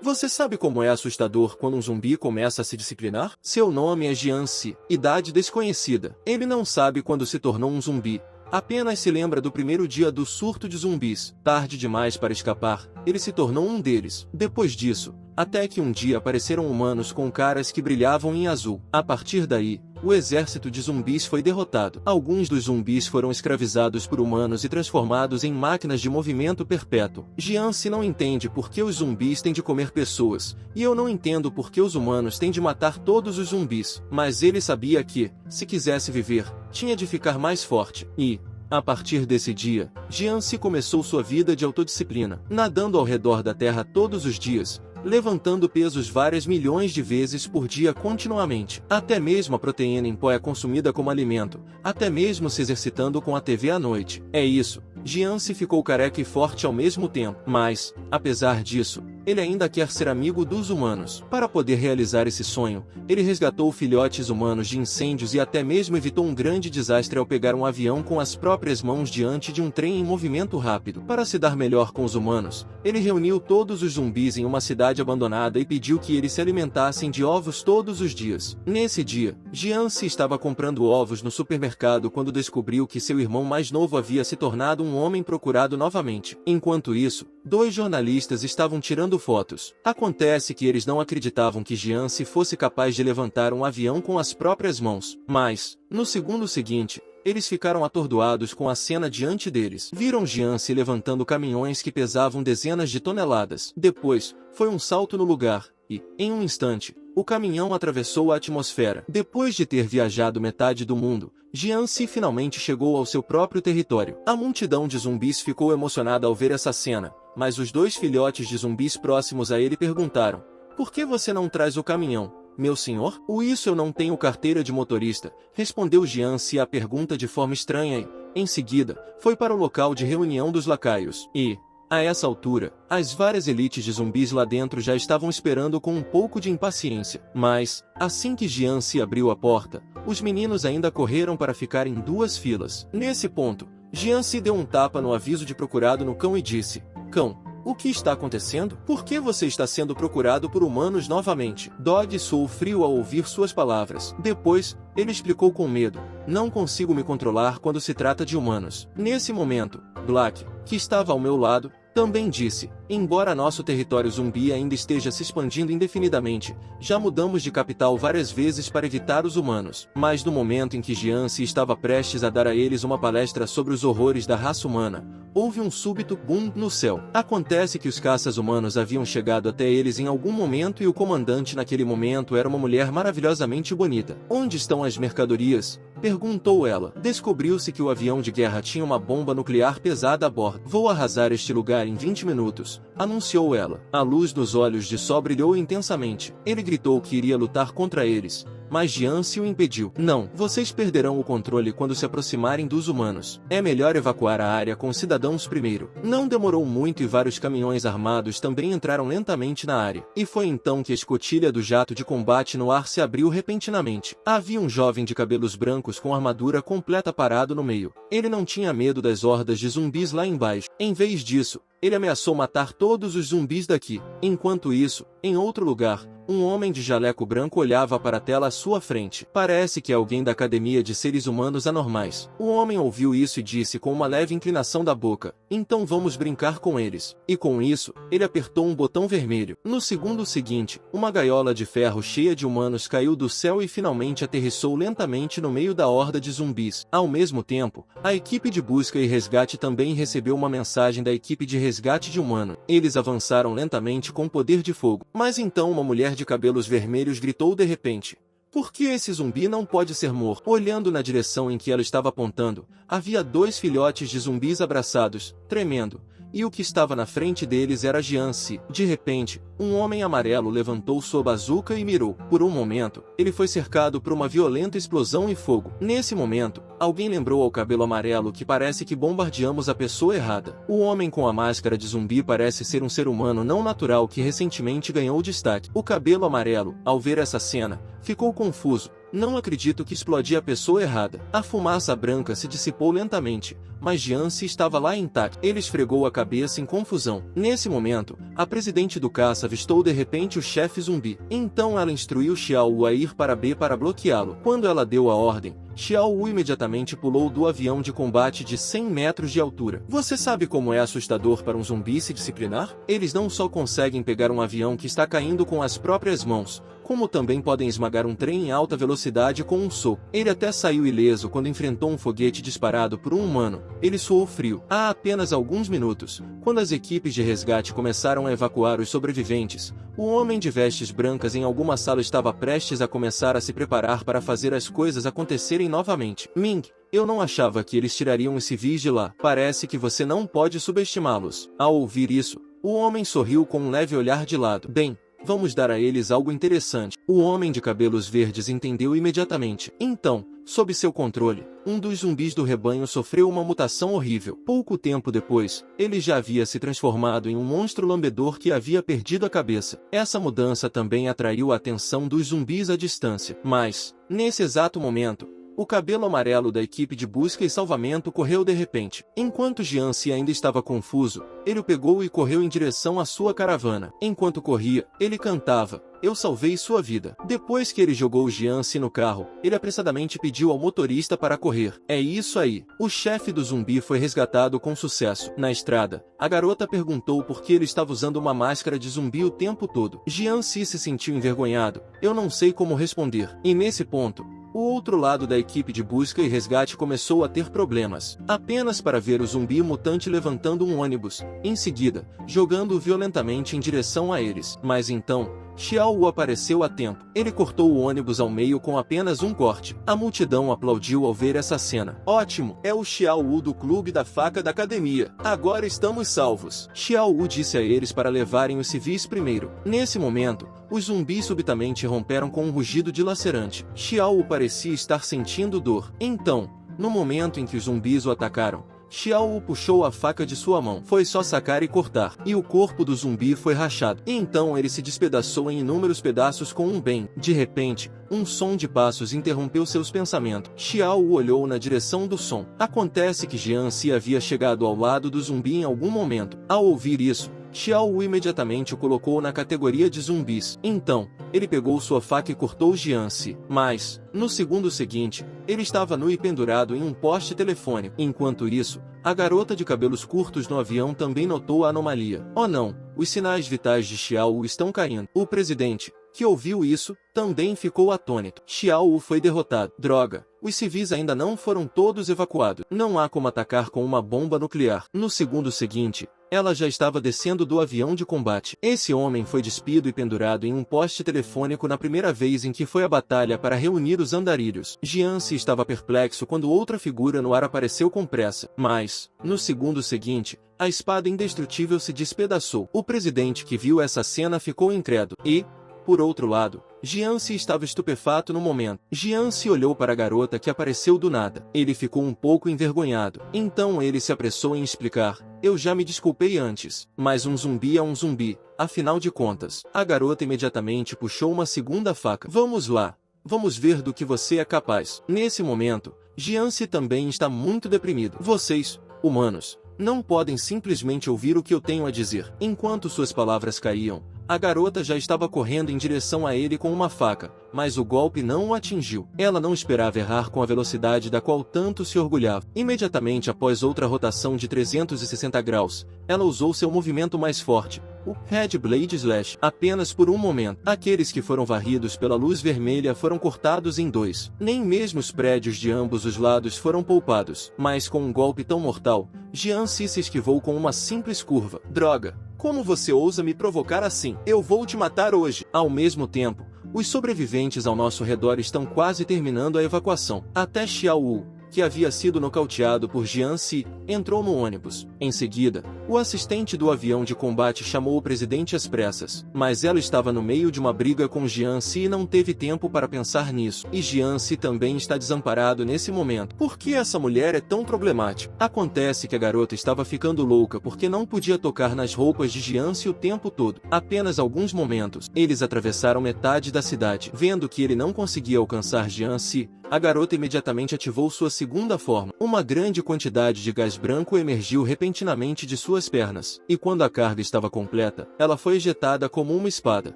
Você sabe como é assustador quando um zumbi começa a se disciplinar? Seu nome é Jiansi, idade desconhecida. Ele não sabe quando se tornou um zumbi. Apenas se lembra do primeiro dia do surto de zumbis. Tarde demais para escapar, ele se tornou um deles. Depois disso, até que um dia apareceram humanos com caras que brilhavam em azul. A partir daí, o exército de zumbis foi derrotado. Alguns dos zumbis foram escravizados por humanos e transformados em máquinas de movimento perpétuo. Jiansi não entende por que os zumbis têm de comer pessoas, e eu não entendo por que os humanos têm de matar todos os zumbis. Mas ele sabia que, se quisesse viver, tinha de ficar mais forte. E, a partir desse dia, Jiansi começou sua vida de autodisciplina, nadando ao redor da Terra todos os dias, levantando pesos várias milhões de vezes por dia continuamente. Até mesmo a proteína em pó é consumida como alimento, até mesmo se exercitando com a TV à noite. É isso, Jiansi ficou careca e forte ao mesmo tempo. Mas, apesar disso, ele ainda quer ser amigo dos humanos. Para poder realizar esse sonho, ele resgatou filhotes humanos de incêndios e até mesmo evitou um grande desastre ao pegar um avião com as próprias mãos diante de um trem em movimento rápido. Para se dar melhor com os humanos, ele reuniu todos os zumbis em uma cidade abandonada e pediu que eles se alimentassem de ovos todos os dias. Nesse dia, Jiansi estava comprando ovos no supermercado quando descobriu que seu irmão mais novo havia se tornado um homem procurado novamente. Enquanto isso, dois jornalistas estavam tirando fotos. Acontece que eles não acreditavam que Jiansi fosse capaz de levantar um avião com as próprias mãos. Mas, no segundo seguinte, eles ficaram atordoados com a cena diante deles. Viram Jiansi levantando caminhões que pesavam dezenas de toneladas. Depois, foi um salto no lugar, e, em um instante, o caminhão atravessou a atmosfera. Depois de ter viajado metade do mundo, Jiansi finalmente chegou ao seu próprio território. A multidão de zumbis ficou emocionada ao ver essa cena, mas os dois filhotes de zumbis próximos a ele perguntaram: "Por que você não traz o caminhão, meu senhor?" "Isso eu não tenho carteira de motorista", respondeu Jiansi à pergunta de forma estranha e, em seguida, foi para o local de reunião dos lacaios. E, a essa altura, as várias elites de zumbis lá dentro já estavam esperando com um pouco de impaciência. Mas, assim que Jiansi abriu a porta, os meninos ainda correram para ficar em duas filas. Nesse ponto, Jiansi deu um tapa no aviso de procurado no cão e disse: "Cão, o que está acontecendo? Por que você está sendo procurado por humanos novamente?" Dog soou frio ao ouvir suas palavras. Depois, ele explicou com medo: "Não consigo me controlar quando se trata de humanos." Nesse momento, Black, que estava ao meu lado, também disse: "Embora nosso território zumbi ainda esteja se expandindo indefinidamente, já mudamos de capital várias vezes para evitar os humanos." Mas no momento em que Jiansi estava prestes a dar a eles uma palestra sobre os horrores da raça humana, houve um súbito boom no céu. Acontece que os caças humanos haviam chegado até eles em algum momento e o comandante naquele momento era uma mulher maravilhosamente bonita. "Onde estão as mercadorias?" perguntou ela. Descobriu-se que o avião de guerra tinha uma bomba nuclear pesada a bordo. "Vou arrasar este lugar em 20 minutos, anunciou ela. A luz dos olhos de Sol brilhou intensamente. Ele gritou que iria lutar contra eles, mas Jiansi o impediu. "Não, vocês perderão o controle quando se aproximarem dos humanos. É melhor evacuar a área com os cidadãos primeiro." Não demorou muito e vários caminhões armados também entraram lentamente na área. E foi então que a escotilha do jato de combate no ar se abriu repentinamente. Havia um jovem de cabelos brancos com armadura completa parado no meio. Ele não tinha medo das hordas de zumbis lá embaixo. Em vez disso, ele ameaçou matar todos os zumbis daqui. Enquanto isso, em outro lugar, um homem de jaleco branco olhava para a tela à sua frente. "Parece que é alguém da Academia de Seres Humanos Anormais." O homem ouviu isso e disse com uma leve inclinação da boca: "Então vamos brincar com eles." E com isso, ele apertou um botão vermelho. No segundo seguinte, uma gaiola de ferro cheia de humanos caiu do céu e finalmente aterrissou lentamente no meio da horda de zumbis. Ao mesmo tempo, a equipe de busca e resgate também recebeu uma mensagem da equipe de resgate de humano. Eles avançaram lentamente com poder de fogo. Mas então uma mulher de cabelos vermelhos gritou de repente: "Por que esse zumbi não pode ser morto?" Olhando na direção em que ela estava apontando, havia dois filhotes de zumbis abraçados, tremendo, e o que estava na frente deles era Jiansi. De repente, um homem amarelo levantou sua bazuca e mirou. Por um momento, ele foi cercado por uma violenta explosão e fogo. Nesse momento, alguém lembrou ao cabelo amarelo que parece que bombardeamos a pessoa errada. O homem com a máscara de zumbi parece ser um ser humano não natural que recentemente ganhou destaque. O cabelo amarelo, ao ver essa cena, ficou confuso. "Não acredito que explodi a pessoa errada." A fumaça branca se dissipou lentamente, mas Jianci estava lá intacto. Ele esfregou a cabeça em confusão. Nesse momento, a presidente do caça avistou de repente o chefe zumbi. Então ela instruiu Xiao Wu a ir para B para bloqueá-lo. Quando ela deu a ordem, Xiao Wu imediatamente pulou do avião de combate de 100 metros de altura. Você sabe como é assustador para um zumbi se disciplinar? Eles não só conseguem pegar um avião que está caindo com as próprias mãos, como também podem esmagar um trem em alta velocidade com um soco. Ele até saiu ileso quando enfrentou um foguete disparado por um humano. Ele suou frio. Há apenas alguns minutos, quando as equipes de resgate começaram a evacuar os sobreviventes, o homem de vestes brancas em alguma sala estava prestes a começar a se preparar para fazer as coisas acontecerem novamente. Ming, eu não achava que eles tirariam os civis de lá. Parece que você não pode subestimá-los. Ao ouvir isso, o homem sorriu com um leve olhar de lado. Bem, vamos dar a eles algo interessante. O homem de cabelos verdes entendeu imediatamente. Então, sob seu controle, um dos zumbis do rebanho sofreu uma mutação horrível. Pouco tempo depois, ele já havia se transformado em um monstro lambedor que havia perdido a cabeça. Essa mudança também atraiu a atenção dos zumbis à distância. Mas, nesse exato momento, o cabelo amarelo da equipe de busca e salvamento correu de repente. Enquanto Jianci ainda estava confuso, ele o pegou e correu em direção à sua caravana. Enquanto corria, ele cantava: "Eu salvei sua vida." Depois que ele jogou Jianci no carro, ele apressadamente pediu ao motorista para correr. É isso aí. O chefe do zumbi foi resgatado com sucesso. Na estrada, a garota perguntou por que ele estava usando uma máscara de zumbi o tempo todo. Jianci se sentiu envergonhado. Eu não sei como responder. E nesse ponto, o outro lado da equipe de busca e resgate começou a ter problemas. Apenas para ver o zumbi mutante levantando um ônibus, em seguida, jogando-o violentamente em direção a eles. Mas então, Xiao Wu apareceu a tempo. Ele cortou o ônibus ao meio com apenas um corte. A multidão aplaudiu ao ver essa cena. Ótimo! É o Xiao Wu do clube da faca da academia. Agora estamos salvos. Xiao Wu disse a eles para levarem os civis primeiro. Nesse momento, os zumbis subitamente romperam com um rugido dilacerante. Xiao Wu parecia estar sentindo dor. Então, no momento em que os zumbis o atacaram, Xiao Wu puxou a faca de sua mão. Foi só sacar e cortar. E o corpo do zumbi foi rachado. E então ele se despedaçou em inúmeros pedaços com um bem. De repente, um som de passos interrompeu seus pensamentos. Xiao Wu olhou na direção do som. Acontece que Jianci havia chegado ao lado do zumbi em algum momento. Ao ouvir isso, Xiao Wu imediatamente o colocou na categoria de zumbis. Então, ele pegou sua faca e cortou Jianci. Mas, no segundo seguinte, ele estava nu e pendurado em um poste telefônico. Enquanto isso, a garota de cabelos curtos no avião também notou a anomalia. Oh não, os sinais vitais de Xiao Wu estão caindo. O presidente, que ouviu isso, também ficou atônito. Xiao Wu foi derrotado. Droga, os civis ainda não foram todos evacuados. Não há como atacar com uma bomba nuclear. No segundo seguinte, ela já estava descendo do avião de combate. Esse homem foi despido e pendurado em um poste telefônico na primeira vez em que foi à batalha para reunir os andarilhos. Jianci estava perplexo quando outra figura no ar apareceu com pressa. Mas, no segundo seguinte, a espada indestrutível se despedaçou. O presidente que viu essa cena ficou incrédulo. E, por outro lado, Jianci estava estupefato no momento. Jianci olhou para a garota que apareceu do nada. Ele ficou um pouco envergonhado. Então ele se apressou em explicar: "Eu já me desculpei antes, mas um zumbi é um zumbi, afinal de contas." A garota imediatamente puxou uma segunda faca. "Vamos lá. Vamos ver do que você é capaz." Nesse momento, Jianci também está muito deprimido. "Vocês, humanos, não podem simplesmente ouvir o que eu tenho a dizer." Enquanto suas palavras caíam, a garota já estava correndo em direção a ele com uma faca, mas o golpe não o atingiu. Ela não esperava errar com a velocidade da qual tanto se orgulhava. Imediatamente após outra rotação de 360 graus, ela usou seu movimento mais forte, o Red Blade Slash. Apenas por um momento, aqueles que foram varridos pela luz vermelha foram cortados em dois. Nem mesmo os prédios de ambos os lados foram poupados. Mas com um golpe tão mortal, Jianci se esquivou com uma simples curva. "Droga! Como você ousa me provocar assim? Eu vou te matar hoje!" Ao mesmo tempo, os sobreviventes ao nosso redor estão quase terminando a evacuação. Até Xiao Wu, que havia sido nocauteado por Jianci, entrou no ônibus. Em seguida, o assistente do avião de combate chamou o presidente às pressas, mas ela estava no meio de uma briga com Jianci e não teve tempo para pensar nisso. E Jianci também está desamparado nesse momento. Por que essa mulher é tão problemática? Acontece que a garota estava ficando louca porque não podia tocar nas roupas de Jianci o tempo todo. Apenas alguns momentos, eles atravessaram metade da cidade. Vendo que ele não conseguia alcançar Jianci, A garota imediatamente ativou sua segunda forma. Uma grande quantidade de gás branco emergiu repentinamente de suas pernas, e quando a carga estava completa, ela foi ejetada como uma espada.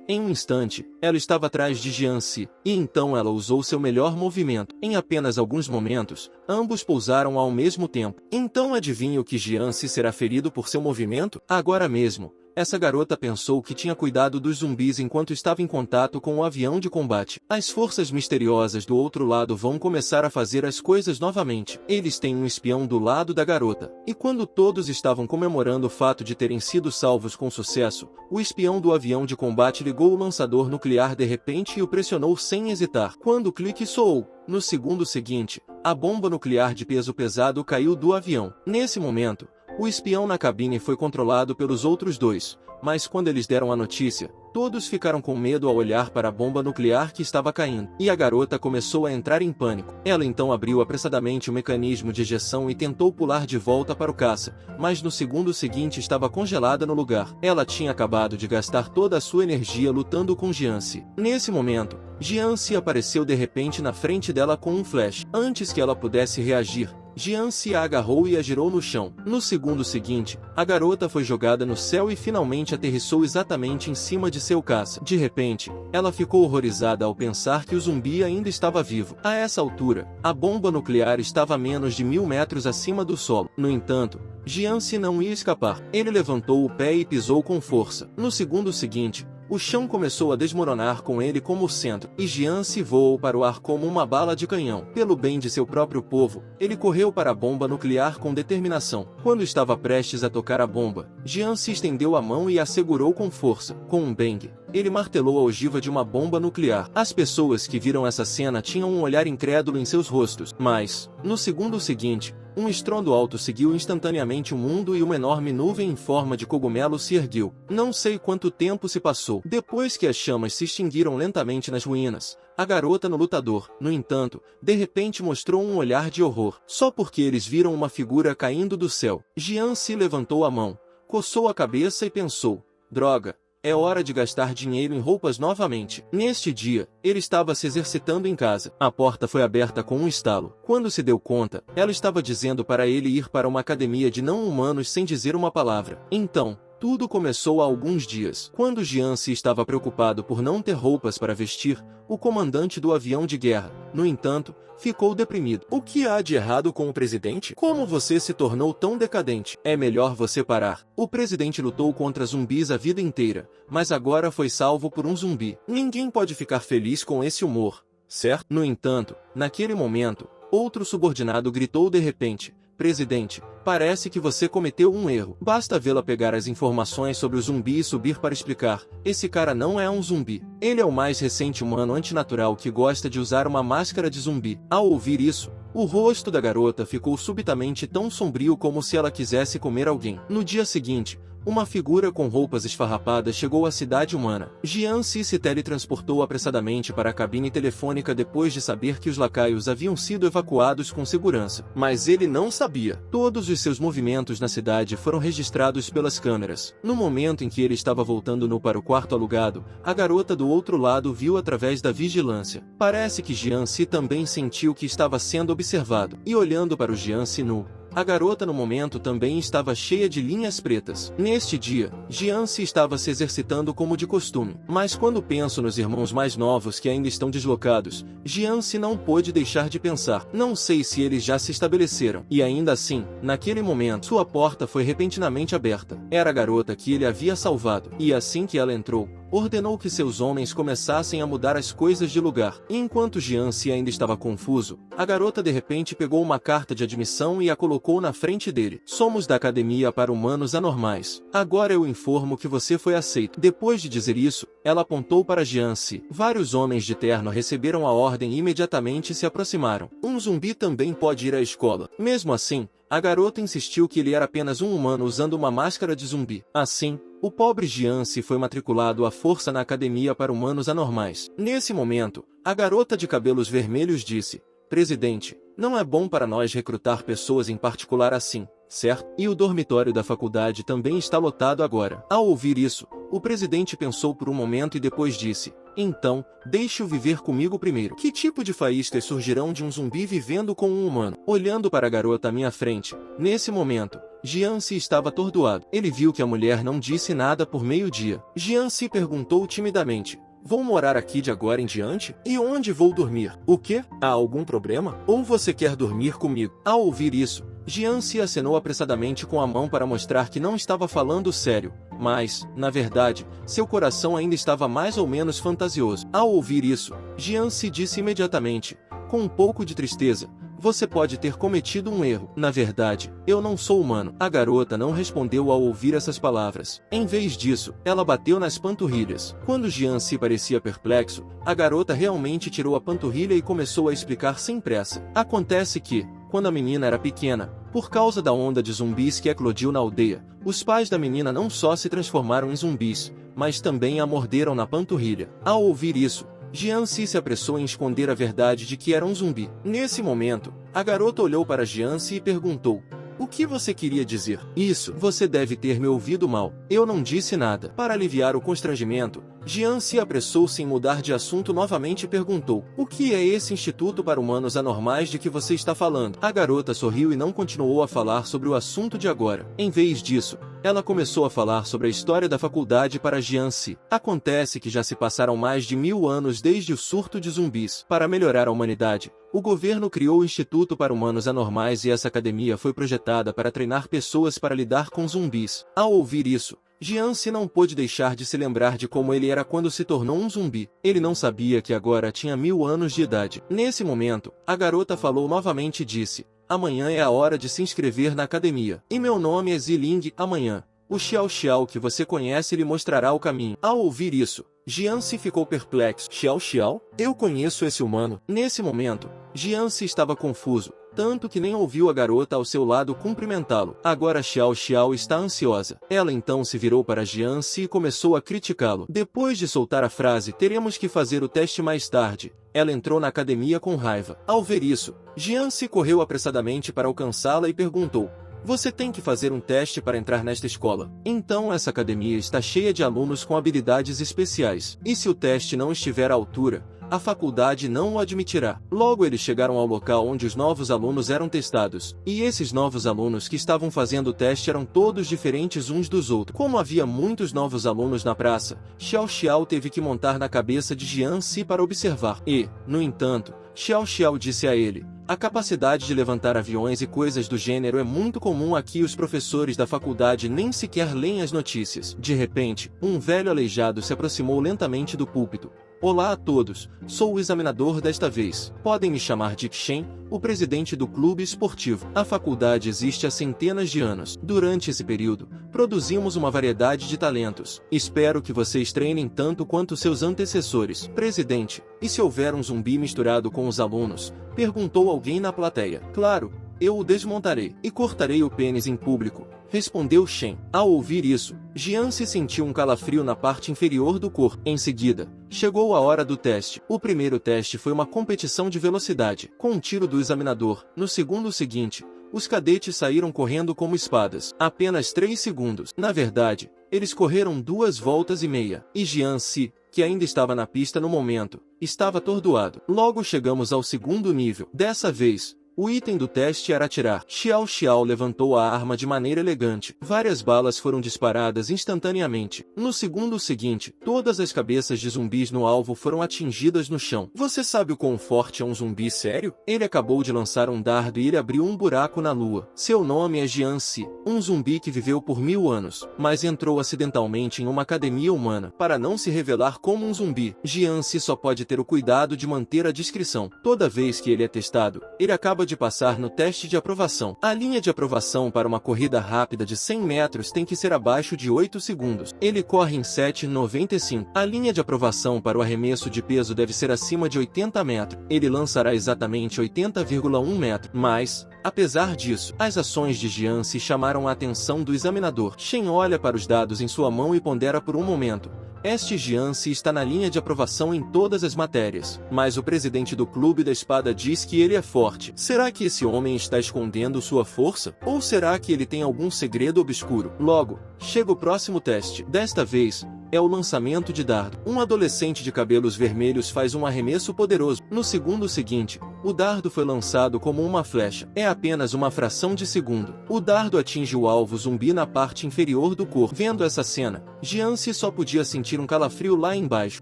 Em um instante, ela estava atrás de Jian-si, e então ela usou seu melhor movimento. Em apenas alguns momentos, ambos pousaram ao mesmo tempo. Então adivinhe o que Jian-si será ferido por seu movimento? Agora mesmo. Essa garota pensou que tinha cuidado dos zumbis enquanto estava em contato com o avião de combate. As forças misteriosas do outro lado vão começar a fazer as coisas novamente. Eles têm um espião do lado da garota. E quando todos estavam comemorando o fato de terem sido salvos com sucesso, o espião do avião de combate ligou o lançador nuclear de repente e o pressionou sem hesitar. Quando o clique soou, no segundo seguinte, a bomba nuclear de peso pesado caiu do avião. Nesse momento, o espião na cabine foi controlado pelos outros dois, mas quando eles deram a notícia, todos ficaram com medo ao olhar para a bomba nuclear que estava caindo, e a garota começou a entrar em pânico. Ela então abriu apressadamente o mecanismo de ejeção e tentou pular de volta para o caça, mas no segundo seguinte estava congelada no lugar. Ela tinha acabado de gastar toda a sua energia lutando com Jian-si. Nesse momento, Jian-si apareceu de repente na frente dela com um flash. Antes que ela pudesse reagir, Jian-si a agarrou e a girou no chão. No segundo seguinte, a garota foi jogada no céu e finalmente aterrissou exatamente em cima de seu caça. De repente, ela ficou horrorizada ao pensar que o zumbi ainda estava vivo. A essa altura, a bomba nuclear estava a menos de 1000 metros acima do solo. No entanto, Jian-si não ia escapar. Ele levantou o pé e pisou com força. No segundo seguinte, o chão começou a desmoronar com ele como centro, e Jian-si voou para o ar como uma bala de canhão. Pelo bem de seu próprio povo, ele correu para a bomba nuclear com determinação. Quando estava prestes a tocar a bomba, Jian-si estendeu a mão e a segurou com força. Com um bang, ele martelou a ogiva de uma bomba nuclear. As pessoas que viram essa cena tinham um olhar incrédulo em seus rostos, mas, no segundo seguinte, um estrondo alto seguiu instantaneamente o mundo e uma enorme nuvem em forma de cogumelo se ergueu. Não sei quanto tempo se passou. Depois que as chamas se extinguiram lentamente nas ruínas, a garota no lutador, no entanto, de repente mostrou um olhar de horror. Só porque eles viram uma figura caindo do céu. Jian-si levantou a mão, coçou a cabeça e pensou: droga. É hora de gastar dinheiro em roupas novamente. Neste dia, ele estava se exercitando em casa. A porta foi aberta com um estalo. Quando se deu conta, ela estava dizendo para ele ir para uma academia de não-humanos sem dizer uma palavra. Então, tudo começou há alguns dias. Quando Jian-si estava preocupado por não ter roupas para vestir, o comandante do avião de guerra, no entanto, ficou deprimido. O que há de errado com o presidente? Como você se tornou tão decadente? É melhor você parar. O presidente lutou contra zumbis a vida inteira, mas agora foi salvo por um zumbi. Ninguém pode ficar feliz com esse humor, certo? No entanto, naquele momento, outro subordinado gritou de repente: presidente, parece que você cometeu um erro. Basta vê-la pegar as informações sobre o zumbi e subir para explicar. Esse cara não é um zumbi. Ele é o mais recente humano antinatural que gosta de usar uma máscara de zumbi. Ao ouvir isso, o rosto da garota ficou subitamente tão sombrio como se ela quisesse comer alguém. No dia seguinte, uma figura com roupas esfarrapadas chegou à cidade humana. Jian-si se teletransportou apressadamente para a cabine telefônica depois de saber que os lacaios haviam sido evacuados com segurança. Mas ele não sabia. Todos os seus movimentos na cidade foram registrados pelas câmeras. No momento em que ele estava voltando para o quarto alugado, a garota do outro lado viu através da vigilância. Parece que Jian-si também sentiu que estava sendo observado. E olhando para o Jian-si nu, a garota no momento também estava cheia de linhas pretas. Neste dia, Jian-si estava se exercitando como de costume. Mas quando penso nos irmãos mais novos que ainda estão deslocados, Jian-si não pôde deixar de pensar. Não sei se eles já se estabeleceram. E ainda assim, naquele momento, sua porta foi repentinamente aberta. Era a garota que ele havia salvado. E assim que ela entrou, ordenou que seus homens começassem a mudar as coisas de lugar. E enquanto Jian-si ainda estava confuso, a garota de repente pegou uma carta de admissão e a colocou na frente dele. Somos da Academia para Humanos Anormais. Agora eu informo que você foi aceito. Depois de dizer isso, ela apontou para Jian-si. Vários homens de terno receberam a ordem e imediatamente se aproximaram. Um zumbi também pode ir à escola. Mesmo assim, a garota insistiu que ele era apenas um humano usando uma máscara de zumbi. Assim, o pobre Jian-si foi matriculado à força na Academia para Humanos Anormais. Nesse momento, a garota de cabelos vermelhos disse: presidente, não é bom para nós recrutar pessoas em particular assim, certo? E o dormitório da faculdade também está lotado agora. Ao ouvir isso, O presidente pensou por um momento e depois disse: então, deixe-o viver comigo primeiro. Que tipo de faíscas surgirão de um zumbi vivendo com um humano? Olhando para a garota à minha frente, nesse momento, Jian-se estava atordoado. Ele viu que a mulher não disse nada por meio-dia. Jian-se perguntou timidamente: vou morar aqui de agora em diante? E onde vou dormir? O quê? Há algum problema? Ou você quer dormir comigo? Ao ouvir isso, Jian-se acenou apressadamente com a mão para mostrar que não estava falando sério, mas, na verdade, seu coração ainda estava mais ou menos fantasioso. Ao ouvir isso, Jian-se disse imediatamente, com um pouco de tristeza: você pode ter cometido um erro. Na verdade, eu não sou humano. A garota não respondeu ao ouvir essas palavras. Em vez disso, ela bateu nas panturrilhas. Quando Jian-se parecia perplexo, a garota realmente tirou a panturrilha e começou a explicar sem pressa. Acontece que, quando a menina era pequena, por causa da onda de zumbis que eclodiu na aldeia, os pais da menina não só se transformaram em zumbis, mas também a morderam na panturrilha. Ao ouvir isso, Jian-se se apressou em esconder a verdade de que era um zumbi. Nesse momento, a garota olhou para Jian-se e perguntou: o que você queria dizer? Isso, você deve ter me ouvido mal. Eu não disse nada. Para aliviar o constrangimento, Jian-se apressou-se em mudar de assunto novamente e perguntou: o que é esse Instituto para Humanos Anormais de que você está falando? A garota sorriu e não continuou a falar sobre o assunto de agora. Em vez disso, ela começou a falar sobre a história da faculdade para Jian-se. Acontece que já se passaram mais de 1000 anos desde o surto de zumbis. Para melhorar a humanidade, o governo criou o Instituto para Humanos Anormais e essa academia foi projetada para treinar pessoas para lidar com zumbis. Ao ouvir isso, Jian-se não pôde deixar de se lembrar de como ele era quando se tornou um zumbi. Ele não sabia que agora tinha 1000 anos de idade. Nesse momento, a garota falou novamente e disse: amanhã é a hora de se inscrever na academia. E meu nome é Ziling. Amanhã, o Xiao Xiao que você conhece lhe mostrará o caminho. Ao ouvir isso, Jian-se ficou perplexo. Xiao Xiao? Eu conheço esse humano. Nesse momento, Jian-se estava confuso, tanto que nem ouviu a garota ao seu lado cumprimentá-lo. Agora Xiao Xiao está ansiosa. Ela então se virou para Jian-se e começou a criticá-lo. Depois de soltar a frase "teremos que fazer o teste mais tarde", ela entrou na academia com raiva. Ao ver isso, Jian-se correu apressadamente para alcançá-la e perguntou: você tem que fazer um teste para entrar nesta escola. Então essa academia está cheia de alunos com habilidades especiais. E se o teste não estiver à altura, a faculdade não o admitirá. Logo eles chegaram ao local onde os novos alunos eram testados. E esses novos alunos que estavam fazendo o teste eram todos diferentes uns dos outros. Como havia muitos novos alunos na praça, Xiao Xiao teve que montar na cabeça de Jian-se para observar. E, no entanto, Xiao Xiao disse a ele: a capacidade de levantar aviões e coisas do gênero é muito comum aqui. Os professores da faculdade nem sequer leem as notícias. De repente, um velho aleijado se aproximou lentamente do púlpito. Olá a todos, sou o examinador desta vez. Podem me chamar de Shen, o presidente do clube esportivo. A faculdade existe há centenas de anos. Durante esse período, produzimos uma variedade de talentos. Espero que vocês treinem tanto quanto seus antecessores. Presidente, e se houver um zumbi misturado com os alunos? Perguntou alguém na plateia. Claro, eu o desmontarei e cortarei o pênis em público, respondeu Shen. Ao ouvir isso, Jian-se sentiu um calafrio na parte inferior do corpo. Em seguida, chegou a hora do teste. O primeiro teste foi uma competição de velocidade, com um tiro do examinador. No segundo seguinte, os cadetes saíram correndo como espadas. Apenas 3 segundos. Na verdade, eles correram 2 voltas e meia. E Jian-se, que ainda estava na pista no momento, estava atordoado. Logo chegamos ao segundo nível. Dessa vez, o item do teste era atirar. Xiao Xiao levantou a arma de maneira elegante. Várias balas foram disparadas instantaneamente. No segundo seguinte, todas as cabeças de zumbis no alvo foram atingidas no chão. Você sabe o quão forte é um zumbi sério? Ele acabou de lançar um dardo e ele abriu um buraco na lua. Seu nome é Jian-se, um zumbi que viveu por 1000 anos, mas entrou acidentalmente em uma academia humana. Para não se revelar como um zumbi, Jian-se só pode ter o cuidado de manter a discrição. Toda vez que ele é testado, ele acaba de passar no teste de aprovação. A linha de aprovação para uma corrida rápida de 100 metros tem que ser abaixo de 8 segundos. Ele corre em 7,95. A linha de aprovação para o arremesso de peso deve ser acima de 80 metros. Ele lançará exatamente 80,1 metros. Mas, apesar disso, as ações de Jian-se chamaram a atenção do examinador. Shen olha para os dados em sua mão e pondera por um momento. Este Jian-se está na linha de aprovação em todas as matérias, mas o presidente do clube da espada diz que ele é forte. Será que esse homem está escondendo sua força? Ou será que ele tem algum segredo obscuro? Logo, chega o próximo teste. Desta vez, é o lançamento de dardo. Um adolescente de cabelos vermelhos faz um arremesso poderoso. No segundo seguinte, o dardo foi lançado como uma flecha. É apenas uma fração de segundo. O dardo atinge o alvo zumbi na parte inferior do corpo. Vendo essa cena, Jiansi só podia sentir um calafrio lá embaixo.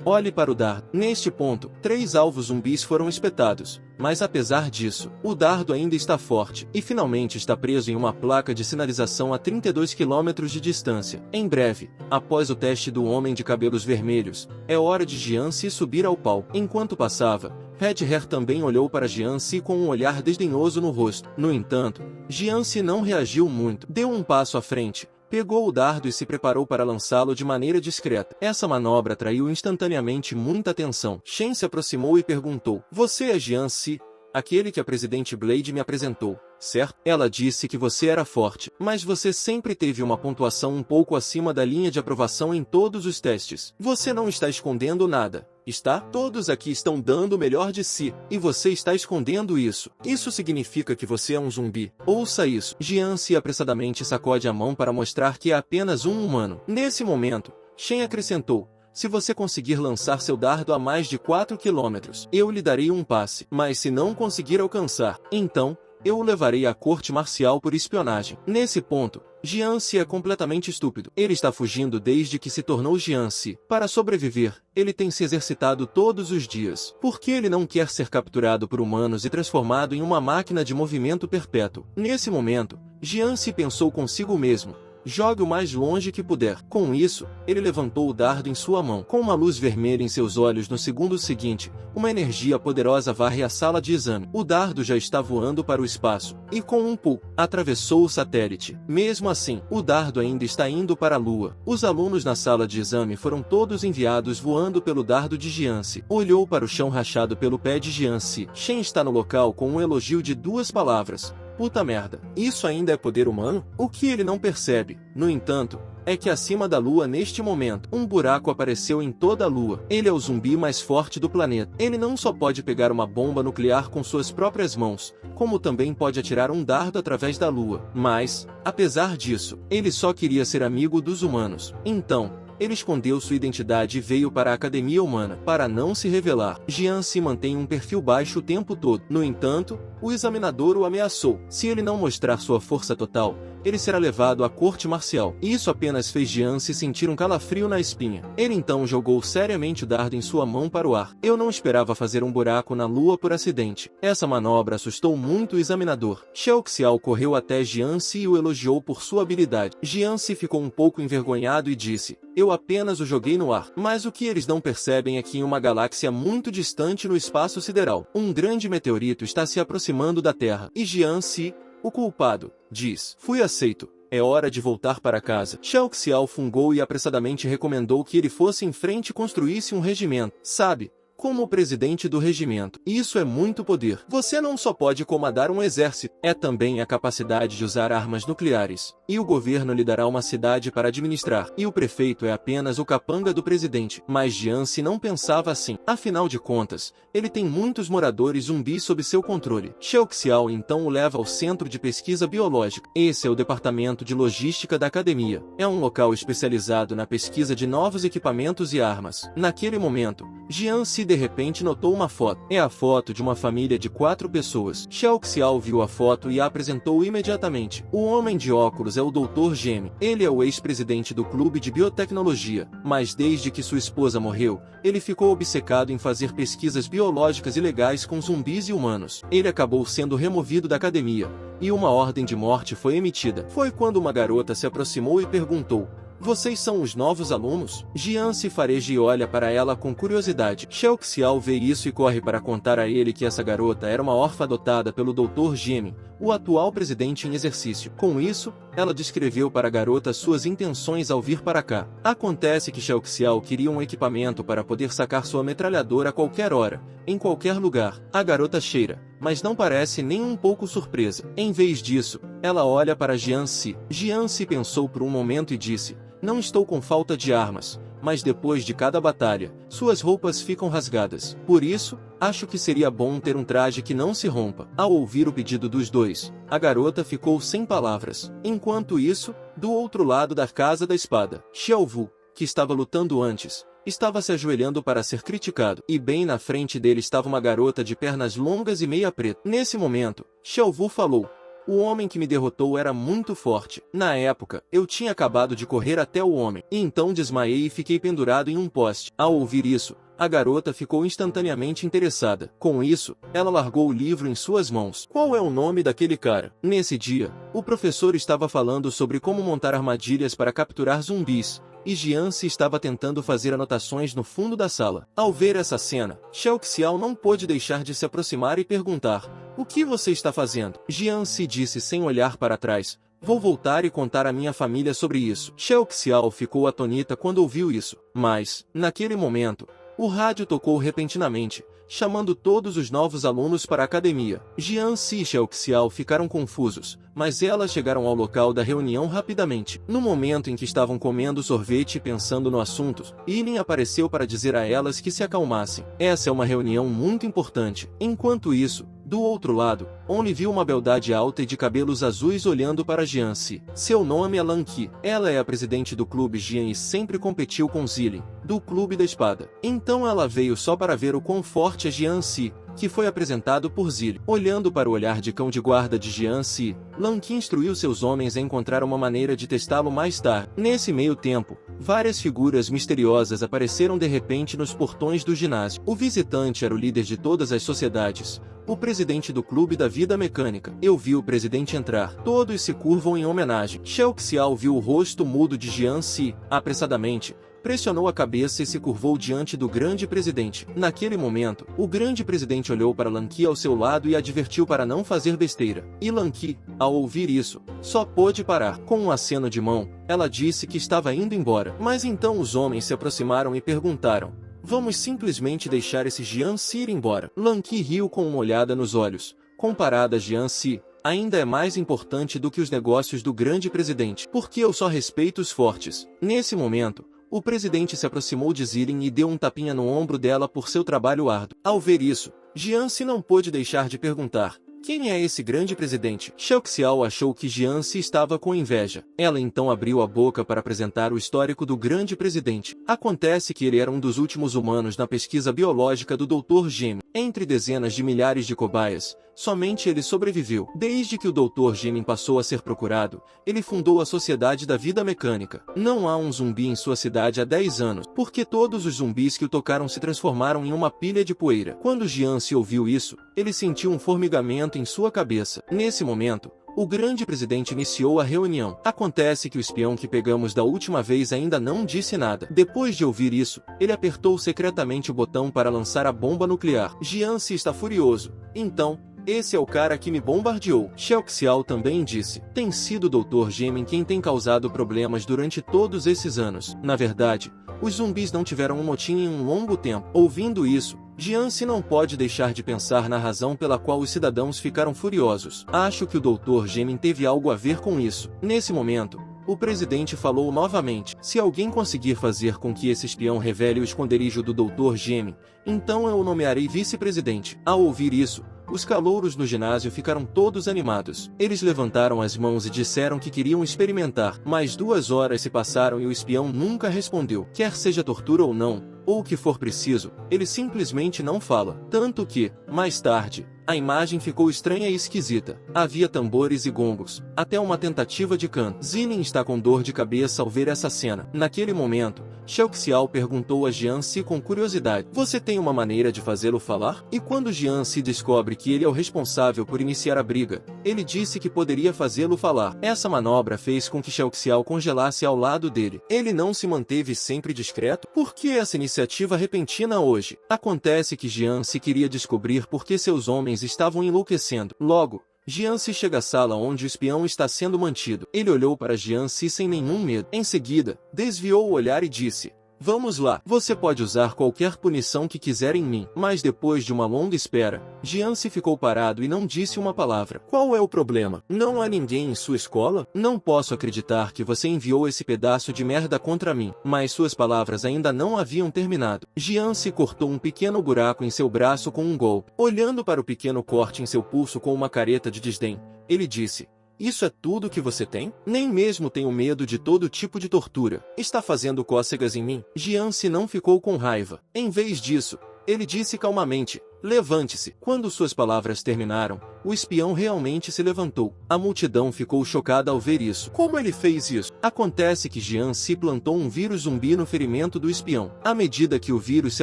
Olhe para o dardo. Neste ponto, 3 alvos zumbis foram espetados. Mas apesar disso, o dardo ainda está forte e finalmente está preso em uma placa de sinalização a 32 km de distância. Em breve, após o teste do homem de cabelos vermelhos, é hora de Jiansi subir ao palco. Enquanto passava, Red Hair também olhou para Jiansi com um olhar desdenhoso no rosto. No entanto, Jiansi não reagiu muito. Deu um passo à frente, pegou o dardo e se preparou para lançá-lo de maneira discreta. Essa manobra atraiu instantaneamente muita atenção. Shen se aproximou e perguntou: "Você é Jiansi, aquele que a Presidente Blade me apresentou, certo? Ela disse que você era forte, mas você sempre teve uma pontuação um pouco acima da linha de aprovação em todos os testes. Você não está escondendo nada, está? Todos aqui estão dando o melhor de si, e você está escondendo isso. Isso significa que você é um zumbi. Ouça isso." Jiansi apressadamente sacode a mão para mostrar que é apenas um humano. Nesse momento, Shen acrescentou: "Se você conseguir lançar seu dardo a mais de 4 km, eu lhe darei um passe. Mas se não conseguir alcançar, então, eu o levarei à corte marcial por espionagem." Nesse ponto, Jiansi é completamente estúpido. Ele está fugindo desde que se tornou Jiansi. Para sobreviver, ele tem se exercitado todos os dias. Por que ele não quer ser capturado por humanos e transformado em uma máquina de movimento perpétuo? Nesse momento, Jiansi pensou consigo mesmo: "Jogue o mais longe que puder." Com isso, ele levantou o dardo em sua mão. Com uma luz vermelha em seus olhos no segundo seguinte, uma energia poderosa varre a sala de exame. O dardo já está voando para o espaço, e com um pulo, atravessou o satélite. Mesmo assim, o dardo ainda está indo para a Lua. Os alunos na sala de exame foram todos enviados voando pelo dardo de Jiansi. Olhou para o chão rachado pelo pé de Jiansi. Shen está no local com um elogio de 2 palavras: "Puta merda." Isso ainda é poder humano? O que ele não percebe, no entanto, é que acima da Lua neste momento, um buraco apareceu em toda a Lua. Ele é o zumbi mais forte do planeta. Ele não só pode pegar uma bomba nuclear com suas próprias mãos, como também pode atirar um dardo através da Lua. Mas, apesar disso, ele só queria ser amigo dos humanos. Então, ele escondeu sua identidade e veio para a Academia Humana. Para não se revelar, Jiansi mantém um perfil baixo o tempo todo. No entanto, o examinador o ameaçou: se ele não mostrar sua força total, ele será levado à corte marcial. Isso apenas fez Jiansi sentir um calafrio na espinha. Ele então jogou seriamente o dardo em sua mão para o ar. "Eu não esperava fazer um buraco na Lua por acidente." Essa manobra assustou muito o examinador. Xiao Xiao correu até Jiansi e o elogiou por sua habilidade. Jiansi ficou um pouco envergonhado e disse: "Eu apenas o joguei no ar." Mas o que eles não percebem é que em uma galáxia muito distante no espaço sideral, um grande meteorito está se aproximando da Terra. E Jiansi, o culpado, diz: "Fui aceito. É hora de voltar para casa." Xiao Xiao fungou e apressadamente recomendou que ele fosse em frente e construísse um regimento. Sabe, como o presidente do regimento. Isso é muito poder. Você não só pode comandar um exército, é também a capacidade de usar armas nucleares. E o governo lhe dará uma cidade para administrar. E o prefeito é apenas o capanga do presidente. Mas Jiansi não pensava assim. Afinal de contas, ele tem muitos moradores zumbis sob seu controle. Xiao Xiao então o leva ao Centro de Pesquisa Biológica. Esse é o departamento de logística da academia. É um local especializado na pesquisa de novos equipamentos e armas. Naquele momento, Jiansi de repente notou uma foto. É a foto de uma família de 4 pessoas. Xiao Xiao viu a foto e a apresentou imediatamente. O homem de óculos é o Dr. Gemi. Ele é o ex-presidente do clube de biotecnologia, mas desde que sua esposa morreu, ele ficou obcecado em fazer pesquisas biológicas ilegais com zumbis e humanos. Ele acabou sendo removido da academia, e uma ordem de morte foi emitida. Foi quando uma garota se aproximou e perguntou: "Vocês são os novos alunos?" Jiansi fareja e olha para ela com curiosidade. Xiao Xiao vê isso e corre para contar a ele que essa garota era uma órfã adotada pelo Dr. Gemi, o atual presidente em exercício. Com isso, ela descreveu para a garota suas intenções ao vir para cá. Acontece que Xiao Xiao queria um equipamento para poder sacar sua metralhadora a qualquer hora, em qualquer lugar. A garota cheira, mas não parece nem um pouco surpresa. Em vez disso, ela olha para Jiansi. Jiansi pensou por um momento e disse: "Não estou com falta de armas, mas depois de cada batalha, suas roupas ficam rasgadas. Por isso, acho que seria bom ter um traje que não se rompa." Ao ouvir o pedido dos dois, a garota ficou sem palavras. Enquanto isso, do outro lado da Casa da Espada, Xiao Vu, que estava lutando antes, estava se ajoelhando para ser criticado, e bem na frente dele estava uma garota de pernas longas e meia preta. Nesse momento, Xiaowu falou: o homem que me derrotou era muito forte. Na época, eu tinha acabado de correr até o homem, e então desmaiei e fiquei pendurado em um poste. Ao ouvir isso, a garota ficou instantaneamente interessada. Com isso, ela largou o livro em suas mãos. Qual é o nome daquele cara? Nesse dia, o professor estava falando sobre como montar armadilhas para capturar zumbis, e Jianzi estava tentando fazer anotações no fundo da sala. Ao ver essa cena, Xiao Xiao não pôde deixar de se aproximar e perguntar: o que você está fazendo? Jianzi disse sem olhar para trás: vou voltar e contar à minha família sobre isso. Xiao Xiao ficou atonita quando ouviu isso, mas, naquele momento, o rádio tocou repentinamente, chamando todos os novos alunos para a academia. Jianzi e Xiao Xiao ficaram confusos, mas elas chegaram ao local da reunião rapidamente. No momento em que estavam comendo sorvete e pensando no assunto, Yilin apareceu para dizer a elas que se acalmassem. Essa é uma reunião muito importante. Enquanto isso, do outro lado, Only viu uma beldade alta e de cabelos azuis olhando para Jianzi. Seu nome é Lan Qi. Ela é a presidente do clube Jian e sempre competiu com Zilin, do clube da espada. Então ela veio só para ver o quão forte é Jianzi, que foi apresentado por Zilin. Olhando para o olhar de cão de guarda de Jianzi, Lan Qi instruiu seus homens a encontrar uma maneira de testá-lo mais tarde. Nesse meio tempo, várias figuras misteriosas apareceram de repente nos portões do ginásio. O visitante era o líder de todas as sociedades, o presidente do clube da vida mecânica. Eu vi o presidente entrar. Todos se curvam em homenagem. Xiao Xiao viu o rosto mudo de Jianzi, apressadamente, pressionou a cabeça e se curvou diante do grande presidente. Naquele momento, o grande presidente olhou para Lan Qi ao seu lado e advertiu para não fazer besteira. E Lan Qi, ao ouvir isso, só pôde parar. Com um aceno de mão, ela disse que estava indo embora. Mas então os homens se aproximaram e perguntaram: vamos simplesmente deixar esse Jianzi ir embora? Lan Qi riu com uma olhada nos olhos. Comparada a Jianzi, ainda é mais importante do que os negócios do grande presidente, porque eu só respeito os fortes. Nesse momento, o presidente se aproximou de Zilin e deu um tapinha no ombro dela por seu trabalho árduo. Ao ver isso, Jianzi não pôde deixar de perguntar: quem é esse grande presidente? Xiao Xiao achou que Jianzi estava com inveja. Ela então abriu a boca para apresentar o histórico do grande presidente. Acontece que ele era um dos últimos humanos na pesquisa biológica do Dr. Gem. Entre dezenas de milhares de cobaias, somente ele sobreviveu. Desde que o Dr. Gem passou a ser procurado, ele fundou a Sociedade da Vida Mecânica. Não há um zumbi em sua cidade há 10 anos, porque todos os zumbis que o tocaram se transformaram em uma pilha de poeira. Quando Jianzi ouviu isso, ele sentiu um formigamento em sua cabeça. Nesse momento, o grande presidente iniciou a reunião. Acontece que o espião que pegamos da última vez ainda não disse nada. Depois de ouvir isso, ele apertou secretamente o botão para lançar a bomba nuclear. Jianzi está furioso. Então, esse é o cara que me bombardeou. Xiao Xiao também disse: tem sido o Dr. Gemin quem tem causado problemas durante todos esses anos. Na verdade, os zumbis não tiveram um motim em um longo tempo. Ouvindo isso, Jianzi não pode deixar de pensar na razão pela qual os cidadãos ficaram furiosos. Acho que o Dr. Gemin teve algo a ver com isso. Nesse momento, o presidente falou novamente: se alguém conseguir fazer com que esse espião revele o esconderijo do Dr. Gemin, então eu o nomearei vice-presidente. Ao ouvir isso, os calouros no ginásio ficaram todos animados. Eles levantaram as mãos e disseram que queriam experimentar. Mas 2 horas se passaram e o espião nunca respondeu. Quer seja tortura ou não, ou o que for preciso, ele simplesmente não fala. Tanto que, mais tarde, a imagem ficou estranha e esquisita. Havia tambores e gongos, até uma tentativa de canto. Zilin está com dor de cabeça ao ver essa cena. Naquele momento, Xiao Xiao perguntou a Jianzi com curiosidade: você tem uma maneira de fazê-lo falar? E quando Jianzi descobre que ele é o responsável por iniciar a briga, ele disse que poderia fazê-lo falar. Essa manobra fez com que Xiao Xiao congelasse ao lado dele. Ele não se manteve sempre discreto? Por que essa iniciativa repentina hoje? Acontece que Jianzi queria descobrir por que seus homens estavam enlouquecendo. Logo, Jianzi chega à sala onde o espião está sendo mantido. Ele olhou para Jianzi sem nenhum medo. Em seguida, desviou o olhar e disse: vamos lá, você pode usar qualquer punição que quiser em mim. Mas depois de uma longa espera, Jianzi ficou parado e não disse uma palavra. Qual é o problema? Não há ninguém em sua escola? Não posso acreditar que você enviou esse pedaço de merda contra mim. Mas suas palavras ainda não haviam terminado. Jianzi cortou um pequeno buraco em seu braço com um golpe. Olhando para o pequeno corte em seu pulso com uma careta de desdém, ele disse: Isso é tudo que você tem? Nem mesmo tenho medo de todo tipo de tortura. Está fazendo cócegas em mim? Jiansi não ficou com raiva. Em vez disso, ele disse calmamente: levante-se. Quando suas palavras terminaram, o espião realmente se levantou. A multidão ficou chocada ao ver isso. Como ele fez isso? Acontece que Jiansi plantou um vírus zumbi no ferimento do espião. À medida que o vírus se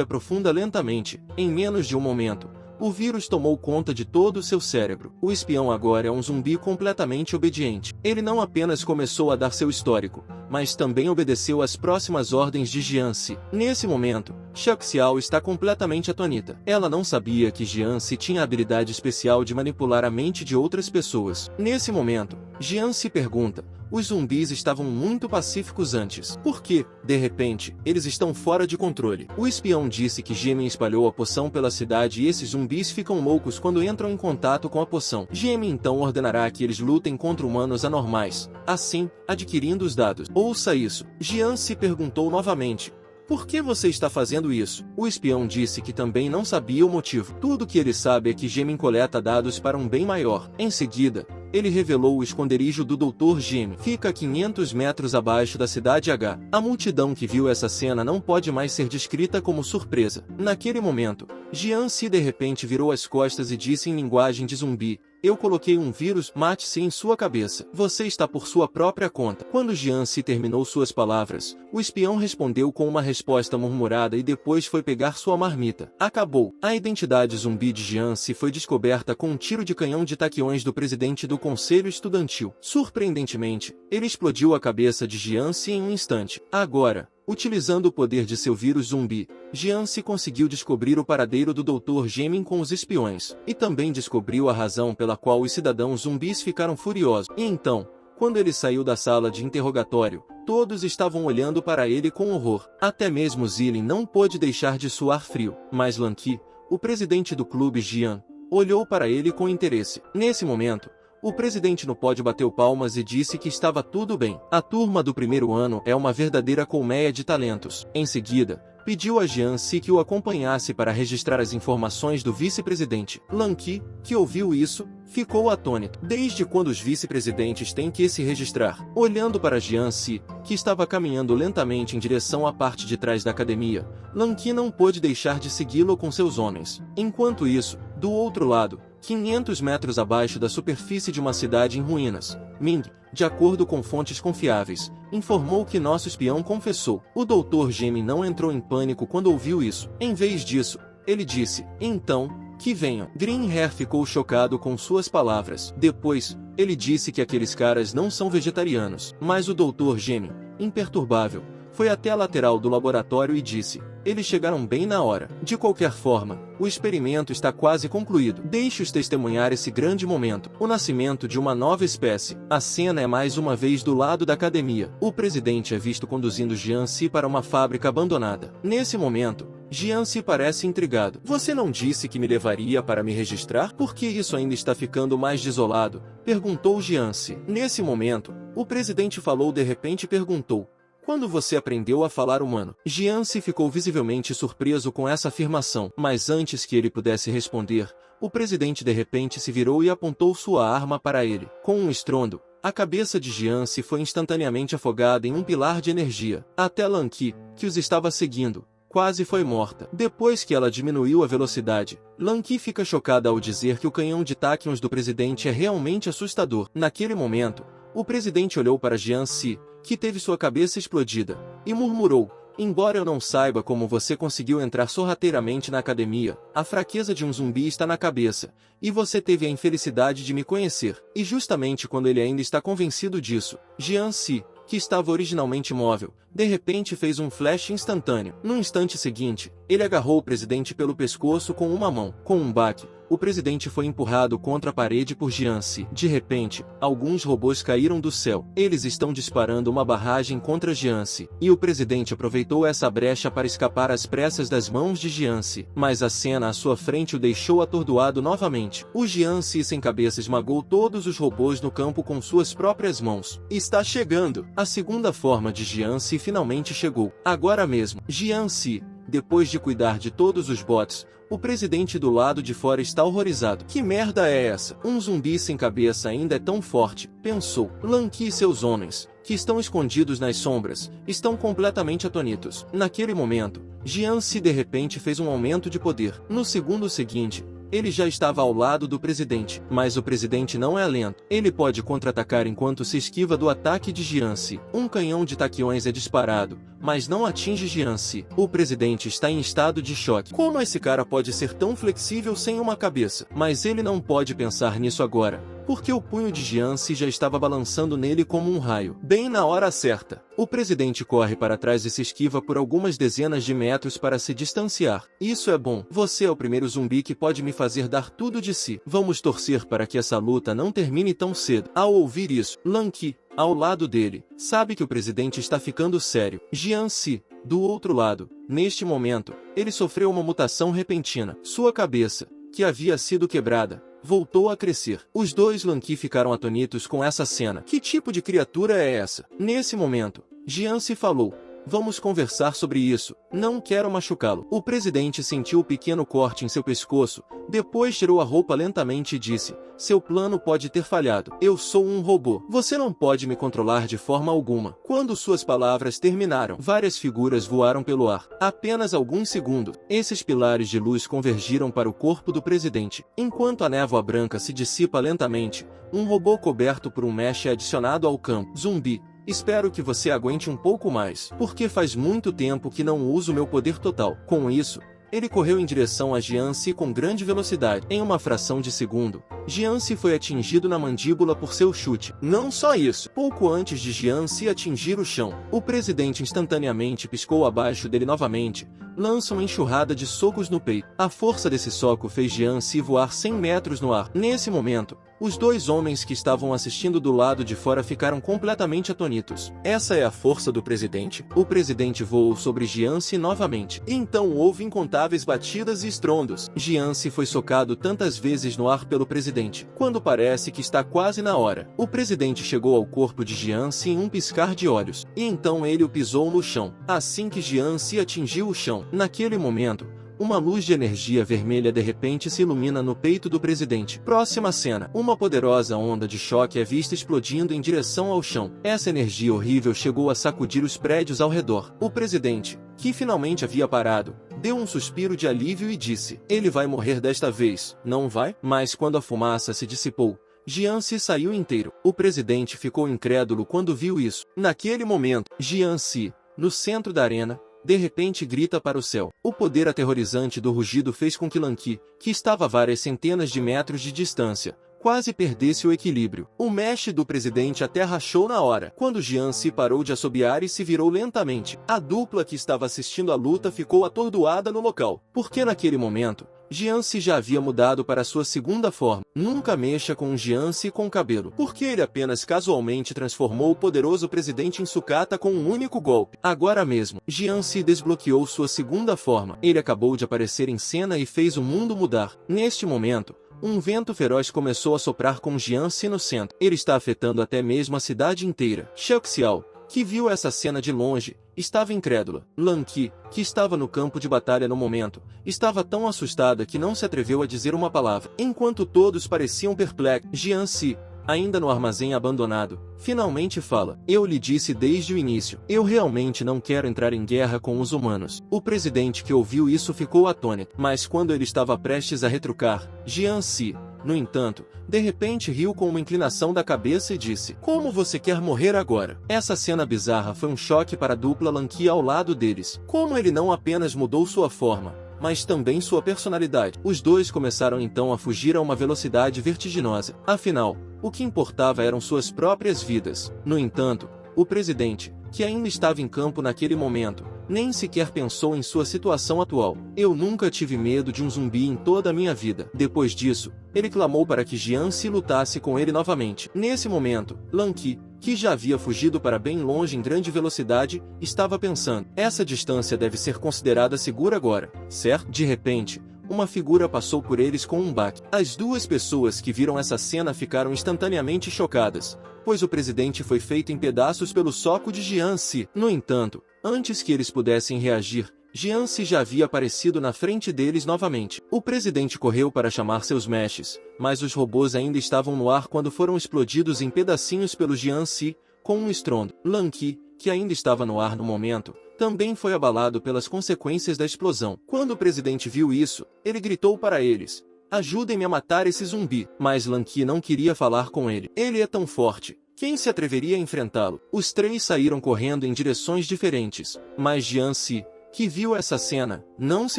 aprofunda lentamente, em menos de um momento, o vírus tomou conta de todo o seu cérebro. O espião agora é um zumbi completamente obediente. Ele não apenas começou a dar seu histórico, mas também obedeceu às próximas ordens de Jiansi. Nesse momento, Shaxiao está completamente atônita. Ela não sabia que Jiansi tinha a habilidade especial de manipular a mente de outras pessoas. Nesse momento, Jiansi pergunta: os zumbis estavam muito pacíficos antes. Por que, de repente, eles estão fora de controle? O espião disse que Gemin espalhou a poção pela cidade e esses zumbis ficam loucos quando entram em contato com a poção. Gemin então ordenará que eles lutem contra humanos anormais, assim, adquirindo os dados. Ouça isso. Jiansi perguntou novamente: por que você está fazendo isso? O espião disse que também não sabia o motivo. Tudo que ele sabe é que Gemin coleta dados para um bem maior. Em seguida, ele revelou o esconderijo do Dr. Gemin. Fica a 500 metros abaixo da cidade H. A multidão que viu essa cena não pode mais ser descrita como surpresa. Naquele momento, Jiansi de repente virou as costas e disse em linguagem de zumbi: eu coloquei um vírus, mate-se em sua cabeça. Você está por sua própria conta. Quando Jiansi terminou suas palavras, o espião respondeu com uma resposta murmurada e depois foi pegar sua marmita. Acabou. A identidade zumbi de Jiansi foi descoberta com um tiro de canhão de taquiões do presidente do Conselho Estudantil. Surpreendentemente, ele explodiu a cabeça de Jiansi em um instante. Agora, utilizando o poder de seu vírus zumbi, Jiansi conseguiu descobrir o paradeiro do Dr. Gemin com os espiões, e também descobriu a razão pela qual os cidadãos zumbis ficaram furiosos. E então, quando ele saiu da sala de interrogatório, todos estavam olhando para ele com horror. Até mesmo Zilin não pôde deixar de suar frio, mas Lan Qi, o presidente do clube Jian, olhou para ele com interesse. Nesse momento, o presidente no pódio bateu palmas e disse que estava tudo bem. A turma do primeiro ano é uma verdadeira colmeia de talentos. Em seguida, pediu a Jiansi que o acompanhasse para registrar as informações do vice-presidente. Lan Qi, que ouviu isso, ficou atônito. Desde quando os vice-presidentes têm que se registrar? Olhando para Jiansi, que estava caminhando lentamente em direção à parte de trás da academia, Lan Qi não pôde deixar de segui-lo com seus homens. Enquanto isso, do outro lado, 500 metros abaixo da superfície de uma cidade em ruínas, Ming, de acordo com fontes confiáveis, informou que nosso espião confessou. O Dr. Gemin não entrou em pânico quando ouviu isso. Em vez disso, ele disse: então, que venham. Green Hair ficou chocado com suas palavras. Depois, ele disse que aqueles caras não são vegetarianos. Mas o Dr. Gemin, imperturbável, foi até a lateral do laboratório e disse: eles chegaram bem na hora. De qualquer forma, o experimento está quase concluído. Deixe-os testemunhar esse grande momento. O nascimento de uma nova espécie. A cena é mais uma vez do lado da academia. O presidente é visto conduzindo Jiansi para uma fábrica abandonada. Nesse momento, Jiansi parece intrigado. Você não disse que me levaria para me registrar? Por que isso ainda está ficando mais desolado? Perguntou Jiansi. Nesse momento, o presidente falou de repente e perguntou: quando você aprendeu a falar humano? Jiansi ficou visivelmente surpreso com essa afirmação, mas antes que ele pudesse responder, o presidente de repente se virou e apontou sua arma para ele. Com um estrondo, a cabeça de Jiansi foi instantaneamente afogada em um pilar de energia. Até Lan Qi, que os estava seguindo, quase foi morta. Depois que ela diminuiu a velocidade, Lan Qi fica chocada ao dizer que o canhão de táquions do presidente é realmente assustador. Naquele momento, o presidente olhou para Jiansi, que teve sua cabeça explodida, e murmurou: embora eu não saiba como você conseguiu entrar sorrateiramente na academia, a fraqueza de um zumbi está na cabeça, e você teve a infelicidade de me conhecer. E justamente quando ele ainda está convencido disso, Jiansi, que estava originalmente imóvel, de repente fez um flash instantâneo. No instante seguinte, ele agarrou o presidente pelo pescoço com uma mão. Com um baque, o presidente foi empurrado contra a parede por Jiansi. De repente, alguns robôs caíram do céu. Eles estão disparando uma barragem contra Jiansi, e o presidente aproveitou essa brecha para escapar às pressas das mãos de Jiansi. Mas a cena à sua frente o deixou atordoado novamente. O Jiansi sem cabeça esmagou todos os robôs no campo com suas próprias mãos. Está chegando! A segunda forma de Jiansi finalmente chegou. Agora mesmo. Jiansi, Depois de cuidar de todos os bots, o presidente do lado de fora está horrorizado. Que merda é essa? Um zumbi sem cabeça ainda é tão forte, pensou. Lanky e seus homens, que estão escondidos nas sombras, estão completamente atônitos. Naquele momento, Jianzi de repente fez um aumento de poder. No segundo seguinte, ele já estava ao lado do presidente, mas o presidente não é lento. Ele pode contra-atacar enquanto se esquiva do ataque de Jianzi. Um canhão de taquiões é disparado, mas não atinge Jianzi. O presidente está em estado de choque. Como esse cara pode ser tão flexível sem uma cabeça? Mas ele não pode pensar nisso agora, porque o punho de Jianzi já estava balançando nele como um raio. Bem na hora certa, o presidente corre para trás e se esquiva por algumas dezenas de metros para se distanciar. Isso é bom. Você é o primeiro zumbi que pode me fazer dar tudo de si. Vamos torcer para que essa luta não termine tão cedo. Ao ouvir isso, Lanky, ao lado dele, sabe que o presidente está ficando sério. Jianzi, do outro lado, neste momento, ele sofreu uma mutação repentina. Sua cabeça, que havia sido quebrada, voltou a crescer. Os dois Lanky ficaram atônitos com essa cena. Que tipo de criatura é essa? Nesse momento, Jianzi falou: vamos conversar sobre isso, não quero machucá-lo. O presidente sentiu o pequeno corte em seu pescoço, depois tirou a roupa lentamente e disse: seu plano pode ter falhado. Eu sou um robô. Você não pode me controlar de forma alguma. Quando suas palavras terminaram, várias figuras voaram pelo ar. Apenas alguns segundos, esses pilares de luz convergiram para o corpo do presidente. Enquanto a névoa branca se dissipa lentamente, um robô coberto por um mesh é adicionado ao campo. Zumbi, espero que você aguente um pouco mais, porque faz muito tempo que não uso meu poder total. Com isso, ele correu em direção a Jianzi com grande velocidade. Em uma fração de segundo, Jianzi foi atingido na mandíbula por seu chute. Não só isso, pouco antes de Jianzi atingir o chão, o presidente instantaneamente piscou abaixo dele novamente, lança uma enxurrada de socos no peito. A força desse soco fez Jianzi voar 100 metros no ar. Nesse momento, os dois homens que estavam assistindo do lado de fora ficaram completamente atônitos. Essa é a força do presidente? O presidente voou sobre Jianzi novamente. Então houve incontáveis batidas e estrondos. Jianzi foi socado tantas vezes no ar pelo presidente, quando parece que está quase na hora. O presidente chegou ao corpo de Jianzi em um piscar de olhos, e então ele o pisou no chão. Assim que Jianzi atingiu o chão, naquele momento, uma luz de energia vermelha de repente se ilumina no peito do presidente. Próxima cena. Uma poderosa onda de choque é vista explodindo em direção ao chão. Essa energia horrível chegou a sacudir os prédios ao redor. O presidente, que finalmente havia parado, deu um suspiro de alívio e disse: ele vai morrer desta vez, não vai? Mas quando a fumaça se dissipou, Jianzi saiu inteiro. O presidente ficou incrédulo quando viu isso. Naquele momento, Jianzi, no centro da arena, de repente grita para o céu. O poder aterrorizante do rugido fez com que Lanky, que estava a várias centenas de metros de distância, quase perdesse o equilíbrio. O mesh do presidente até rachou na hora. Quando Jianzi parou de assobiar e se virou lentamente, a dupla que estava assistindo à luta ficou atordoada no local, porque naquele momento, Jianzi já havia mudado para sua segunda forma. Nunca mexa com um Jianzi com cabelo, porque ele apenas casualmente transformou o poderoso presidente em sucata com um único golpe. Agora mesmo, Jianzi desbloqueou sua segunda forma. Ele acabou de aparecer em cena e fez o mundo mudar. Neste momento, um vento feroz começou a soprar com Jianzi no centro. Ele está afetando até mesmo a cidade inteira. Xiao, que viu essa cena de longe, estava incrédula. Lanky, que estava no campo de batalha no momento, estava tão assustada que não se atreveu a dizer uma palavra. Enquanto todos pareciam perplexos, Jianzi, ainda no armazém abandonado, finalmente fala: eu lhe disse desde o início, eu realmente não quero entrar em guerra com os humanos. O presidente que ouviu isso ficou atônito, mas quando ele estava prestes a retrucar, Jianzi, no entanto, de repente riu com uma inclinação da cabeça e disse: como você quer morrer agora? Essa cena bizarra foi um choque para a dupla Lanky ao lado deles. Como ele não apenas mudou sua forma, mas também sua personalidade. Os dois começaram então a fugir a uma velocidade vertiginosa. Afinal, o que importava eram suas próprias vidas. No entanto, o presidente, que ainda estava em campo naquele momento, nem sequer pensou em sua situação atual. Eu nunca tive medo de um zumbi em toda a minha vida. Depois disso, ele clamou para que Jianzi lutasse com ele novamente. Nesse momento, Lanky, que já havia fugido para bem longe em grande velocidade, estava pensando: essa distância deve ser considerada segura agora, certo? De repente, uma figura passou por eles com um baque. As duas pessoas que viram essa cena ficaram instantaneamente chocadas, pois o presidente foi feito em pedaços pelo soco de Jianzi. No entanto, antes que eles pudessem reagir, Jiansi já havia aparecido na frente deles novamente. O presidente correu para chamar seus mestres, mas os robôs ainda estavam no ar quando foram explodidos em pedacinhos pelo Jiansi, com um estrondo. Lan Qi, que ainda estava no ar no momento, também foi abalado pelas consequências da explosão. Quando o presidente viu isso, ele gritou para eles: "Ajudem-me a matar esse zumbi." Mas Lan Qi não queria falar com ele. Ele é tão forte. Quem se atreveria a enfrentá-lo? Os três saíram correndo em direções diferentes, mas Jiansi, que viu essa cena, não se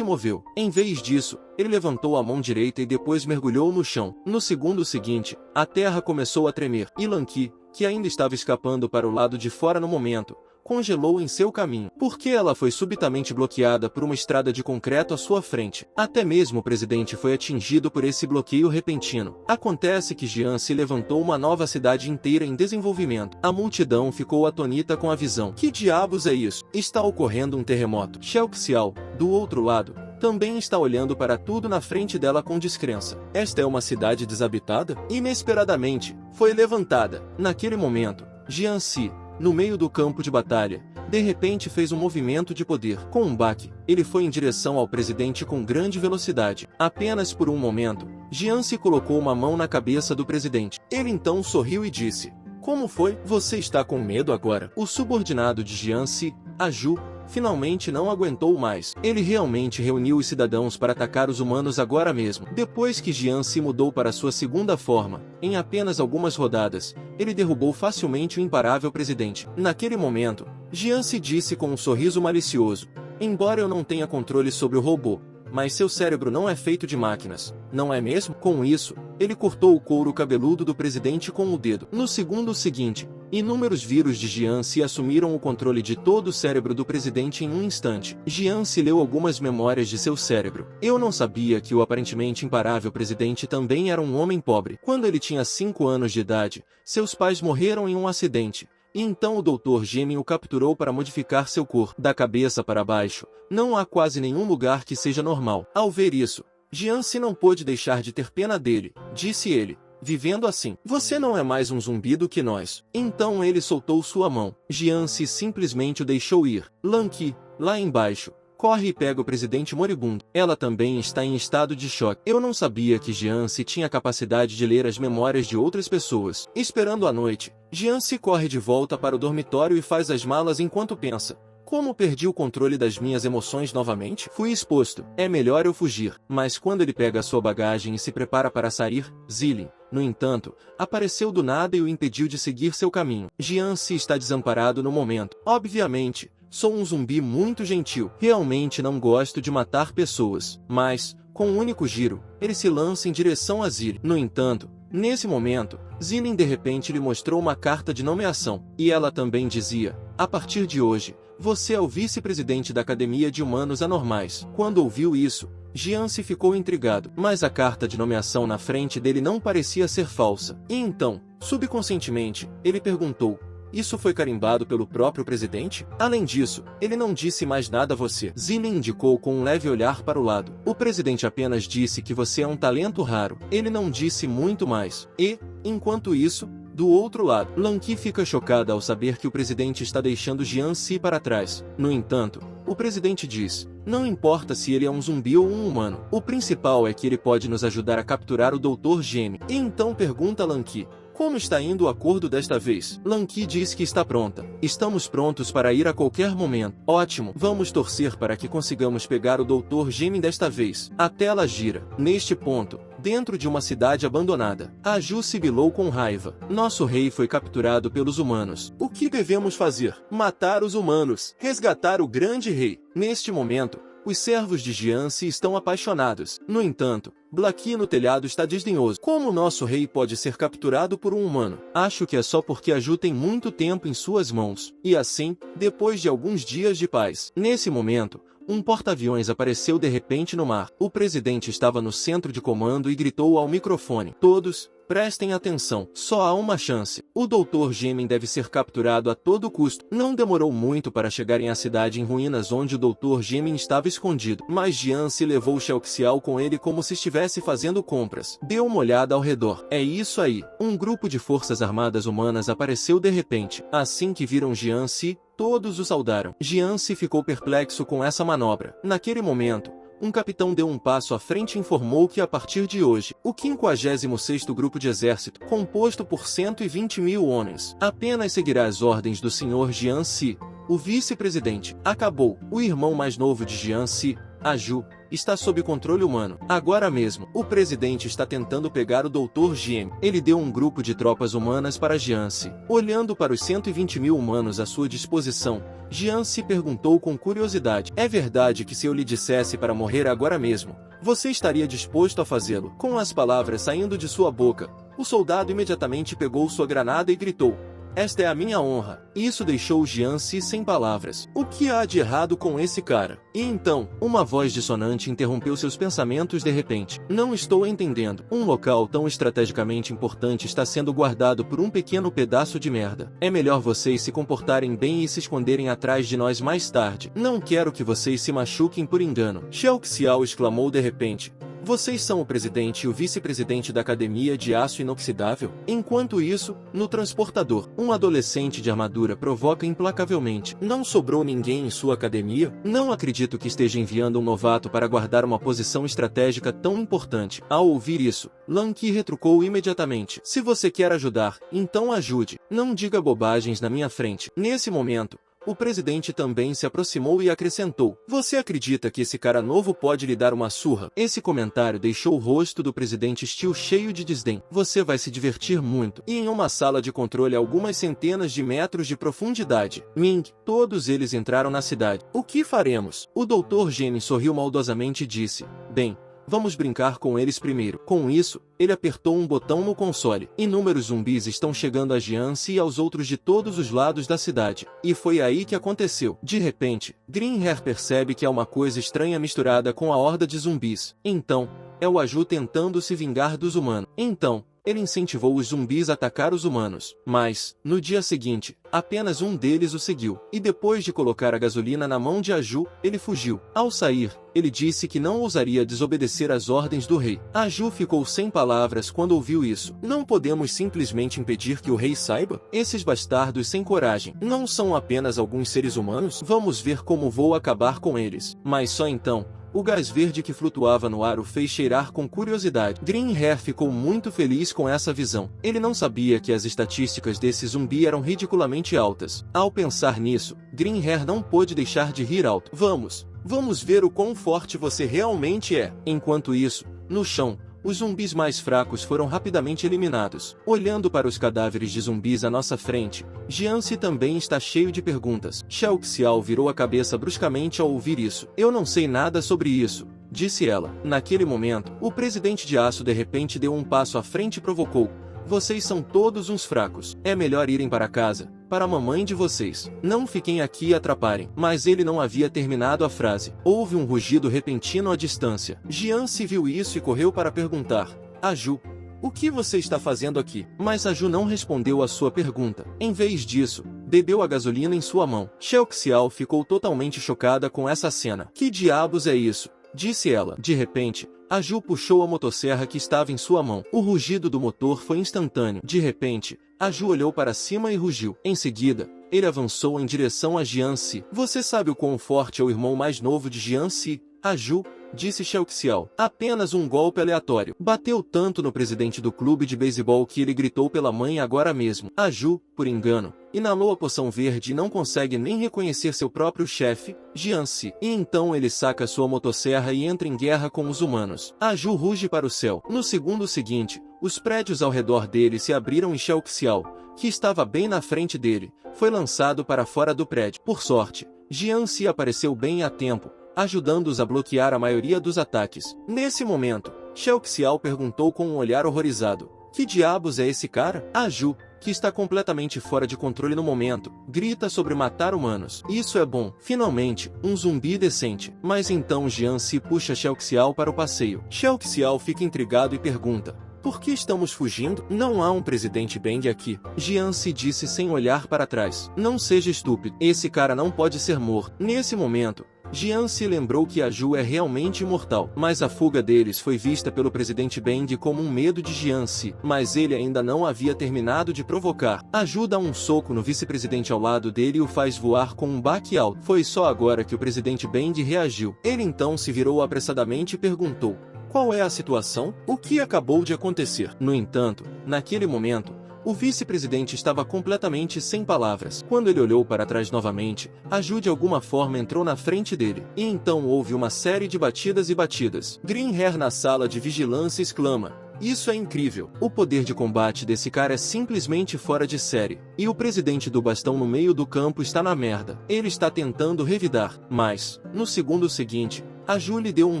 moveu. Em vez disso, ele levantou a mão direita e depois mergulhou no chão. No segundo seguinte, a terra começou a tremer, e Lan Qi, que ainda estava escapando para o lado de fora no momento, congelou em seu caminho, porque ela foi subitamente bloqueada por uma estrada de concreto à sua frente. Até mesmo o presidente foi atingido por esse bloqueio repentino. Acontece que Jiansi levantou uma nova cidade inteira em desenvolvimento. A multidão ficou atonita com a visão. Que diabos é isso? Está ocorrendo um terremoto. Xiao Xiao, do outro lado, também está olhando para tudo na frente dela com descrença. Esta é uma cidade desabitada? Inesperadamente, foi levantada. Naquele momento, Jiansi, no meio do campo de batalha, de repente fez um movimento de poder. Com um baque, ele foi em direção ao presidente com grande velocidade. Apenas por um momento, Jiansi colocou uma mão na cabeça do presidente. Ele então sorriu e disse: "Como foi? Você está com medo agora?" O subordinado de Jiansi, Aju, finalmente não aguentou mais. Ele realmente reuniu os cidadãos para atacar os humanos agora mesmo. Depois que Jiansi mudou para sua segunda forma, em apenas algumas rodadas, ele derrubou facilmente o imparável presidente. Naquele momento, Jiansi disse com um sorriso malicioso: "Embora eu não tenha controle sobre o robô, mas seu cérebro não é feito de máquinas, não é mesmo?" Com isso, ele cortou o couro cabeludo do presidente com o dedo. No segundo seguinte, inúmeros vírus de Jiansi assumiram o controle de todo o cérebro do presidente em um instante. Jiansi leu algumas memórias de seu cérebro. Eu não sabia que o aparentemente imparável presidente também era um homem pobre. Quando ele tinha 5 anos de idade, seus pais morreram em um acidente. E então o Dr. Gemin o capturou para modificar seu corpo. Da cabeça para baixo, não há quase nenhum lugar que seja normal. Ao ver isso, Jiansi não pôde deixar de ter pena dele. Disse ele: "Vivendo assim, você não é mais um zumbi do que nós." Então ele soltou sua mão. Jiansi simplesmente o deixou ir. Lan Qi, lá embaixo, corre e pega o presidente moribundo. Ela também está em estado de choque. Eu não sabia que Jiansi tinha a capacidade de ler as memórias de outras pessoas. Esperando a noite, Jiansi corre de volta para o dormitório e faz as malas enquanto pensa: "Como perdi o controle das minhas emoções novamente? Fui exposto. É melhor eu fugir." Mas quando ele pega a sua bagagem e se prepara para sair, Zilin, no entanto, apareceu do nada e o impediu de seguir seu caminho. Jiansi está desamparado no momento. Obviamente, sou um zumbi muito gentil. Realmente não gosto de matar pessoas. Mas, com um único giro, ele se lança em direção a Zilin. No entanto, nesse momento, Zilin de repente lhe mostrou uma carta de nomeação. E ela também dizia: "A partir de hoje, você é o vice-presidente da Academia de Humanos Anormais." Quando ouviu isso, Jiansi ficou intrigado, mas a carta de nomeação na frente dele não parecia ser falsa. E então, subconscientemente, ele perguntou: "Isso foi carimbado pelo próprio presidente?" Além disso, ele não disse mais nada a você. Zilin indicou com um leve olhar para o lado. "O presidente apenas disse que você é um talento raro." Ele não disse muito mais. E, enquanto isso, do outro lado, Lan Qi fica chocada ao saber que o presidente está deixando Jiansi para trás. No entanto, o presidente diz: "Não importa se ele é um zumbi ou um humano. O principal é que ele pode nos ajudar a capturar o Dr. Gemin." E então pergunta a Lan Qi: "Como está indo o acordo desta vez?" Lan Qi diz que está pronta. "Estamos prontos para ir a qualquer momento." "Ótimo, vamos torcer para que consigamos pegar o Dr. Gemin desta vez." A tela gira. Neste ponto, dentro de uma cidade abandonada, Aju sibilou com raiva. "Nosso rei foi capturado pelos humanos. O que devemos fazer?" "Matar os humanos. Resgatar o grande rei." Neste momento, os servos de Jiansi estão apaixonados. No entanto, Blaqui no telhado está desdenhoso. "Como nosso rei pode ser capturado por um humano?" "Acho que é só porque Aju tem muito tempo em suas mãos." E assim, depois de alguns dias de paz. Nesse momento, um porta-aviões apareceu de repente no mar. O presidente estava no centro de comando e gritou ao microfone: "Todos, Prestem atenção, só há uma chance. O Dr. Gemin deve ser capturado a todo custo. Não demorou muito para chegarem à cidade em ruínas onde o Dr. Gemin estava escondido, mas Jian se levou Xiao Xiao com ele como se estivesse fazendo compras. Deu uma olhada ao redor. É isso aí. Um grupo de forças armadas humanas apareceu de repente. Assim que viram Jian Si, todos o saudaram. Jian Si ficou perplexo com essa manobra. Naquele momento, um capitão deu um passo à frente e informou que a partir de hoje, o 56º Grupo de Exército, composto por 120 mil homens, apenas seguirá as ordens do Sr. Jian Si, o vice-presidente. Acabou. O irmão mais novo de Jian Si, Aju, está sob controle humano. Agora mesmo, o presidente está tentando pegar o Dr. Gemin. Ele deu um grupo de tropas humanas para Jian Si. Olhando para os 120 mil humanos à sua disposição, Jian Si perguntou com curiosidade: é verdade que se eu lhe dissesse para morrer agora mesmo, você estaria disposto a fazê-lo? Com as palavras saindo de sua boca, o soldado imediatamente pegou sua granada e gritou: esta é a minha honra. Isso deixou Jian Si sem palavras. O que há de errado com esse cara? E então, uma voz dissonante interrompeu seus pensamentos de repente. Não estou entendendo. Um local tão estrategicamente importante está sendo guardado por um pequeno pedaço de merda. É melhor vocês se comportarem bem e se esconderem atrás de nós mais tarde. Não quero que vocês se machuquem por engano. Xiao Xiao exclamou de repente. Vocês são o presidente e o vice-presidente da Academia de Aço Inoxidável? Enquanto isso, no transportador, um adolescente de armadura provoca implacavelmente. Não sobrou ninguém em sua academia? Não acredito que esteja enviando um novato para guardar uma posição estratégica tão importante. Ao ouvir isso, Lan Qi retrucou imediatamente. Se você quer ajudar, então ajude. Não diga bobagens na minha frente. Nesse momento, o presidente também se aproximou e acrescentou: você acredita que esse cara novo pode lhe dar uma surra? Esse comentário deixou o rosto do presidente Steel cheio de desdém. Você vai se divertir muito. E em uma sala de controle a algumas centenas de metros de profundidade. Ming, todos eles entraram na cidade. O que faremos? O Dr. Gemin sorriu maldosamente e disse: bem, vamos brincar com eles primeiro. Com isso, ele apertou um botão no console. Inúmeros zumbis estão chegando a Jian Si e aos outros de todos os lados da cidade. E foi aí que aconteceu. De repente, Green Hair percebe que há uma coisa estranha misturada com a horda de zumbis. Então, é o Aju tentando se vingar dos humanos. Então, ele incentivou os zumbis a atacar os humanos. Mas, no dia seguinte, apenas um deles o seguiu. E depois de colocar a gasolina na mão de Aju, ele fugiu. Ao sair, ele disse que não ousaria desobedecer às ordens do rei. Aju ficou sem palavras quando ouviu isso. Não podemos simplesmente impedir que o rei saiba? Esses bastardos sem coragem não são apenas alguns seres humanos? Vamos ver como vou acabar com eles. Mas só então, o gás verde que flutuava no ar o fez cheirar com curiosidade. Green Hair ficou muito feliz com essa visão. Ele não sabia que as estatísticas desse zumbi eram ridiculamente altas. Ao pensar nisso, Green Hair não pôde deixar de rir alto. Vamos ver o quão forte você realmente é. Enquanto isso, no chão, os zumbis mais fracos foram rapidamente eliminados. Olhando para os cadáveres de zumbis à nossa frente, Jian Si também está cheio de perguntas. Xiao Xiao virou a cabeça bruscamente ao ouvir isso. Eu não sei nada sobre isso, disse ela. Naquele momento, o presidente de aço de repente deu um passo à frente e provocou: vocês são todos uns fracos. É melhor irem para casa, para a mamãe de vocês. Não fiquem aqui e atrapalhem. Mas ele não havia terminado a frase. Houve um rugido repentino à distância. Jian Si viu isso e correu para perguntar: Aju, o que você está fazendo aqui? Mas Aju não respondeu à sua pergunta. Em vez disso, bebeu a gasolina em sua mão. Xiao Xiao ficou totalmente chocada com essa cena. Que diabos é isso? Disse ela. De repente, Aju puxou a motosserra que estava em sua mão. O rugido do motor foi instantâneo. De repente, Aju olhou para cima e rugiu. Em seguida, ele avançou em direção a Jian Si. Você sabe o quão forte é o irmão mais novo de Jian Si, Aju? Disse Xiao Xiao. Apenas um golpe aleatório. Bateu tanto no presidente do clube de beisebol que ele gritou pela mãe agora mesmo. Aju, por engano, inalou a poção verde e não consegue nem reconhecer seu próprio chefe, Jian Si. E então ele saca sua motosserra e entra em guerra com os humanos. Aju ruge para o céu. No segundo seguinte, os prédios ao redor dele se abriram e Xiao Xiao, que estava bem na frente dele, foi lançado para fora do prédio. Por sorte, Jian Si apareceu bem a tempo, ajudando-os a bloquear a maioria dos ataques. Nesse momento, Xiao Xiao perguntou com um olhar horrorizado: que diabos é esse cara? Aju, que está completamente fora de controle no momento, grita sobre matar humanos. Isso é bom. Finalmente, um zumbi decente. Mas então Jian Si puxa Xiao Xiao para o passeio. Xiao Xiao fica intrigado e pergunta: Por que estamos fugindo? Não há um presidente Bang aqui. Jian se disse sem olhar para trás. Não seja estúpido. Esse cara não pode ser morto. Nesse momento, Jian se lembrou que a Ju é realmente imortal, mas a fuga deles foi vista pelo presidente Bang como um medo de Jian se, mas ele ainda não havia terminado de provocar. A Ju dá um soco no vice-presidente ao lado dele e o faz voar com um baque alto. Foi só agora que o presidente Bang reagiu. Ele então se virou apressadamente e perguntou: qual é a situação? O que acabou de acontecer? No entanto, naquele momento, o vice-presidente estava completamente sem palavras. Quando ele olhou para trás novamente, a Ju de alguma forma entrou na frente dele. E então houve uma série de batidas e batidas. Green Hair na sala de vigilância exclama: isso é incrível. O poder de combate desse cara é simplesmente fora de série. E o presidente do bastão no meio do campo está na merda. Ele está tentando revidar. Mas, no segundo seguinte, a Ju lhe deu um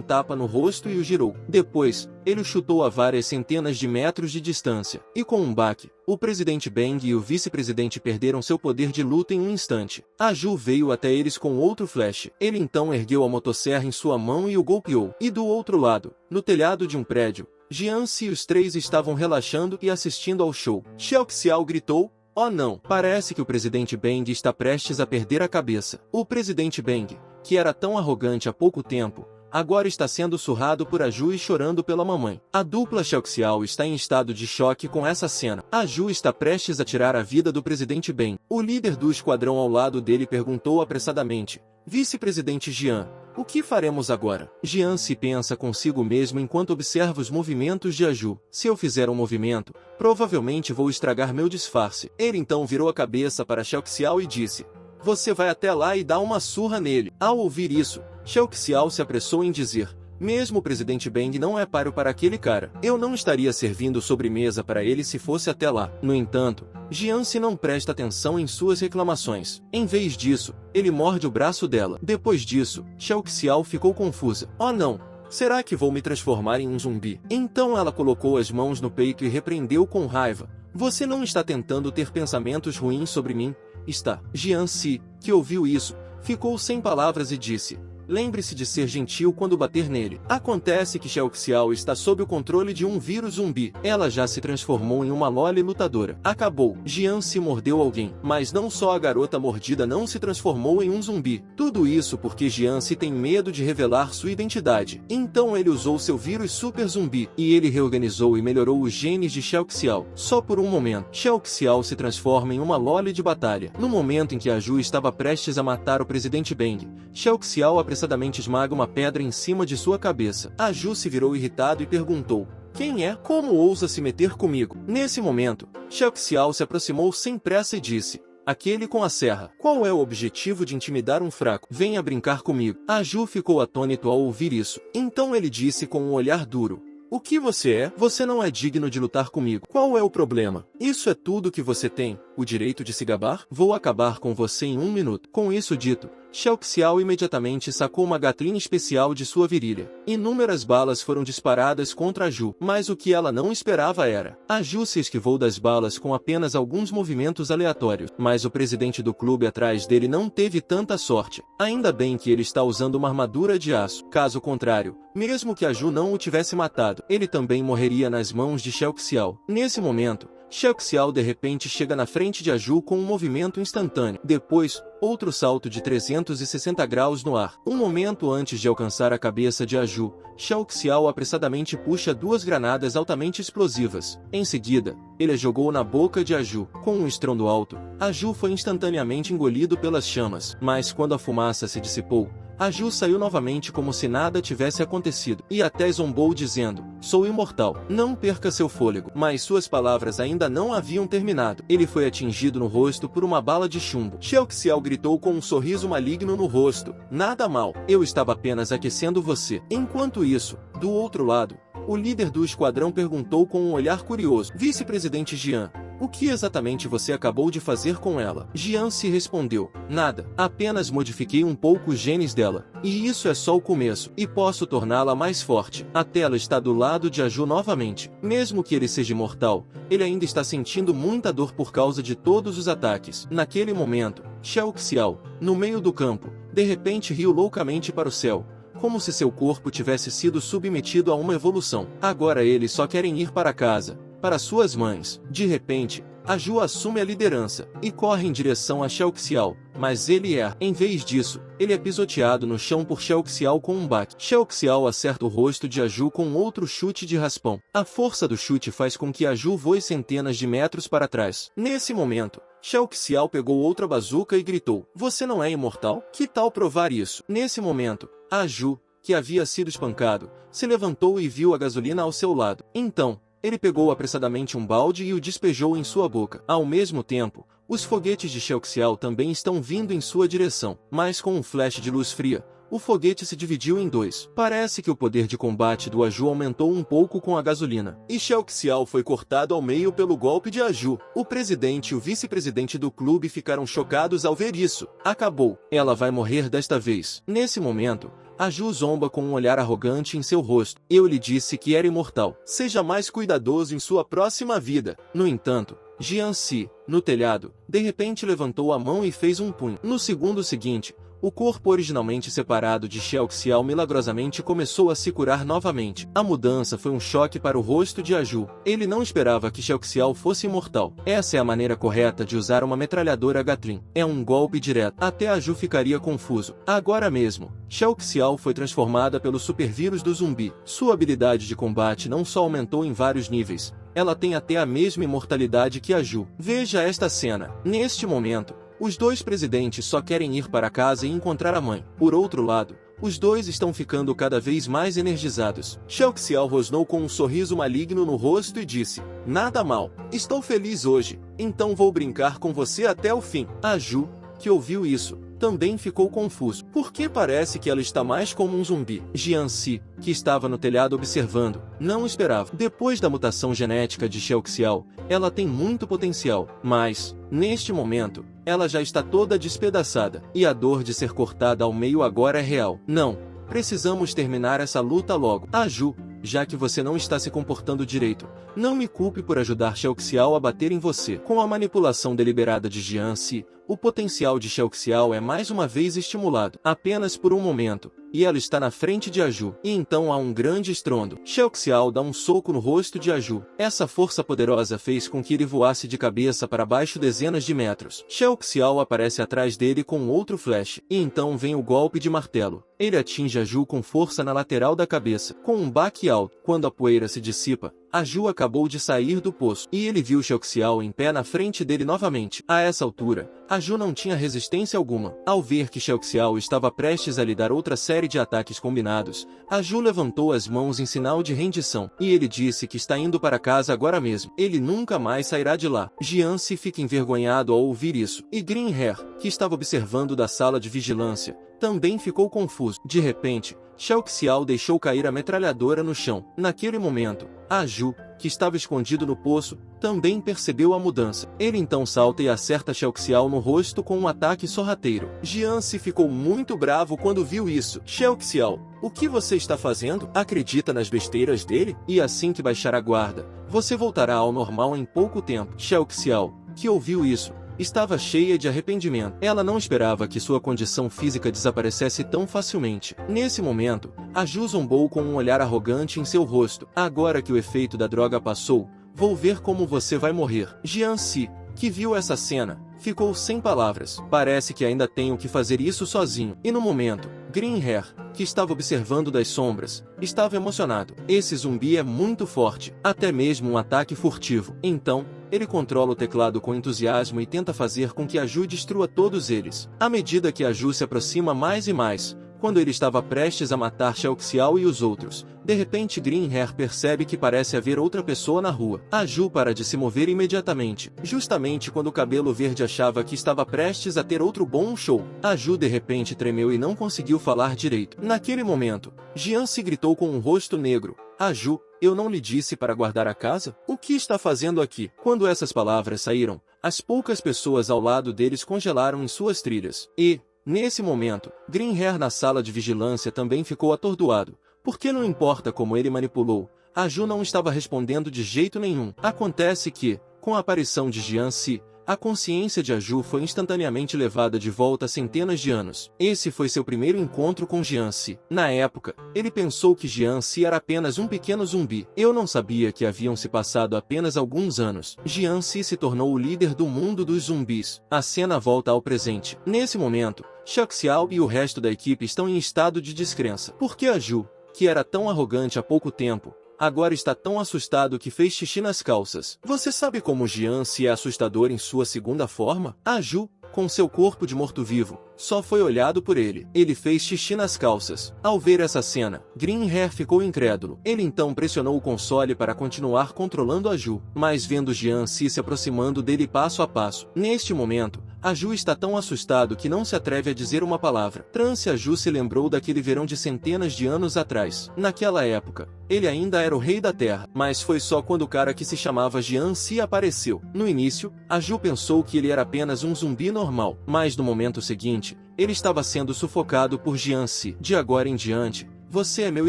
tapa no rosto e o girou. Depois, ele o chutou a várias centenas de metros de distância. E com um baque, o presidente Bang e o vice-presidente perderam seu poder de luta em um instante. A Ju veio até eles com outro flash. Ele então ergueu a motosserra em sua mão e o golpeou. E do outro lado, no telhado de um prédio, Jian Se e os três estavam relaxando e assistindo ao show. Xiao Xiao gritou: oh não, parece que o presidente Bang está prestes a perder a cabeça. O presidente Bang, que era tão arrogante há pouco tempo, agora está sendo surrado por a Ju e chorando pela mamãe. A dupla Xiao Xiao está em estado de choque com essa cena. A Ju está prestes a tirar a vida do presidente Bang. O líder do esquadrão ao lado dele perguntou apressadamente: vice-presidente Jian, o que faremos agora? Jian se pensa consigo mesmo enquanto observa os movimentos de Aju. Se eu fizer um movimento, provavelmente vou estragar meu disfarce. Ele então virou a cabeça para Xiao Xiao e disse: você vai até lá e dá uma surra nele. Ao ouvir isso, Xiao Xiao se apressou em dizer: mesmo o presidente Bang não é páreo para aquele cara. Eu não estaria servindo sobremesa para ele se fosse até lá. No entanto, Jian Se não presta atenção em suas reclamações. Em vez disso, ele morde o braço dela. Depois disso, Xiao Xiao ficou confusa. Oh não! Será que vou me transformar em um zumbi? Então ela colocou as mãos no peito e repreendeu com raiva: você não está tentando ter pensamentos ruins sobre mim, está? Jian Se, que ouviu isso, ficou sem palavras e disse: lembre-se de ser gentil quando bater nele. Acontece que Xiao Xiao está sob o controle de um vírus zumbi. Ela já se transformou em uma loli lutadora. Acabou. Jian Se mordeu alguém. Mas não só a garota mordida não se transformou em um zumbi. Tudo isso porque Jian Se tem medo de revelar sua identidade. Então ele usou seu vírus super zumbi. E ele reorganizou e melhorou os genes de Xiao Xiao. Só por um momento, Xiao Xiao se transforma em uma loli de batalha. No momento em que a Ju estava prestes a matar o presidente Bang, Xiao Xiao apressadamente esmaga uma pedra em cima de sua cabeça. A Ju se virou irritado e perguntou: quem é? Como ousa se meter comigo? Nesse momento, Xiao Xiao se aproximou sem pressa e disse: aquele com a serra. Qual é o objetivo de intimidar um fraco? Venha brincar comigo. A Ju ficou atônito ao ouvir isso. Então ele disse com um olhar duro: o que você é? Você não é digno de lutar comigo. Qual é o problema? Isso é tudo que você tem? O direito de se gabar? Vou acabar com você em 1 minuto. Com isso dito, Xiao Xiao imediatamente sacou uma Gatling especial de sua virilha. Inúmeras balas foram disparadas contra a Ju, mas o que ela não esperava era: a Ju se esquivou das balas com apenas alguns movimentos aleatórios, mas o presidente do clube atrás dele não teve tanta sorte. Ainda bem que ele está usando uma armadura de aço. Caso contrário, mesmo que a Ju não o tivesse matado, ele também morreria nas mãos de Xiao Xiao. Nesse momento, Xiao Xiao de repente chega na frente de Aju com um movimento instantâneo. Depois, outro salto de 360 graus no ar. Um momento antes de alcançar a cabeça de Aju, Xiao Xiao apressadamente puxa 2 granadas altamente explosivas. Em seguida, ele as jogou na boca de Aju. Com um estrondo alto, Aju foi instantaneamente engolido pelas chamas. Mas quando a fumaça se dissipou, Aju saiu novamente como se nada tivesse acontecido, e até zombou dizendo: sou imortal, não perca seu fôlego. Mas suas palavras ainda não haviam terminado. Ele foi atingido no rosto por uma bala de chumbo. Xiao Xiao gritou com um sorriso maligno no rosto: nada mal, eu estava apenas aquecendo você. Enquanto isso, do outro lado, o líder do esquadrão perguntou com um olhar curioso: vice-presidente Jian, o que exatamente você acabou de fazer com ela? Jian Se respondeu: nada, apenas modifiquei um pouco os genes dela. E isso é só o começo, e posso torná-la mais forte. A tela está do lado de Aju novamente. Mesmo que ele seja imortal, ele ainda está sentindo muita dor por causa de todos os ataques. Naquele momento, Xiao Xiao, no meio do campo, de repente riu loucamente para o céu. como se seu corpo tivesse sido submetido a uma evolução. Agora eles só querem ir para casa, para suas mães. De repente, Aju assume a liderança e corre em direção a Shao Xiao, mas ele erra. Em vez disso, ele é pisoteado no chão por Shao Xiao com um bate. Shao Xiao acerta o rosto de Aju com outro chute de raspão. A força do chute faz com que Aju voe centenas de metros para trás. Nesse momento, Shao Xiao pegou outra bazuca e gritou: "Você não é imortal? Que tal provar isso?" Nesse momento, Aju, que havia sido espancado, se levantou e viu a gasolina ao seu lado. Então, ele pegou apressadamente um balde e o despejou em sua boca. Ao mesmo tempo, os foguetes de Shao Xiao também estão vindo em sua direção, mas com um flash de luz fria, o foguete se dividiu em dois. Parece que o poder de combate do Aju aumentou um pouco com a gasolina, e Shao Xiao foi cortado ao meio pelo golpe de Aju. O presidente e o vice-presidente do clube ficaram chocados ao ver isso. Acabou. Ela vai morrer desta vez. Nesse momento, Aju zomba com um olhar arrogante em seu rosto. Eu lhe disse que era imortal. Seja mais cuidadoso em sua próxima vida. No entanto, Jianxi, no telhado, de repente levantou a mão e fez um punho. No segundo seguinte, o corpo originalmente separado de Shao Xiao milagrosamente começou a se curar novamente. A mudança foi um choque para o rosto de Aju. Ele não esperava que Shao Xiao fosse imortal. Essa é a maneira correta de usar uma metralhadora Gatling. É um golpe direto. Até Aju ficaria confuso. Agora mesmo, Shao Xiao foi transformada pelo supervírus do zumbi. Sua habilidade de combate não só aumentou em vários níveis, ela tem até a mesma imortalidade que Aju. Veja esta cena. Neste momento, os dois presidentes só querem ir para casa e encontrar a mãe. Por outro lado, os dois estão ficando cada vez mais energizados. Shao Xiao rosnou com um sorriso maligno no rosto e disse: "Nada mal. Estou feliz hoje, então vou brincar com você até o fim." Aju, que ouviu isso, também ficou confuso. Por que parece que ela está mais como um zumbi? Jianxi, que estava no telhado observando, não esperava. Depois da mutação genética de Shao Xiao, ela tem muito potencial, mas, neste momento, ela já está toda despedaçada, e a dor de ser cortada ao meio agora é real. Não, precisamos terminar essa luta logo. Aju, já que você não está se comportando direito, não me culpe por ajudar Shao Xiao a bater em você. Com a manipulação deliberada de Jianxi, o potencial de Shao Xiao é mais uma vez estimulado, apenas por um momento, e ela está na frente de Aju. E então há um grande estrondo. Shao Xiao dá um soco no rosto de Aju. Essa força poderosa fez com que ele voasse de cabeça para baixo dezenas de metros. Shao Xiao aparece atrás dele com outro flash, e então vem o golpe de martelo. Ele atinge Aju com força na lateral da cabeça, com um baque alto. Quando a poeira se dissipa, Aju acabou de sair do poço, e ele viu Shao Xiao em pé na frente dele novamente. A essa altura, Aju não tinha resistência alguma. Ao ver que Shao Xiao estava prestes a lhe dar outra série de ataques combinados, Aju levantou as mãos em sinal de rendição, e ele disse que está indo para casa agora mesmo. Ele nunca mais sairá de lá. Jianxi fica envergonhado ao ouvir isso, e Green Hair, que estava observando da sala de vigilância, também ficou confuso. De repente, Shao Xiao deixou cair a metralhadora no chão. Naquele momento, Aju, que estava escondido no poço, também percebeu a mudança. Ele então salta e acerta Shao Xiao no rosto com um ataque sorrateiro. Jianxi ficou muito bravo quando viu isso. Shao Xiao, o que você está fazendo? Acredita nas besteiras dele? E assim que baixar a guarda, você voltará ao normal em pouco tempo. Shao Xiao, que ouviu isso, estava cheia de arrependimento. Ela não esperava que sua condição física desaparecesse tão facilmente. Nesse momento, Aju zombou com um olhar arrogante em seu rosto. Agora que o efeito da droga passou, vou ver como você vai morrer. Jianxi, que viu essa cena, ficou sem palavras. Parece que ainda tenho que fazer isso sozinho. E no momento, Green Hair, que estava observando das sombras, estava emocionado. Esse zumbi é muito forte, até mesmo um ataque furtivo. Então, ele controla o teclado com entusiasmo e tenta fazer com que Aju destrua todos eles. À medida que Aju se aproxima mais e mais, quando ele estava prestes a matar Shao Xiao e os outros, de repente Green Hair percebe que parece haver outra pessoa na rua. Aju para de se mover imediatamente, justamente quando o cabelo verde achava que estava prestes a ter outro bom show. Aju de repente tremeu e não conseguiu falar direito. Naquele momento, Jianxi gritou com um rosto negro: Aju, eu não lhe disse para guardar a casa? O que está fazendo aqui? Quando essas palavras saíram, as poucas pessoas ao lado deles congelaram em suas trilhas. E, nesse momento, Green Hair na sala de vigilância também ficou atordoado, porque não importa como ele manipulou, Aju não estava respondendo de jeito nenhum. Acontece que, com a aparição de Jianxi, A consciência de Aju foi instantaneamente levada de volta a centenas de anos. Esse foi seu primeiro encontro com Jian-Si. Na época, ele pensou que Jian-Si era apenas um pequeno zumbi. Eu não sabia que haviam se passado apenas alguns anos. Jian-Si se tornou o líder do mundo dos zumbis. A cena volta ao presente. Nesse momento, Shang Xiao e o resto da equipe estão em estado de descrença. Porque Aju, que era tão arrogante há pouco tempo, agora está tão assustado que fez xixi nas calças. Você sabe como Jian-Si é assustador em sua segunda forma? Aju, com seu corpo de morto-vivo, só foi olhado por ele. Ele fez xixi nas calças. Ao ver essa cena, Green Hair ficou incrédulo. Ele então pressionou o console para continuar controlando Aju, mas vendo Jian-Si se aproximando dele passo a passo. Neste momento, Aju está tão assustado que não se atreve a dizer uma palavra. Trance Aju se lembrou daquele verão de centenas de anos atrás. Naquela época, ele ainda era o rei da terra, mas foi só quando o cara que se chamava Jian-Si apareceu. No início, Aju pensou que ele era apenas um zumbi normal, mas no momento seguinte, ele estava sendo sufocado por Jian-Si. De agora em diante, você é meu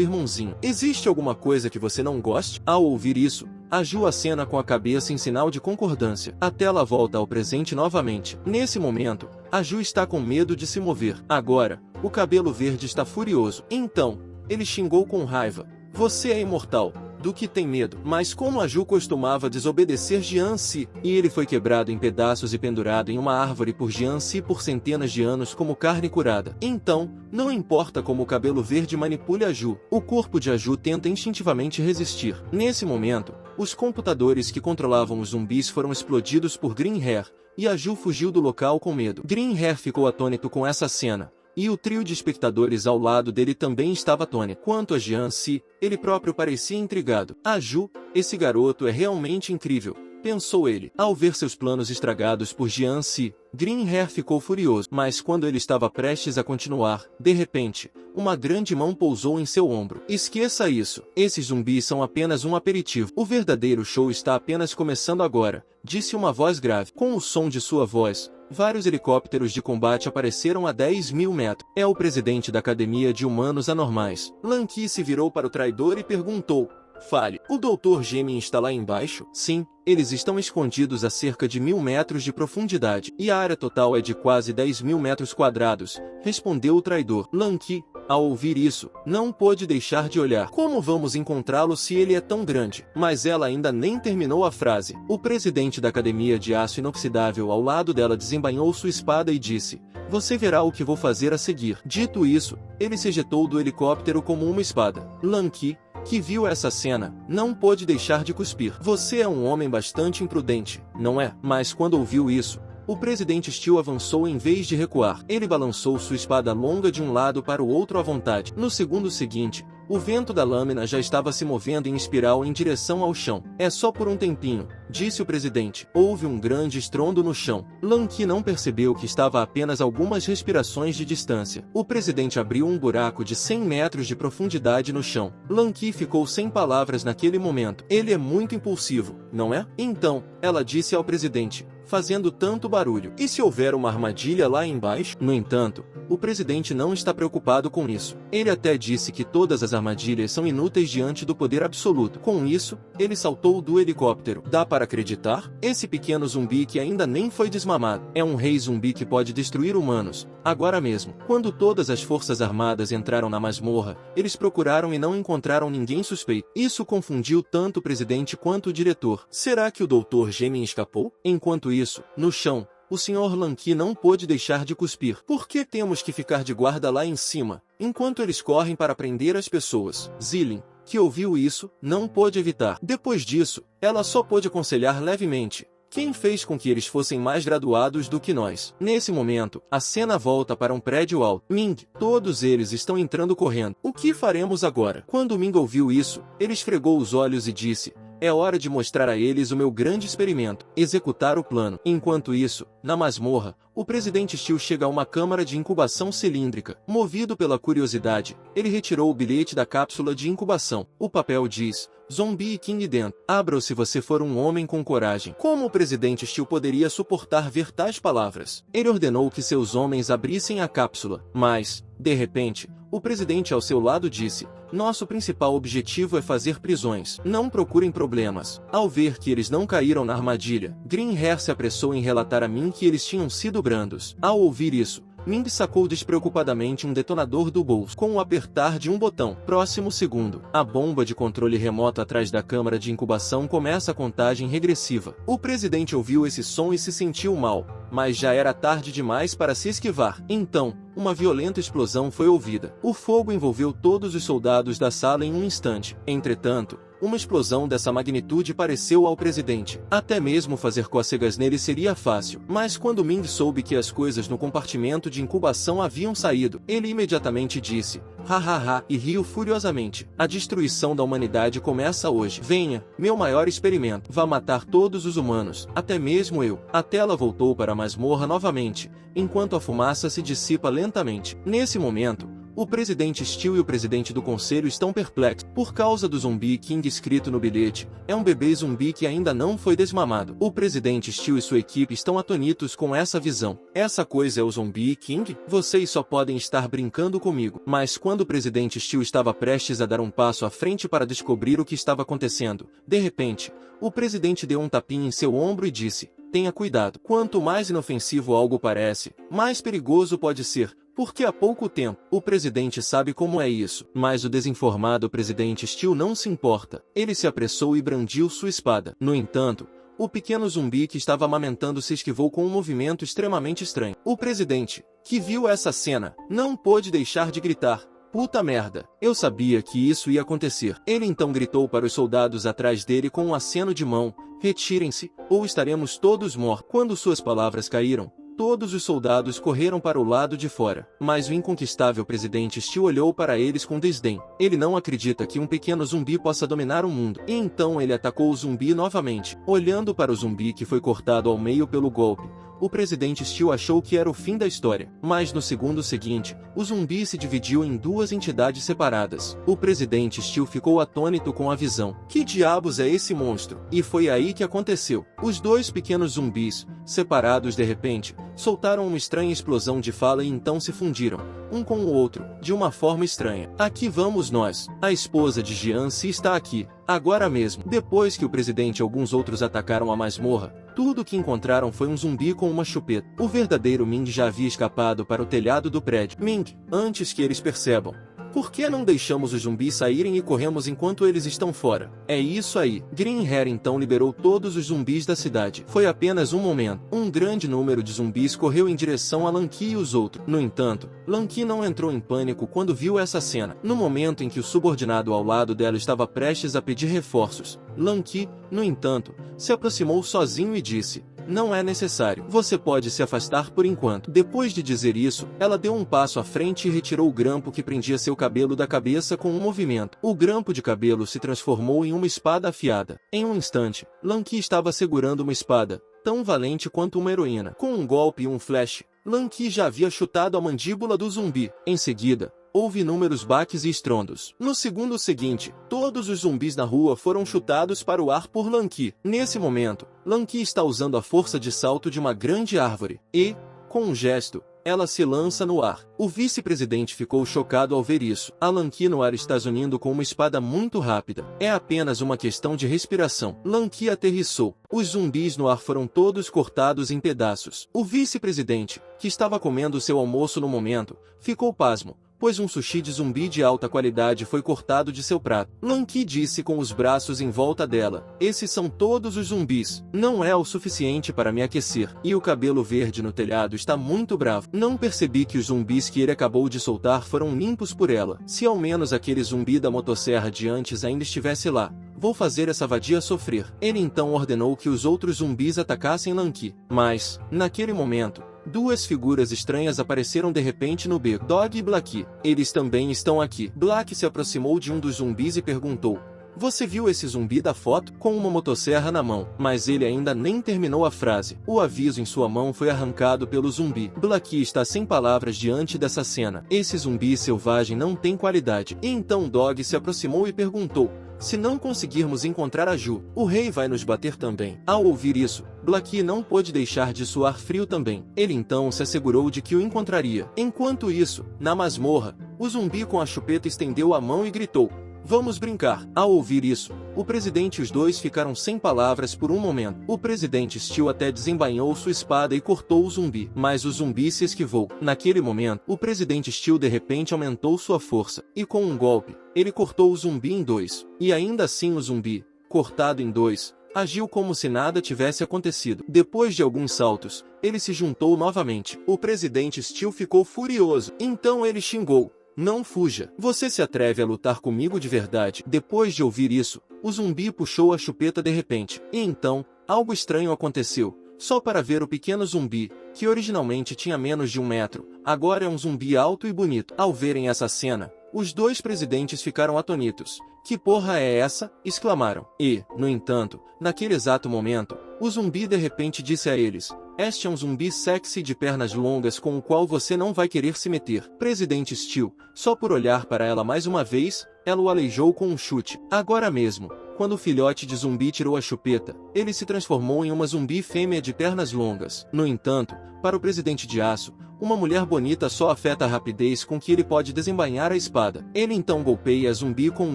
irmãozinho. Existe alguma coisa que você não goste? Ao ouvir isso, Aju acena com a cabeça em sinal de concordância. A tela volta ao presente novamente. Nesse momento, Aju está com medo de se mover. Agora, o cabelo verde está furioso. Então, ele xingou com raiva. Você é imortal. Do que tem medo? Mas como Aju costumava desobedecer Jian-Si, e ele foi quebrado em pedaços e pendurado em uma árvore por Jian-Si por centenas de anos como carne curada. Então, não importa como o cabelo verde manipule Aju, o corpo de Aju tenta instintivamente resistir. Nesse momento, os computadores que controlavam os zumbis foram explodidos por Green Hair, e Aju fugiu do local com medo. Green Hair ficou atônito com essa cena, e o trio de espectadores ao lado dele também estava atônito. Quanto a Jian-Si, ele próprio parecia intrigado. Aju, esse garoto é realmente incrível, pensou ele. Ao ver seus planos estragados por Jian-Si, Green Hair ficou furioso. Mas quando ele estava prestes a continuar, de repente, uma grande mão pousou em seu ombro. Esqueça isso. Esses zumbis são apenas um aperitivo. O verdadeiro show está apenas começando agora, disse uma voz grave. Com o som de sua voz, vários helicópteros de combate apareceram a 10.000 metros. É o presidente da Academia de Humanos Anormais. Lan Qi se virou para o traidor e perguntou: fale, o Dr. Gemin está lá embaixo? Sim, eles estão escondidos a cerca de 1.000 metros de profundidade. E a área total é de quase 10.000 metros quadrados, respondeu o traidor. Lan Qi, ao ouvir isso, não pôde deixar de olhar. Como vamos encontrá-lo se ele é tão grande? Mas ela ainda nem terminou a frase. O presidente da Academia de Aço Inoxidável ao lado dela desembainhou sua espada e disse: você verá o que vou fazer a seguir. Dito isso, ele se ejetou do helicóptero como uma espada. Lan Qi, que viu essa cena, não pôde deixar de cuspir. Você é um homem bastante imprudente, não é? Mas quando ouviu isso, o presidente Steel avançou em vez de recuar. Ele balançou sua espada longa de um lado para o outro à vontade. No segundo seguinte, o vento da lâmina já estava se movendo em espiral em direção ao chão. É só por um tempinho, disse o presidente. Houve um grande estrondo no chão. Lan Qi não percebeu que estava a apenas algumas respirações de distância. O presidente abriu um buraco de 100 metros de profundidade no chão. Lan Qi ficou sem palavras naquele momento. Ele é muito impulsivo, não é? Então, ela disse ao presidente, fazendo tanto barulho: e se houver uma armadilha lá embaixo? No entanto, o presidente não está preocupado com isso. Ele até disse que todas as armadilhas são inúteis diante do poder absoluto. Com isso, ele saltou do helicóptero. Dá para acreditar? Esse pequeno zumbi que ainda nem foi desmamado é um rei zumbi que pode destruir humanos, agora mesmo. Quando todas as forças armadas entraram na masmorra, eles procuraram e não encontraram ninguém suspeito. Isso confundiu tanto o presidente quanto o diretor. Será que o Dr. Gemin escapou? Enquanto isso, no chão, o Sr. Lan Qi não pôde deixar de cuspir. Por que temos que ficar de guarda lá em cima, enquanto eles correm para prender as pessoas? Zilin, que ouviu isso, não pôde evitar. Depois disso, ela só pôde aconselhar levemente: quem fez com que eles fossem mais graduados do que nós? Nesse momento, a cena volta para um prédio alto. Ming, todos eles estão entrando correndo. O que faremos agora? Quando Ming ouviu isso, ele esfregou os olhos e disse: é hora de mostrar a eles o meu grande experimento, executar o plano. Enquanto isso, na masmorra, o presidente Steel chega a uma câmara de incubação cilíndrica. Movido pela curiosidade, ele retirou o bilhete da cápsula de incubação. O papel diz: Zombie King dentro. Abra-o se você for um homem com coragem. Como o presidente Steel poderia suportar ver tais palavras? Ele ordenou que seus homens abrissem a cápsula, mas, de repente, o presidente ao seu lado disse: Nosso principal objetivo é fazer prisões. Não procurem problemas. Ao ver que eles não caíram na armadilha, Greenhair se apressou em relatar a Ming que eles tinham sido brandos. Ao ouvir isso, Ming sacou despreocupadamente um detonador do bolso. Com o apertar de um botão, próximo segundo, a bomba de controle remoto atrás da câmara de incubação começa a contagem regressiva. O presidente ouviu esse som e se sentiu mal, mas já era tarde demais para se esquivar. Então, uma violenta explosão foi ouvida. O fogo envolveu todos os soldados da sala em um instante. Entretanto, uma explosão dessa magnitude pareceu ao presidente. Até mesmo fazer cócegas nele seria fácil. Mas quando Ming soube que as coisas no compartimento de incubação haviam saído, ele imediatamente disse, hahaha, e riu furiosamente. A destruição da humanidade começa hoje. Venha, meu maior experimento. Vá matar todos os humanos, até mesmo eu. A tela voltou para a masmorra novamente, enquanto a fumaça se dissipa lentamente. Nesse momento, o presidente Steele e o presidente do conselho estão perplexos por causa do zumbi King escrito no bilhete. É um bebê zumbi que ainda não foi desmamado. O presidente Steele e sua equipe estão atonitos com essa visão. Essa coisa é o zumbi King? Vocês só podem estar brincando comigo. Mas quando o presidente Steele estava prestes a dar um passo à frente para descobrir o que estava acontecendo, de repente, o presidente deu um tapinha em seu ombro e disse, tenha cuidado. Quanto mais inofensivo algo parece, mais perigoso pode ser. Porque há pouco tempo, o presidente sabe como é isso. Mas o desinformado presidente Steele não se importa. Ele se apressou e brandiu sua espada. No entanto, o pequeno zumbi que estava amamentando se esquivou com um movimento extremamente estranho. O presidente, que viu essa cena, não pôde deixar de gritar. Puta merda, eu sabia que isso ia acontecer. Ele então gritou para os soldados atrás dele com um aceno de mão, retirem-se, ou estaremos todos mortos. Quando suas palavras caíram, todos os soldados correram para o lado de fora. Mas o inconquistável presidente Steele olhou para eles com desdém. Ele não acredita que um pequeno zumbi possa dominar o mundo. E então ele atacou o zumbi novamente. Olhando para o zumbi que foi cortado ao meio pelo golpe, o presidente Steele achou que era o fim da história. Mas no segundo seguinte, o zumbi se dividiu em duas entidades separadas. O presidente Steele ficou atônito com a visão. Que diabos é esse monstro? E foi aí que aconteceu. Os dois pequenos zumbis, separados de repente, soltaram uma estranha explosão de fala e então se fundiram, um com o outro, de uma forma estranha. Aqui vamos nós. A esposa de Jianci está aqui, agora mesmo. Depois que o presidente e alguns outros atacaram a masmorra, tudo o que encontraram foi um zumbi com uma chupeta. O verdadeiro Ming já havia escapado para o telhado do prédio. Ming, antes que eles percebam. Por que não deixamos os zumbis saírem e corremos enquanto eles estão fora? É isso aí. Greenhair então liberou todos os zumbis da cidade. Foi apenas um momento. Um grande número de zumbis correu em direção a Lanky e os outros. No entanto, Lanky não entrou em pânico quando viu essa cena. No momento em que o subordinado ao lado dela estava prestes a pedir reforços, Lanky, no entanto, se aproximou sozinho e disse, não é necessário. Você pode se afastar por enquanto. Depois de dizer isso, ela deu um passo à frente e retirou o grampo que prendia seu cabelo da cabeça com um movimento. O grampo de cabelo se transformou em uma espada afiada. Em um instante, Lanky estava segurando uma espada, tão valente quanto uma heroína. Com um golpe e um flash, Lanky já havia chutado a mandíbula do zumbi. Em seguida, houve inúmeros baques e estrondos. No segundo seguinte, todos os zumbis na rua foram chutados para o ar por Lanky. Nesse momento, Lanky está usando a força de salto de uma grande árvore. E, com um gesto, ela se lança no ar. O vice-presidente ficou chocado ao ver isso. A Lanky no ar está zunindo com uma espada muito rápida. É apenas uma questão de respiração. Lanky aterrissou. Os zumbis no ar foram todos cortados em pedaços. O vice-presidente, que estava comendo seu almoço no momento, ficou pasmo, pois um sushi de zumbi de alta qualidade foi cortado de seu prato. Lanky disse com os braços em volta dela, esses são todos os zumbis. Não é o suficiente para me aquecer. E o cabelo verde no telhado está muito bravo. Não percebi que os zumbis que ele acabou de soltar foram limpos por ela. Se ao menos aquele zumbi da motosserra de antes ainda estivesse lá, vou fazer essa vadia sofrer. Ele então ordenou que os outros zumbis atacassem Lanky. Mas, naquele momento, duas figuras estranhas apareceram de repente no beco. Dog e Blacky. Eles também estão aqui. Blacky se aproximou de um dos zumbis e perguntou, você viu esse zumbi da foto? Com uma motosserra na mão. Mas ele ainda nem terminou a frase. O aviso em sua mão foi arrancado pelo zumbi. Blacky está sem palavras diante dessa cena. Esse zumbi selvagem não tem qualidade. E então Dog se aproximou e perguntou, se não conseguirmos encontrar a Ju, o rei vai nos bater também. Ao ouvir isso, Blacky não pôde deixar de suar frio também. Ele então se assegurou de que o encontraria. Enquanto isso, na masmorra, O zumbi com a chupeta estendeu a mão e gritou: "Vamos brincar." Ao ouvir isso, o presidente e os dois ficaram sem palavras por um momento. O presidente Steel até desembainhou sua espada e cortou o zumbi, mas o zumbi se esquivou. Naquele momento, o presidente Steel de repente aumentou sua força, e com um golpe, ele cortou o zumbi em dois. E ainda assim o zumbi, cortado em dois, agiu como se nada tivesse acontecido. Depois de alguns saltos, ele se juntou novamente. O presidente Steel ficou furioso. Então ele xingou: "Não fuja. Você se atreve a lutar comigo de verdade?" Depois de ouvir isso, o zumbi puxou a chupeta de repente. E então, algo estranho aconteceu. Só para ver o pequeno zumbi, que originalmente tinha menos de 1 metro, agora é um zumbi alto e bonito. Ao verem essa cena, os dois presidentes ficaram atônitos. "Que porra é essa?" exclamaram. E, no entanto, naquele exato momento, o zumbi de repente disse a eles: "Este é um zumbi sexy de pernas longas com o qual você não vai querer se meter." Presidente Steel, só por olhar para ela mais uma vez, ela o aleijou com um chute. Agora mesmo, quando o filhote de zumbi tirou a chupeta, ele se transformou em uma zumbi fêmea de pernas longas. No entanto, para o presidente de aço, uma mulher bonita só afeta a rapidez com que ele pode desembainhar a espada. Ele então golpeia a zumbi com um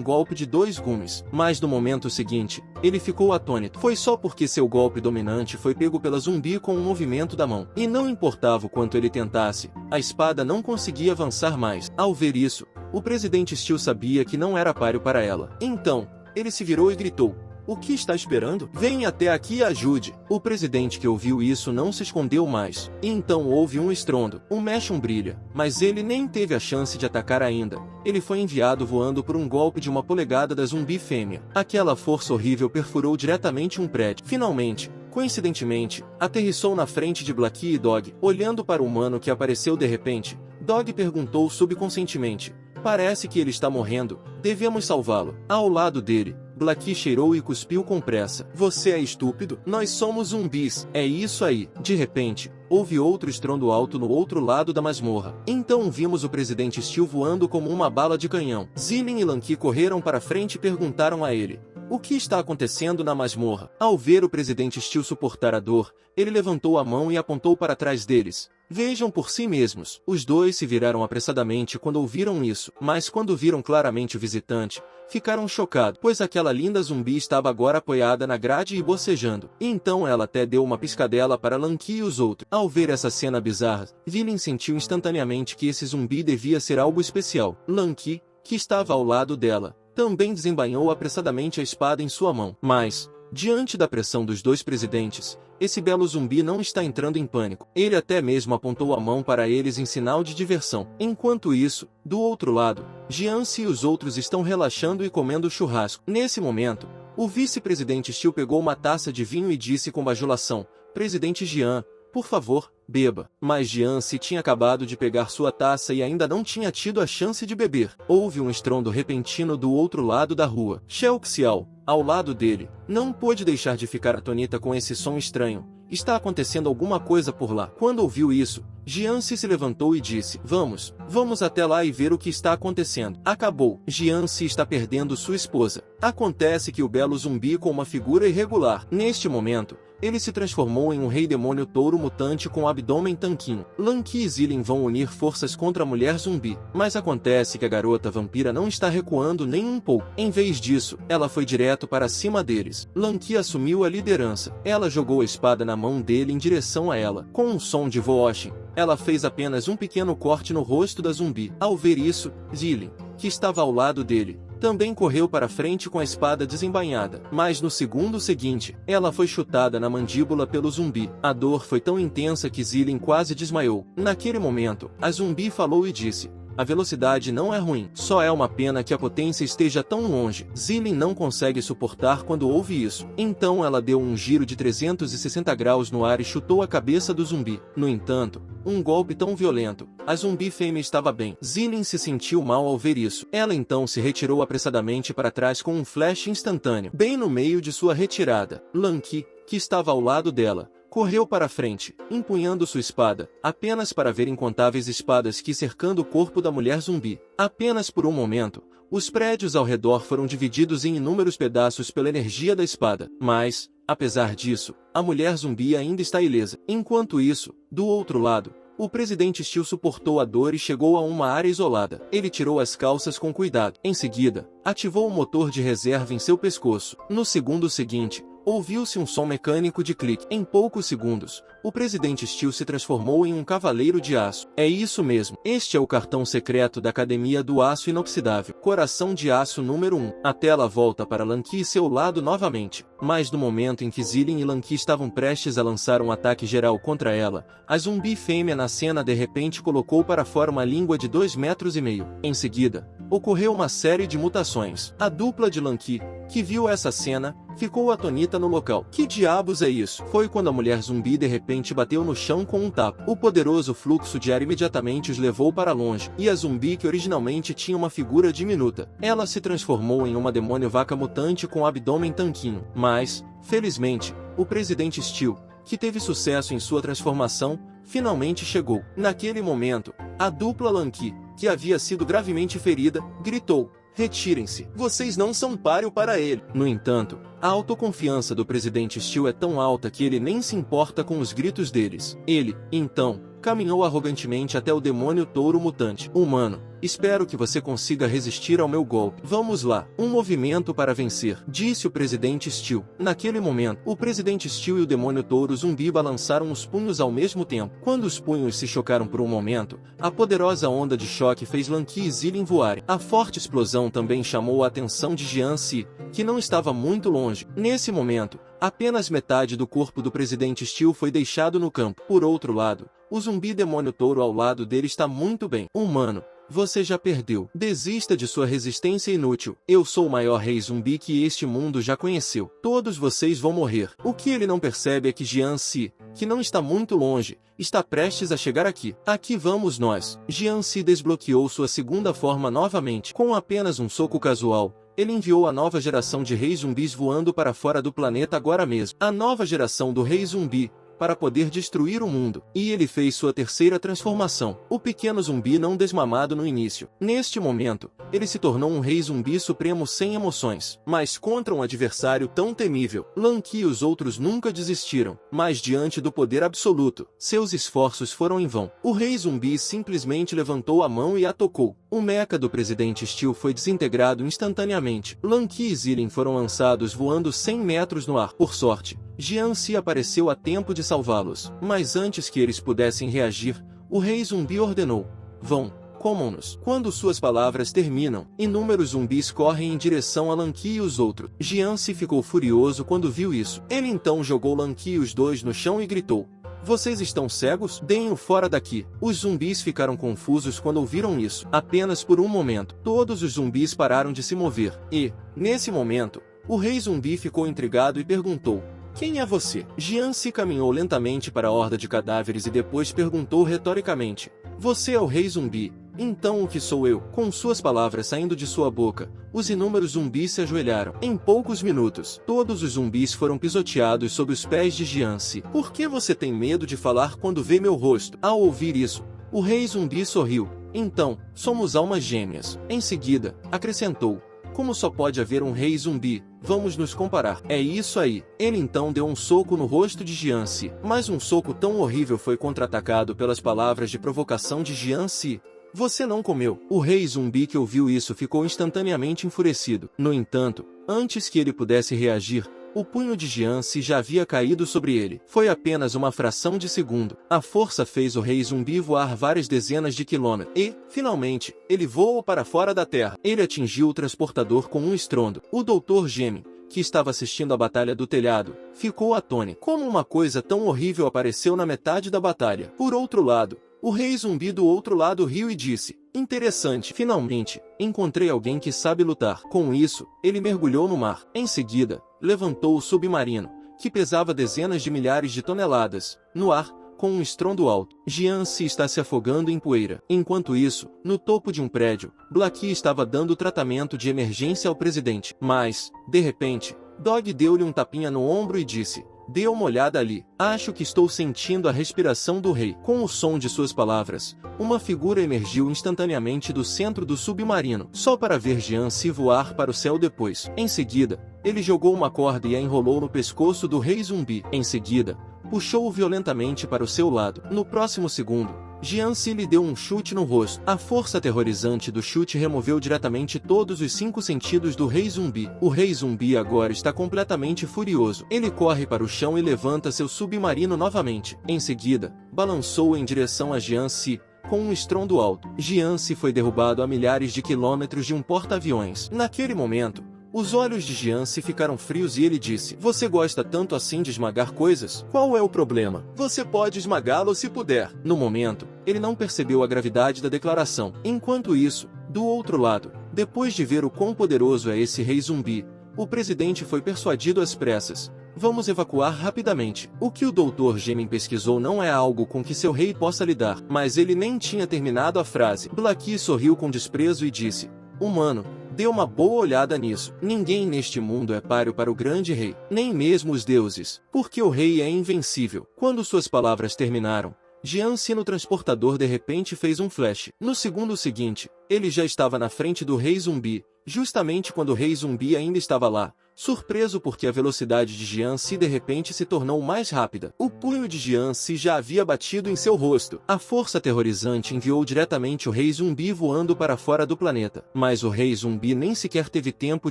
golpe de 2 gumes. Mas no momento seguinte, ele ficou atônito. Foi só porque seu golpe dominante foi pego pela zumbi com um movimento da mão. E não importava o quanto ele tentasse, a espada não conseguia avançar mais. Ao ver isso, o presidente Steel sabia que não era páreo para ela. Então, ele se virou e gritou: "O que está esperando? Venha até aqui e ajude." O presidente que ouviu isso não se escondeu mais. E então houve um estrondo, um brilha, mas ele nem teve a chance de atacar ainda. Ele foi enviado voando por um golpe de 1 polegada da zumbi fêmea. Aquela força horrível perfurou diretamente um prédio. Finalmente, coincidentemente, aterrissou na frente de Blackie e Dog. Olhando para o humano que apareceu de repente, Dog perguntou subconscientemente: "Parece que ele está morrendo. Devemos salvá-lo." Ao lado dele, Blackie cheirou e cuspiu com pressa. "Você é estúpido? Nós somos zumbis." "É isso aí." De repente, houve outro estrondo alto no outro lado da masmorra. Então vimos o presidente Steel voando como uma bala de canhão. Zilin e Lanky correram para frente e perguntaram a ele: "O que está acontecendo na masmorra?" Ao ver o presidente Steel suportar a dor, ele levantou a mão e apontou para trás deles. "Vejam por si mesmos." Os dois se viraram apressadamente quando ouviram isso, mas quando viram claramente o visitante, ficaram chocados, pois aquela linda zumbi estava agora apoiada na grade e bocejando. E então ela até deu uma piscadela para Lanky e os outros. Ao ver essa cena bizarra, Villain sentiu instantaneamente que esse zumbi devia ser algo especial. Lanky, que estava ao lado dela, também desembainhou apressadamente a espada em sua mão. Mas, diante da pressão dos dois presidentes, esse belo zumbi não está entrando em pânico. Ele até mesmo apontou a mão para eles em sinal de diversão. Enquanto isso, do outro lado, Jiance e os outros estão relaxando e comendo churrasco. Nesse momento, o vice-presidente Steel pegou uma taça de vinho e disse com bajulação: "Presidente Jian, por favor, beba." Mas Jiance tinha acabado de pegar sua taça e ainda não tinha tido a chance de beber. Houve um estrondo repentino do outro lado da rua. Shao Xiao, ao lado dele, não pôde deixar de ficar atônita com esse som estranho. "Está acontecendo alguma coisa por lá." Quando ouviu isso, Jiance se levantou e disse: Vamos até lá e ver o que está acontecendo." Acabou. Jiance está perdendo sua esposa. Acontece que o belo zumbi com uma figura irregular. Neste momento, ele se transformou em um rei demônio touro mutante com abdômen tanquinho. Lanky e Zilin vão unir forças contra a mulher zumbi. Mas acontece que a garota vampira não está recuando nem um pouco. Em vez disso, ela foi direto para cima deles. Lanky assumiu a liderança. Ela jogou a espada na mão dele em direção a ela. Com um som de vooshin, ela fez apenas um pequeno corte no rosto da zumbi. Ao ver isso, Zilin, que estava ao lado dele, também correu para frente com a espada desembainhada. Mas no segundo seguinte, ela foi chutada na mandíbula pelo zumbi. A dor foi tão intensa que Zilin quase desmaiou. Naquele momento, a zumbi falou e disse: "A velocidade não é ruim, só é uma pena que a potência esteja tão longe." Zilin não consegue suportar quando ouve isso. Então ela deu um giro de 360 graus no ar e chutou a cabeça do zumbi. No entanto, um golpe tão violento, a zumbi fêmea estava bem. Zilin se sentiu mal ao ver isso. Ela então se retirou apressadamente para trás com um flash instantâneo. Bem no meio de sua retirada, Lanky, que estava ao lado dela, correu para frente, empunhando sua espada, apenas para ver incontáveis espadas que cercando o corpo da mulher zumbi. Apenas por um momento, os prédios ao redor foram divididos em inúmeros pedaços pela energia da espada. Mas, apesar disso, a mulher zumbi ainda está ilesa. Enquanto isso, do outro lado, O presidente Steel suportou a dor e chegou a uma área isolada. Ele tirou as calças com cuidado. Em seguida, ativou o motor de reserva em seu pescoço. No segundo seguinte, ouviu-se um som mecânico de clique. Em poucos segundos, o presidente Steel se transformou em um cavaleiro de aço. É isso mesmo. Este é o cartão secreto da Academia do Aço Inoxidável. Coração de Aço número 1. A tela volta para Lanky e seu lado novamente. Mas no momento em que Zillion e Lanky estavam prestes a lançar um ataque geral contra ela, a zumbi fêmea na cena de repente colocou para fora uma língua de 2,5 metros. Em seguida, ocorreu uma série de mutações. A dupla de Lanky, que viu essa cena, ficou atonita no local. Que diabos é isso? Foi quando a mulher zumbi de repente bateu no chão com um tapa. O poderoso fluxo de ar imediatamente os levou para longe, e a zumbi, que originalmente tinha uma figura diminuta, ela se transformou em uma demônio vaca mutante com abdômen tanquinho. Mas, felizmente, o presidente Steel, que teve sucesso em sua transformação, finalmente chegou. Naquele momento, a dupla Lanky, que havia sido gravemente ferida, gritou: "Retirem-se! Vocês não são páreo para ele!" No entanto, a autoconfiança do presidente Steel é tão alta que ele nem se importa com os gritos deles. Ele, então, caminhou arrogantemente até o demônio touro mutante. "Humano, espero que você consiga resistir ao meu golpe. Vamos lá, um movimento para vencer", disse o presidente Steel. Naquele momento, o presidente Steel e o demônio touro zumbi balançaram os punhos ao mesmo tempo. Quando os punhos se chocaram por um momento, a poderosa onda de choque fez Lanky e Zillion voarem. A forte explosão também chamou a atenção de Jian-Si, que não estava muito longe. Nesse momento, apenas metade do corpo do presidente Steel foi deixado no campo. Por outro lado, o zumbi demônio touro ao lado dele está muito bem. "Humano, você já perdeu. Desista de sua resistência inútil. Eu sou o maior rei zumbi que este mundo já conheceu. Todos vocês vão morrer." O que ele não percebe é que Jian-Si, que não está muito longe, está prestes a chegar aqui. "Aqui vamos nós." Jian-Si desbloqueou sua segunda forma novamente. Com apenas um soco casual, ele enviou a nova geração de reis zumbis voando para fora do planeta agora mesmo. A nova geração do rei zumbi, para poder destruir o mundo. E ele fez sua terceira transformação. O pequeno zumbi não desmamado no início. Neste momento, ele se tornou um rei zumbi supremo sem emoções. Mas contra um adversário tão temível, Lanky e os outros nunca desistiram. Mas diante do poder absoluto, seus esforços foram em vão. O rei zumbi simplesmente levantou a mão e a tocou. O mecha do presidente Steel foi desintegrado instantaneamente. Lanky e Zillion foram lançados voando 100 metros no ar. Por sorte, Jian-Si apareceu a tempo de salvá-los. Mas antes que eles pudessem reagir, o rei zumbi ordenou: "Vão, comam-nos." Quando suas palavras terminam, inúmeros zumbis correm em direção a Lanky e os outros. Jian-Si ficou furioso quando viu isso. Ele então jogou Lanky e os dois no chão e gritou: "Vocês estão cegos? Deem-o fora daqui." Os zumbis ficaram confusos quando ouviram isso. Apenas por um momento, todos os zumbis pararam de se mover. E, nesse momento, o rei zumbi ficou intrigado e perguntou: "Quem é você?" Jian-Si caminhou lentamente para a horda de cadáveres e depois perguntou retoricamente: "Você é o rei zumbi? Então o que sou eu?" Com suas palavras saindo de sua boca, os inúmeros zumbis se ajoelharam. Em poucos minutos, todos os zumbis foram pisoteados sob os pés de Jian-Si. "Por que você tem medo de falar quando vê meu rosto?" Ao ouvir isso, o rei zumbi sorriu. "Então, somos almas gêmeas." Em seguida, acrescentou: "Como só pode haver um rei zumbi, vamos nos comparar." "É isso aí." Ele então deu um soco no rosto de Jian-Si. Mas um soco tão horrível foi contra-atacado pelas palavras de provocação de Jian-Si. "Você não comeu." O rei zumbi que ouviu isso ficou instantaneamente enfurecido. No entanto, antes que ele pudesse reagir, o punho de Jian-Si já havia caído sobre ele. Foi apenas uma fração de segundo. A força fez o rei zumbi voar várias dezenas de quilômetros. E, finalmente, ele voou para fora da Terra. Ele atingiu o transportador com um estrondo. O Dr. Gemi, que estava assistindo a batalha do telhado, ficou atônito. Como uma coisa tão horrível apareceu na metade da batalha? Por outro lado, o rei zumbi do outro lado riu e disse: "Interessante, finalmente, encontrei alguém que sabe lutar." Com isso, ele mergulhou no mar. Em seguida, levantou o submarino, que pesava dezenas de milhares de toneladas, no ar, com um estrondo alto. Jian-Si está se afogando em poeira. Enquanto isso, no topo de um prédio, Blackie estava dando tratamento de emergência ao presidente. Mas, de repente, Dog deu-lhe um tapinha no ombro e disse: "Dê uma olhada ali. Acho que estou sentindo a respiração do rei." Com o som de suas palavras, uma figura emergiu instantaneamente do centro do submarino, só para ver Jian-Si voar para o céu depois. Em seguida, ele jogou uma corda e a enrolou no pescoço do rei zumbi. Em seguida, puxou-o violentamente para o seu lado. No próximo segundo, Jian-si lhe deu um chute no rosto. A força aterrorizante do chute removeu diretamente todos os 5 sentidos do rei zumbi. O rei zumbi agora está completamente furioso. Ele corre para o chão e levanta seu submarino novamente. Em seguida, balançou em direção a Jian-si com um estrondo alto. Jian-si foi derrubado a milhares de quilômetros de um porta-aviões. Naquele momento, os olhos de Jian-si ficaram frios e ele disse: "Você gosta tanto assim de esmagar coisas? Qual é o problema? Você pode esmagá-lo se puder." No momento, ele não percebeu a gravidade da declaração. Enquanto isso, do outro lado, depois de ver o quão poderoso é esse rei zumbi, o presidente foi persuadido às pressas. "Vamos evacuar rapidamente." O que o Dr. Gemin pesquisou não é algo com que seu rei possa lidar. Mas ele nem tinha terminado a frase. Blackie sorriu com desprezo e disse: "Humano, dê uma boa olhada nisso. Ninguém neste mundo é páreo para o grande rei, nem mesmo os deuses, porque o rei é invencível." Quando suas palavras terminaram, Jian-si no transportador de repente fez um flash. No segundo seguinte, ele já estava na frente do rei zumbi, justamente quando o rei zumbi ainda estava lá, surpreso porque a velocidade de Jian-si de repente se tornou mais rápida. O punho de Jian-si já havia batido em seu rosto. A força aterrorizante enviou diretamente o rei zumbi voando para fora do planeta. Mas o rei zumbi nem sequer teve tempo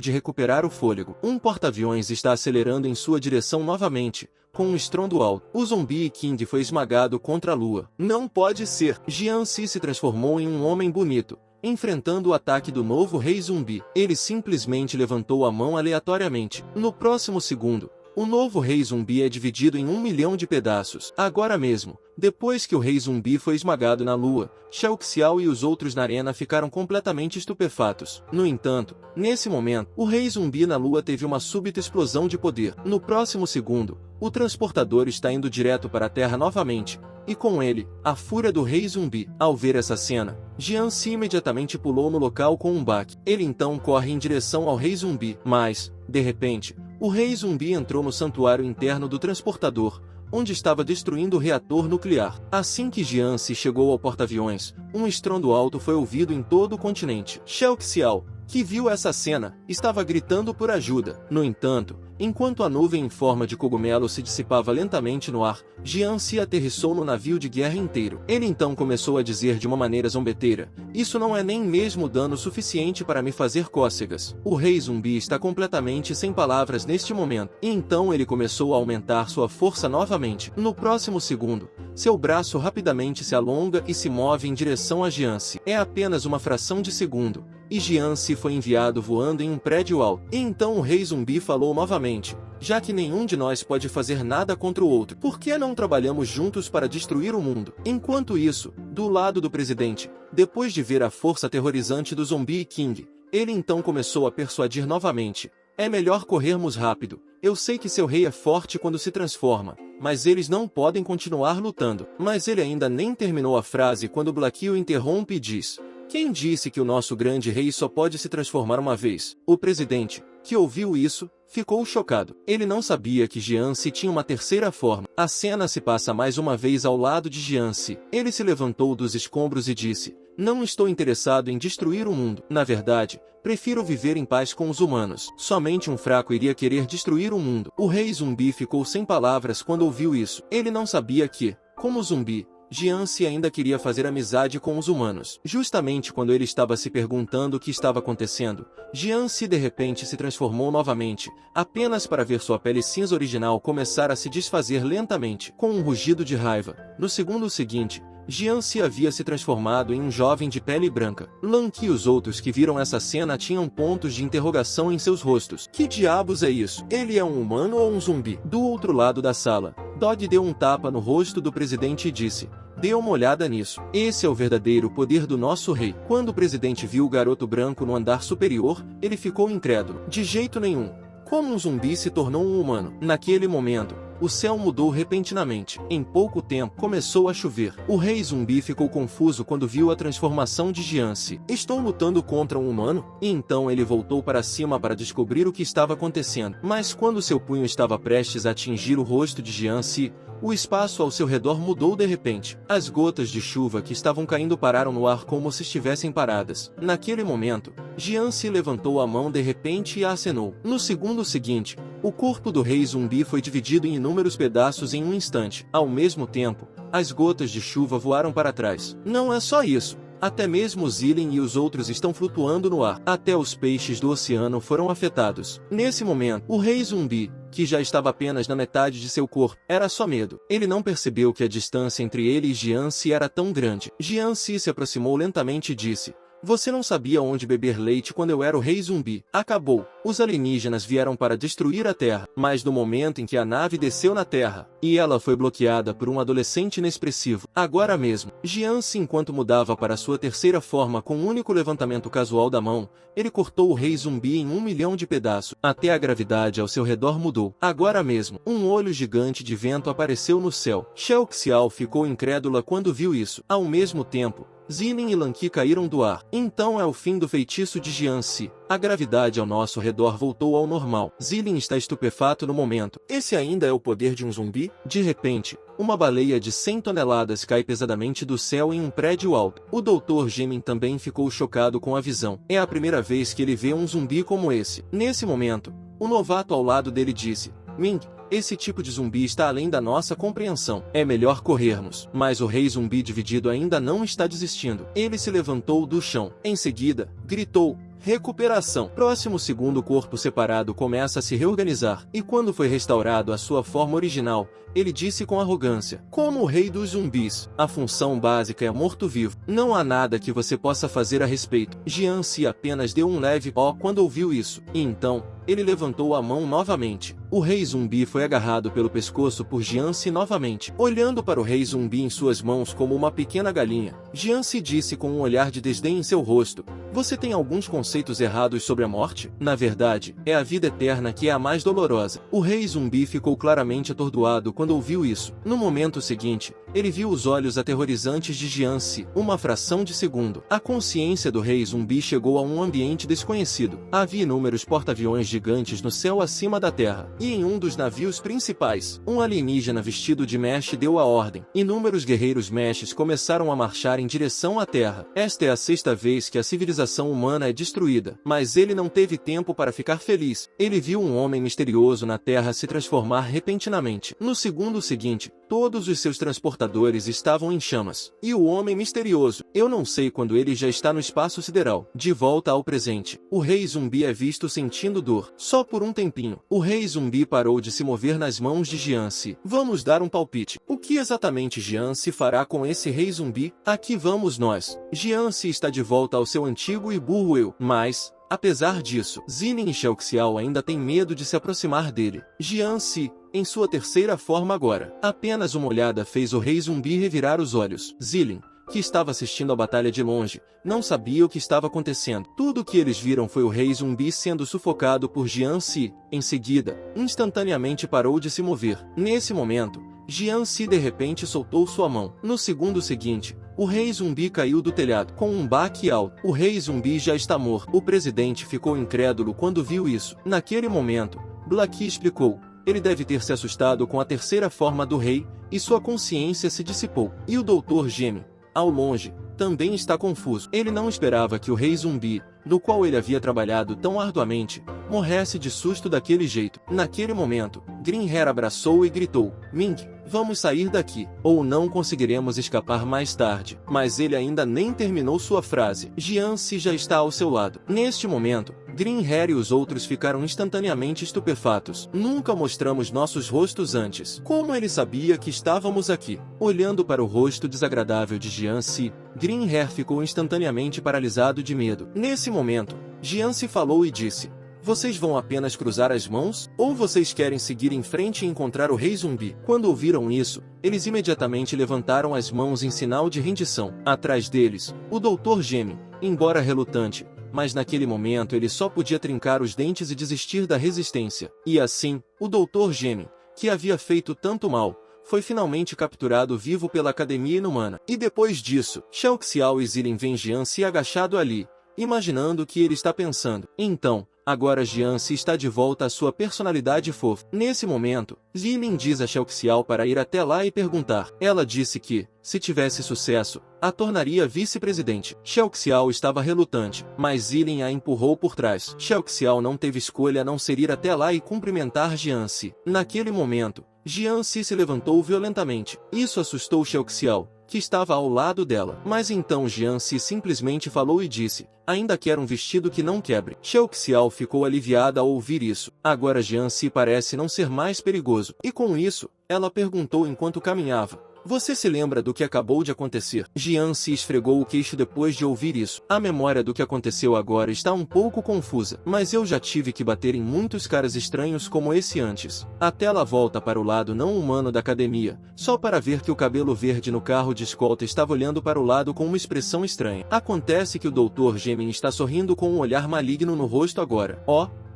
de recuperar o fôlego. Um porta-aviões está acelerando em sua direção novamente, com um estrondo alto. O zumbi King foi esmagado contra a lua. Não pode ser! Jian-si se transformou em um homem bonito, enfrentando o ataque do novo rei zumbi. Ele simplesmente levantou a mão aleatoriamente. No próximo segundo, o novo rei zumbi é dividido em 1 milhão de pedaços. Agora mesmo, depois que o rei zumbi foi esmagado na lua, Shao Xiao e os outros na arena ficaram completamente estupefatos. No entanto, nesse momento, o rei zumbi na lua teve uma súbita explosão de poder. No próximo segundo, o transportador está indo direto para a Terra novamente, e com ele, a fúria do rei zumbi. Ao ver essa cena, Jian-si imediatamente pulou no local com um baque. Ele então corre em direção ao rei zumbi, mas, de repente, o rei zumbi entrou no santuário interno do transportador, onde estava destruindo o reator nuclear. Assim que Jian-si chegou ao porta-aviões, um estrondo alto foi ouvido em todo o continente. Shao Xiao, que viu essa cena, estava gritando por ajuda. No entanto, enquanto a nuvem em forma de cogumelo se dissipava lentamente no ar, Jian-si aterrissou no navio de guerra inteiro. Ele então começou a dizer de uma maneira zombeteira: "Isso não é nem mesmo dano suficiente para me fazer cócegas." O rei zumbi está completamente sem palavras neste momento. E então ele começou a aumentar sua força novamente. No próximo segundo, seu braço rapidamente se alonga e se move em direção a Jian-si. É apenas uma fração de segundo, e Jian-si foi enviado voando em um prédio alto. E então o rei zumbi falou novamente: "Já que nenhum de nós pode fazer nada contra o outro, por que não trabalhamos juntos para destruir o mundo?" Enquanto isso, do lado do presidente, depois de ver a força aterrorizante do Zumbi King, ele então começou a persuadir novamente: "É melhor corrermos rápido. Eu sei que seu rei é forte quando se transforma, mas eles não podem continuar lutando." Mas ele ainda nem terminou a frase quando Blackie o interrompe e diz: "Quem disse que o nosso grande rei só pode se transformar uma vez?" O presidente, que ouviu isso, ficou chocado. Ele não sabia que Jian-si tinha uma terceira forma. A cena se passa mais uma vez ao lado de Jian-si. Ele se levantou dos escombros e disse: "Não estou interessado em destruir o mundo. Na verdade, prefiro viver em paz com os humanos. Somente um fraco iria querer destruir o mundo." O rei zumbi ficou sem palavras quando ouviu isso. Ele não sabia que, como zumbi, Jian-si ainda queria fazer amizade com os humanos. Justamente quando ele estava se perguntando o que estava acontecendo, Jian-si de repente se transformou novamente, apenas para ver sua pele cinza original começar a se desfazer lentamente. Com um rugido de raiva, no segundo seguinte, Jian-si havia se transformado em um jovem de pele branca. Lanky e os outros que viram essa cena tinham pontos de interrogação em seus rostos. Que diabos é isso? Ele é um humano ou um zumbi? Do outro lado da sala, Dog deu um tapa no rosto do presidente e disse: "Dê uma olhada nisso. Esse é o verdadeiro poder do nosso rei." Quando o presidente viu o garoto branco no andar superior, ele ficou incrédulo. De jeito nenhum. Como um zumbi se tornou um humano? Naquele momento, o céu mudou repentinamente. Em pouco tempo, começou a chover. O rei zumbi ficou confuso quando viu a transformação de Jian-si. "Estou lutando contra um humano?" E então ele voltou para cima para descobrir o que estava acontecendo. Mas quando seu punho estava prestes a atingir o rosto de Jian-si, o espaço ao seu redor mudou de repente. As gotas de chuva que estavam caindo pararam no ar como se estivessem paradas. Naquele momento, Jian-si levantou a mão de repente e a acenou. No segundo seguinte, o corpo do rei zumbi foi dividido em inúmeros pedaços em um instante. Ao mesmo tempo, as gotas de chuva voaram para trás. Não é só isso. Até mesmo Zilin e os outros estão flutuando no ar. Até os peixes do oceano foram afetados. Nesse momento, o rei zumbi, que já estava apenas na metade de seu corpo, era só medo. Ele não percebeu que a distância entre ele e Jian-si era tão grande. Jian-si se aproximou lentamente e disse: "Você não sabia onde beber leite quando eu era o rei zumbi." Acabou. Os alienígenas vieram para destruir a Terra, mas no momento em que a nave desceu na Terra, e ela foi bloqueada por um adolescente inexpressivo, agora mesmo, Jian-si, enquanto mudava para sua terceira forma com um único levantamento casual da mão, ele cortou o rei zumbi em 1 milhão de pedaços. Até a gravidade ao seu redor mudou. Agora mesmo, um olho gigante de vento apareceu no céu. Xiao Xiao ficou incrédula quando viu isso. Ao mesmo tempo, Zilin e Lanqi caíram do ar. Então é o fim do feitiço de Jian-si. A gravidade ao nosso redor voltou ao normal. Zilin está estupefato no momento. Esse ainda é o poder de um zumbi? De repente, uma baleia de 100 toneladas cai pesadamente do céu em um prédio alto. O Dr. Gemin também ficou chocado com a visão. É a primeira vez que ele vê um zumbi como esse. Nesse momento, o novato ao lado dele disse: "Ming, esse tipo de zumbi está além da nossa compreensão. É melhor corrermos." Mas o rei zumbi dividido ainda não está desistindo. Ele se levantou do chão. Em seguida, gritou: "Recuperação!" Próximo segundo, o corpo separado começa a se reorganizar. E quando foi restaurado à sua forma original, ele disse com arrogância: "Como o rei dos zumbis, a função básica é morto-vivo. Não há nada que você possa fazer a respeito." Jian-si apenas deu um leve ó quando ouviu isso. E então, ele levantou a mão novamente. O rei zumbi foi agarrado pelo pescoço por Jian-si novamente. Olhando para o rei zumbi em suas mãos como uma pequena galinha, Jian-si disse com um olhar de desdém em seu rosto: "Você tem alguns conceitos errados sobre a morte? Na verdade, é a vida eterna que é a mais dolorosa." O rei zumbi ficou claramente atordoado quando ouviu isso. No momento seguinte, ele viu os olhos aterrorizantes de Jian-si. Uma fração de segundo, a consciência do rei zumbi chegou a um ambiente desconhecido. Havia inúmeros porta-aviões gigantes no céu acima da terra. E em um dos navios principais, um alienígena vestido de mesh deu a ordem. Inúmeros guerreiros meshes começaram a marchar em direção à Terra. Esta é a sexta vez que a civilização humana é destruída. Mas ele não teve tempo para ficar feliz. Ele viu um homem misterioso na Terra se transformar repentinamente. No segundo seguinte, todos os seus transportadores estavam em chamas. E o homem misterioso, eu não sei quando ele já está no espaço sideral. De volta ao presente, o rei zumbi é visto sentindo dor. Só por um tempinho, o rei zumbi parou de se mover nas mãos de Jian-si. Vamos dar um palpite. O que exatamente Jian-si fará com esse rei zumbi? Aqui vamos nós. Jian-si está de volta ao seu antigo e burro eu. Mas, apesar disso, Zilin e Xiao Xiao ainda têm medo de se aproximar dele. Jian-si, em sua terceira forma agora. Apenas uma olhada fez o rei zumbi revirar os olhos. Zilin, que estava assistindo a batalha de longe, não sabia o que estava acontecendo. Tudo o que eles viram foi o rei zumbi sendo sufocado por Jian-si. Em seguida, instantaneamente parou de se mover. Nesse momento, Jian-si de repente soltou sua mão. No segundo seguinte, o rei zumbi caiu do telhado com um baque alto. O rei zumbi já está morto. O presidente ficou incrédulo quando viu isso. Naquele momento, Blackie explicou: ele deve ter se assustado com a terceira forma do rei, e sua consciência se dissipou. E o Dr. Gemin, ao longe, também está confuso. Ele não esperava que o rei zumbi, no qual ele havia trabalhado tão arduamente, morresse de susto daquele jeito. Naquele momento, Green Hair abraçou e gritou: "Ming, vamos sair daqui, ou não conseguiremos escapar mais tarde." Mas ele ainda nem terminou sua frase. Jian-si já está ao seu lado. Neste momento, Green Hair e os outros ficaram instantaneamente estupefatos. Nunca mostramos nossos rostos antes. Como ele sabia que estávamos aqui? Olhando para o rosto desagradável de Jian-si, Green Hair ficou instantaneamente paralisado de medo. Nesse momento, Jian-si falou e disse: "Vocês vão apenas cruzar as mãos? Ou vocês querem seguir em frente e encontrar o rei zumbi?" Quando ouviram isso, eles imediatamente levantaram as mãos em sinal de rendição. Atrás deles, o Dr. Gemin, embora relutante, mas naquele momento ele só podia trincar os dentes e desistir da resistência. E assim, o Dr. Gemin, que havia feito tanto mal, foi finalmente capturado vivo pela Academia Inumana. E depois disso, Xiao Xiao e Zilin veem Jian-si agachado ali, imaginando o que ele está pensando. Então, Agora Jian-si está de volta à sua personalidade fofa. Nesse momento, Zilin diz a Xiao Xiao para ir até lá e perguntar. Ela disse que, se tivesse sucesso, a tornaria vice-presidente. Xiao Xiao estava relutante, mas Zilin a empurrou por trás. Xiao Xiao não teve escolha a não ser ir até lá e cumprimentar Jian-si. Naquele momento, Jian-si se levantou violentamente. Isso assustou Xiao Xiao, que estava ao lado dela. Mas então Jian-si simplesmente falou e disse, ainda quero um vestido que não quebre. Xiao Xiao ficou aliviada ao ouvir isso. Agora Jian-si parece não ser mais perigoso. E com isso, ela perguntou enquanto caminhava. Você se lembra do que acabou de acontecer? Jian-si esfregou o queixo depois de ouvir isso. A memória do que aconteceu agora está um pouco confusa, mas eu já tive que bater em muitos caras estranhos como esse antes. A tela volta para o lado não humano da academia, só para ver que o cabelo verde no carro de escolta estava olhando para o lado com uma expressão estranha. Acontece que o Dr. Gemin está sorrindo com um olhar maligno no rosto agora.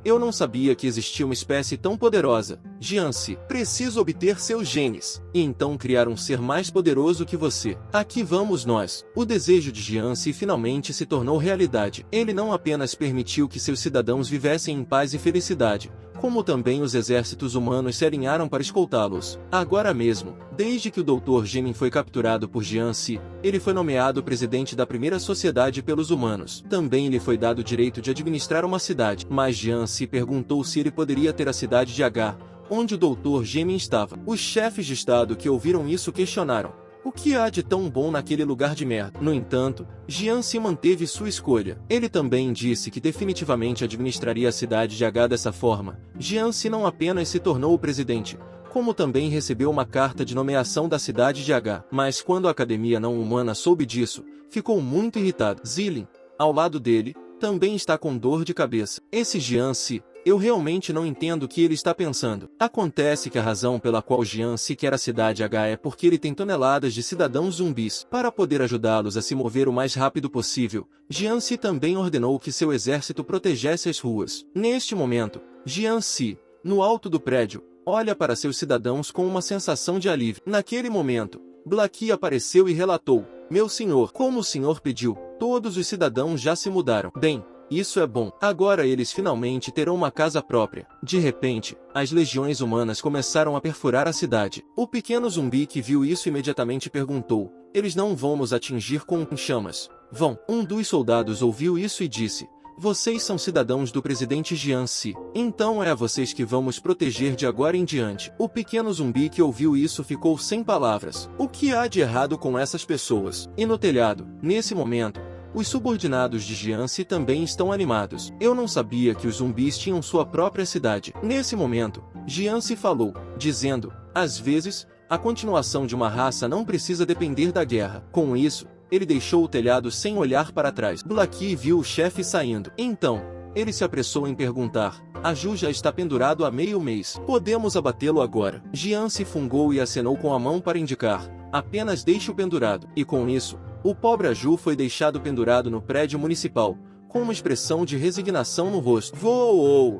Eu não sabia que existia uma espécie tão poderosa. Jian-si, preciso obter seus genes, e então criar um ser mais poderoso que você. Aqui vamos nós. O desejo de Jian-si finalmente se tornou realidade. Ele não apenas permitiu que seus cidadãos vivessem em paz e felicidade, como também os exércitos humanos se alinharam para escoltá-los. Agora mesmo, desde que o Dr. Gemin foi capturado por Jian-si, ele foi nomeado presidente da primeira sociedade pelos humanos. Também lhe foi dado o direito de administrar uma cidade. Mas Jian-si perguntou se ele poderia ter a cidade de H, onde o Dr. Gemin estava. Os chefes de estado que ouviram isso questionaram. O que há de tão bom naquele lugar de merda? No entanto, Jian-si manteve sua escolha. Ele também disse que definitivamente administraria a cidade de H dessa forma. Jian-si não apenas se tornou o presidente, como também recebeu uma carta de nomeação da cidade de H. Mas quando a academia não humana soube disso, ficou muito irritado. Zilin, ao lado dele, também está com dor de cabeça. Esse Jian-si, eu realmente não entendo o que ele está pensando. Acontece que a razão pela qual Jian-si quer a cidade H é porque ele tem toneladas de cidadãos zumbis. Para poder ajudá-los a se mover o mais rápido possível, Jian-si também ordenou que seu exército protegesse as ruas. Neste momento, Jian-si, no alto do prédio, olha para seus cidadãos com uma sensação de alívio. Naquele momento, Blackie apareceu e relatou, meu senhor, como o senhor pediu, todos os cidadãos já se mudaram. Bem, isso é bom. Agora eles finalmente terão uma casa própria. De repente, as legiões humanas começaram a perfurar a cidade. O pequeno zumbi que viu isso imediatamente perguntou, eles não vão nos atingir com chamas. Vão. Um dos soldados ouviu isso e disse, vocês são cidadãos do presidente Jian-si. Então é a vocês que vamos proteger de agora em diante. O pequeno zumbi que ouviu isso ficou sem palavras. O que há de errado com essas pessoas? E no telhado, nesse momento, os subordinados de Jian-si também estão animados. Eu não sabia que os zumbis tinham sua própria cidade. Nesse momento, Jian-si falou, dizendo, às vezes, a continuação de uma raça não precisa depender da guerra. Com isso, ele deixou o telhado sem olhar para trás. Blackie viu o chefe saindo. Então, ele se apressou em perguntar, a Ju já está pendurado há meio mês. Podemos abatê-lo agora. Jian-si fungou e acenou com a mão para indicar, apenas deixe-o pendurado. E com isso, o pobre Aju foi deixado pendurado no prédio municipal, com uma expressão de resignação no rosto.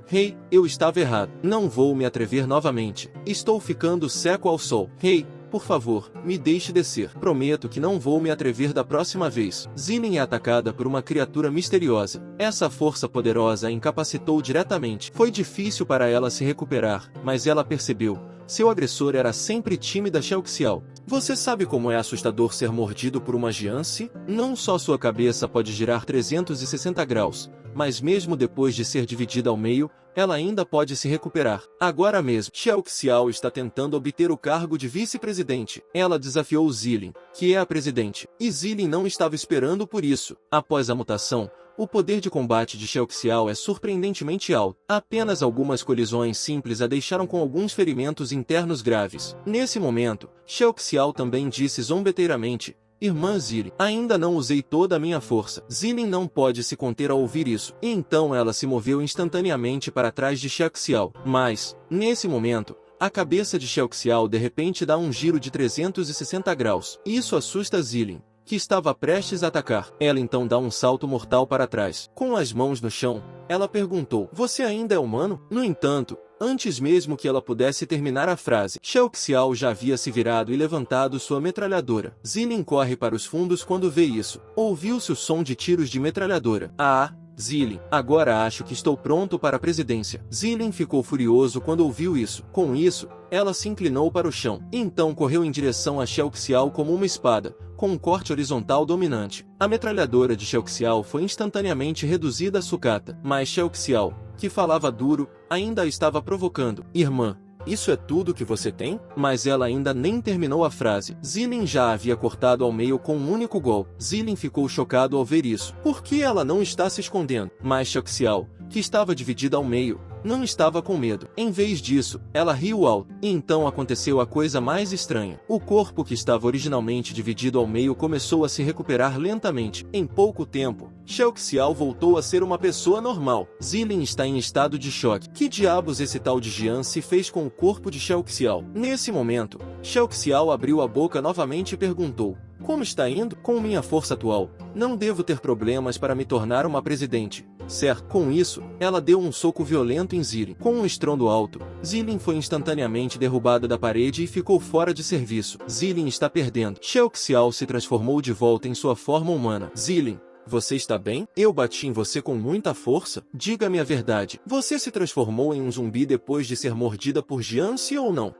Rei, eu estava errado. Não vou me atrever novamente. Estou ficando seco ao sol. Rei, por favor, me deixe descer. Prometo que não vou me atrever da próxima vez. Zilin é atacada por uma criatura misteriosa. Essa força poderosa a incapacitou diretamente. Foi difícil para ela se recuperar, mas ela percebeu. Seu agressor era sempre tímida Xiao Xiao. Você sabe como é assustador ser mordido por uma Jian-si? Não só sua cabeça pode girar 360 graus, mas mesmo depois de ser dividida ao meio, ela ainda pode se recuperar. Agora mesmo, Xiao Xiao está tentando obter o cargo de vice-presidente. Ela desafiou Zilin, que é a presidente. E Zilin não estava esperando por isso. Após a mutação, o poder de combate de Xiao Xiao é surpreendentemente alto. Apenas algumas colisões simples a deixaram com alguns ferimentos internos graves. Nesse momento, Xiao Xiao também disse zombeteiramente, Irmã Zilin, ainda não usei toda a minha força. Zilin não pode se conter ao ouvir isso. E então ela se moveu instantaneamente para trás de Xiao Xiao. Mas, nesse momento, a cabeça de Xiao Xiao de repente dá um giro de 360 graus. Isso assusta Zilin, que estava prestes a atacar. Ela então dá um salto mortal para trás. Com as mãos no chão, ela perguntou, você ainda é humano? No entanto, antes mesmo que ela pudesse terminar a frase, Xiao Xiao já havia se virado e levantado sua metralhadora. Zilin corre para os fundos quando vê isso. Ouviu-se o som de tiros de metralhadora. Zilin, agora acho que estou pronto para a presidência. Zilin ficou furioso quando ouviu isso. Com isso, ela se inclinou para o chão. Então correu em direção a Xiao como uma espada, com um corte horizontal dominante. A metralhadora de Xiao foi instantaneamente reduzida a sucata, mas Xiao, que falava duro, ainda a estava provocando. Irmã, isso é tudo que você tem? Mas ela ainda nem terminou a frase. Zilin já a havia cortado ao meio com um único golpe. Zilin ficou chocado ao ver isso. Por que ela não está se escondendo? Mas Xiao, que estava dividida ao meio, não estava com medo. Em vez disso, ela riu alto. E então aconteceu a coisa mais estranha. O corpo que estava originalmente dividido ao meio começou a se recuperar lentamente. Em pouco tempo, Xiao voltou a ser uma pessoa normal. Zilin está em estado de choque. Que diabos esse tal de Jian se fez com o corpo de Xiao? Nesse momento, Xiao abriu a boca novamente e perguntou: como está indo? Com minha força atual, não devo ter problemas para me tornar uma presidente, certo? Com isso, ela deu um soco violento em Zilin. Com um estrondo alto, Zilin foi instantaneamente derrubada da parede e ficou fora de serviço. Zilin está perdendo. Xiao se transformou de volta em sua forma humana. Zilin, você está bem? Eu bati em você com muita força? Diga-me a verdade. Você se transformou em um zumbi depois de ser mordida por Jianxi ou não?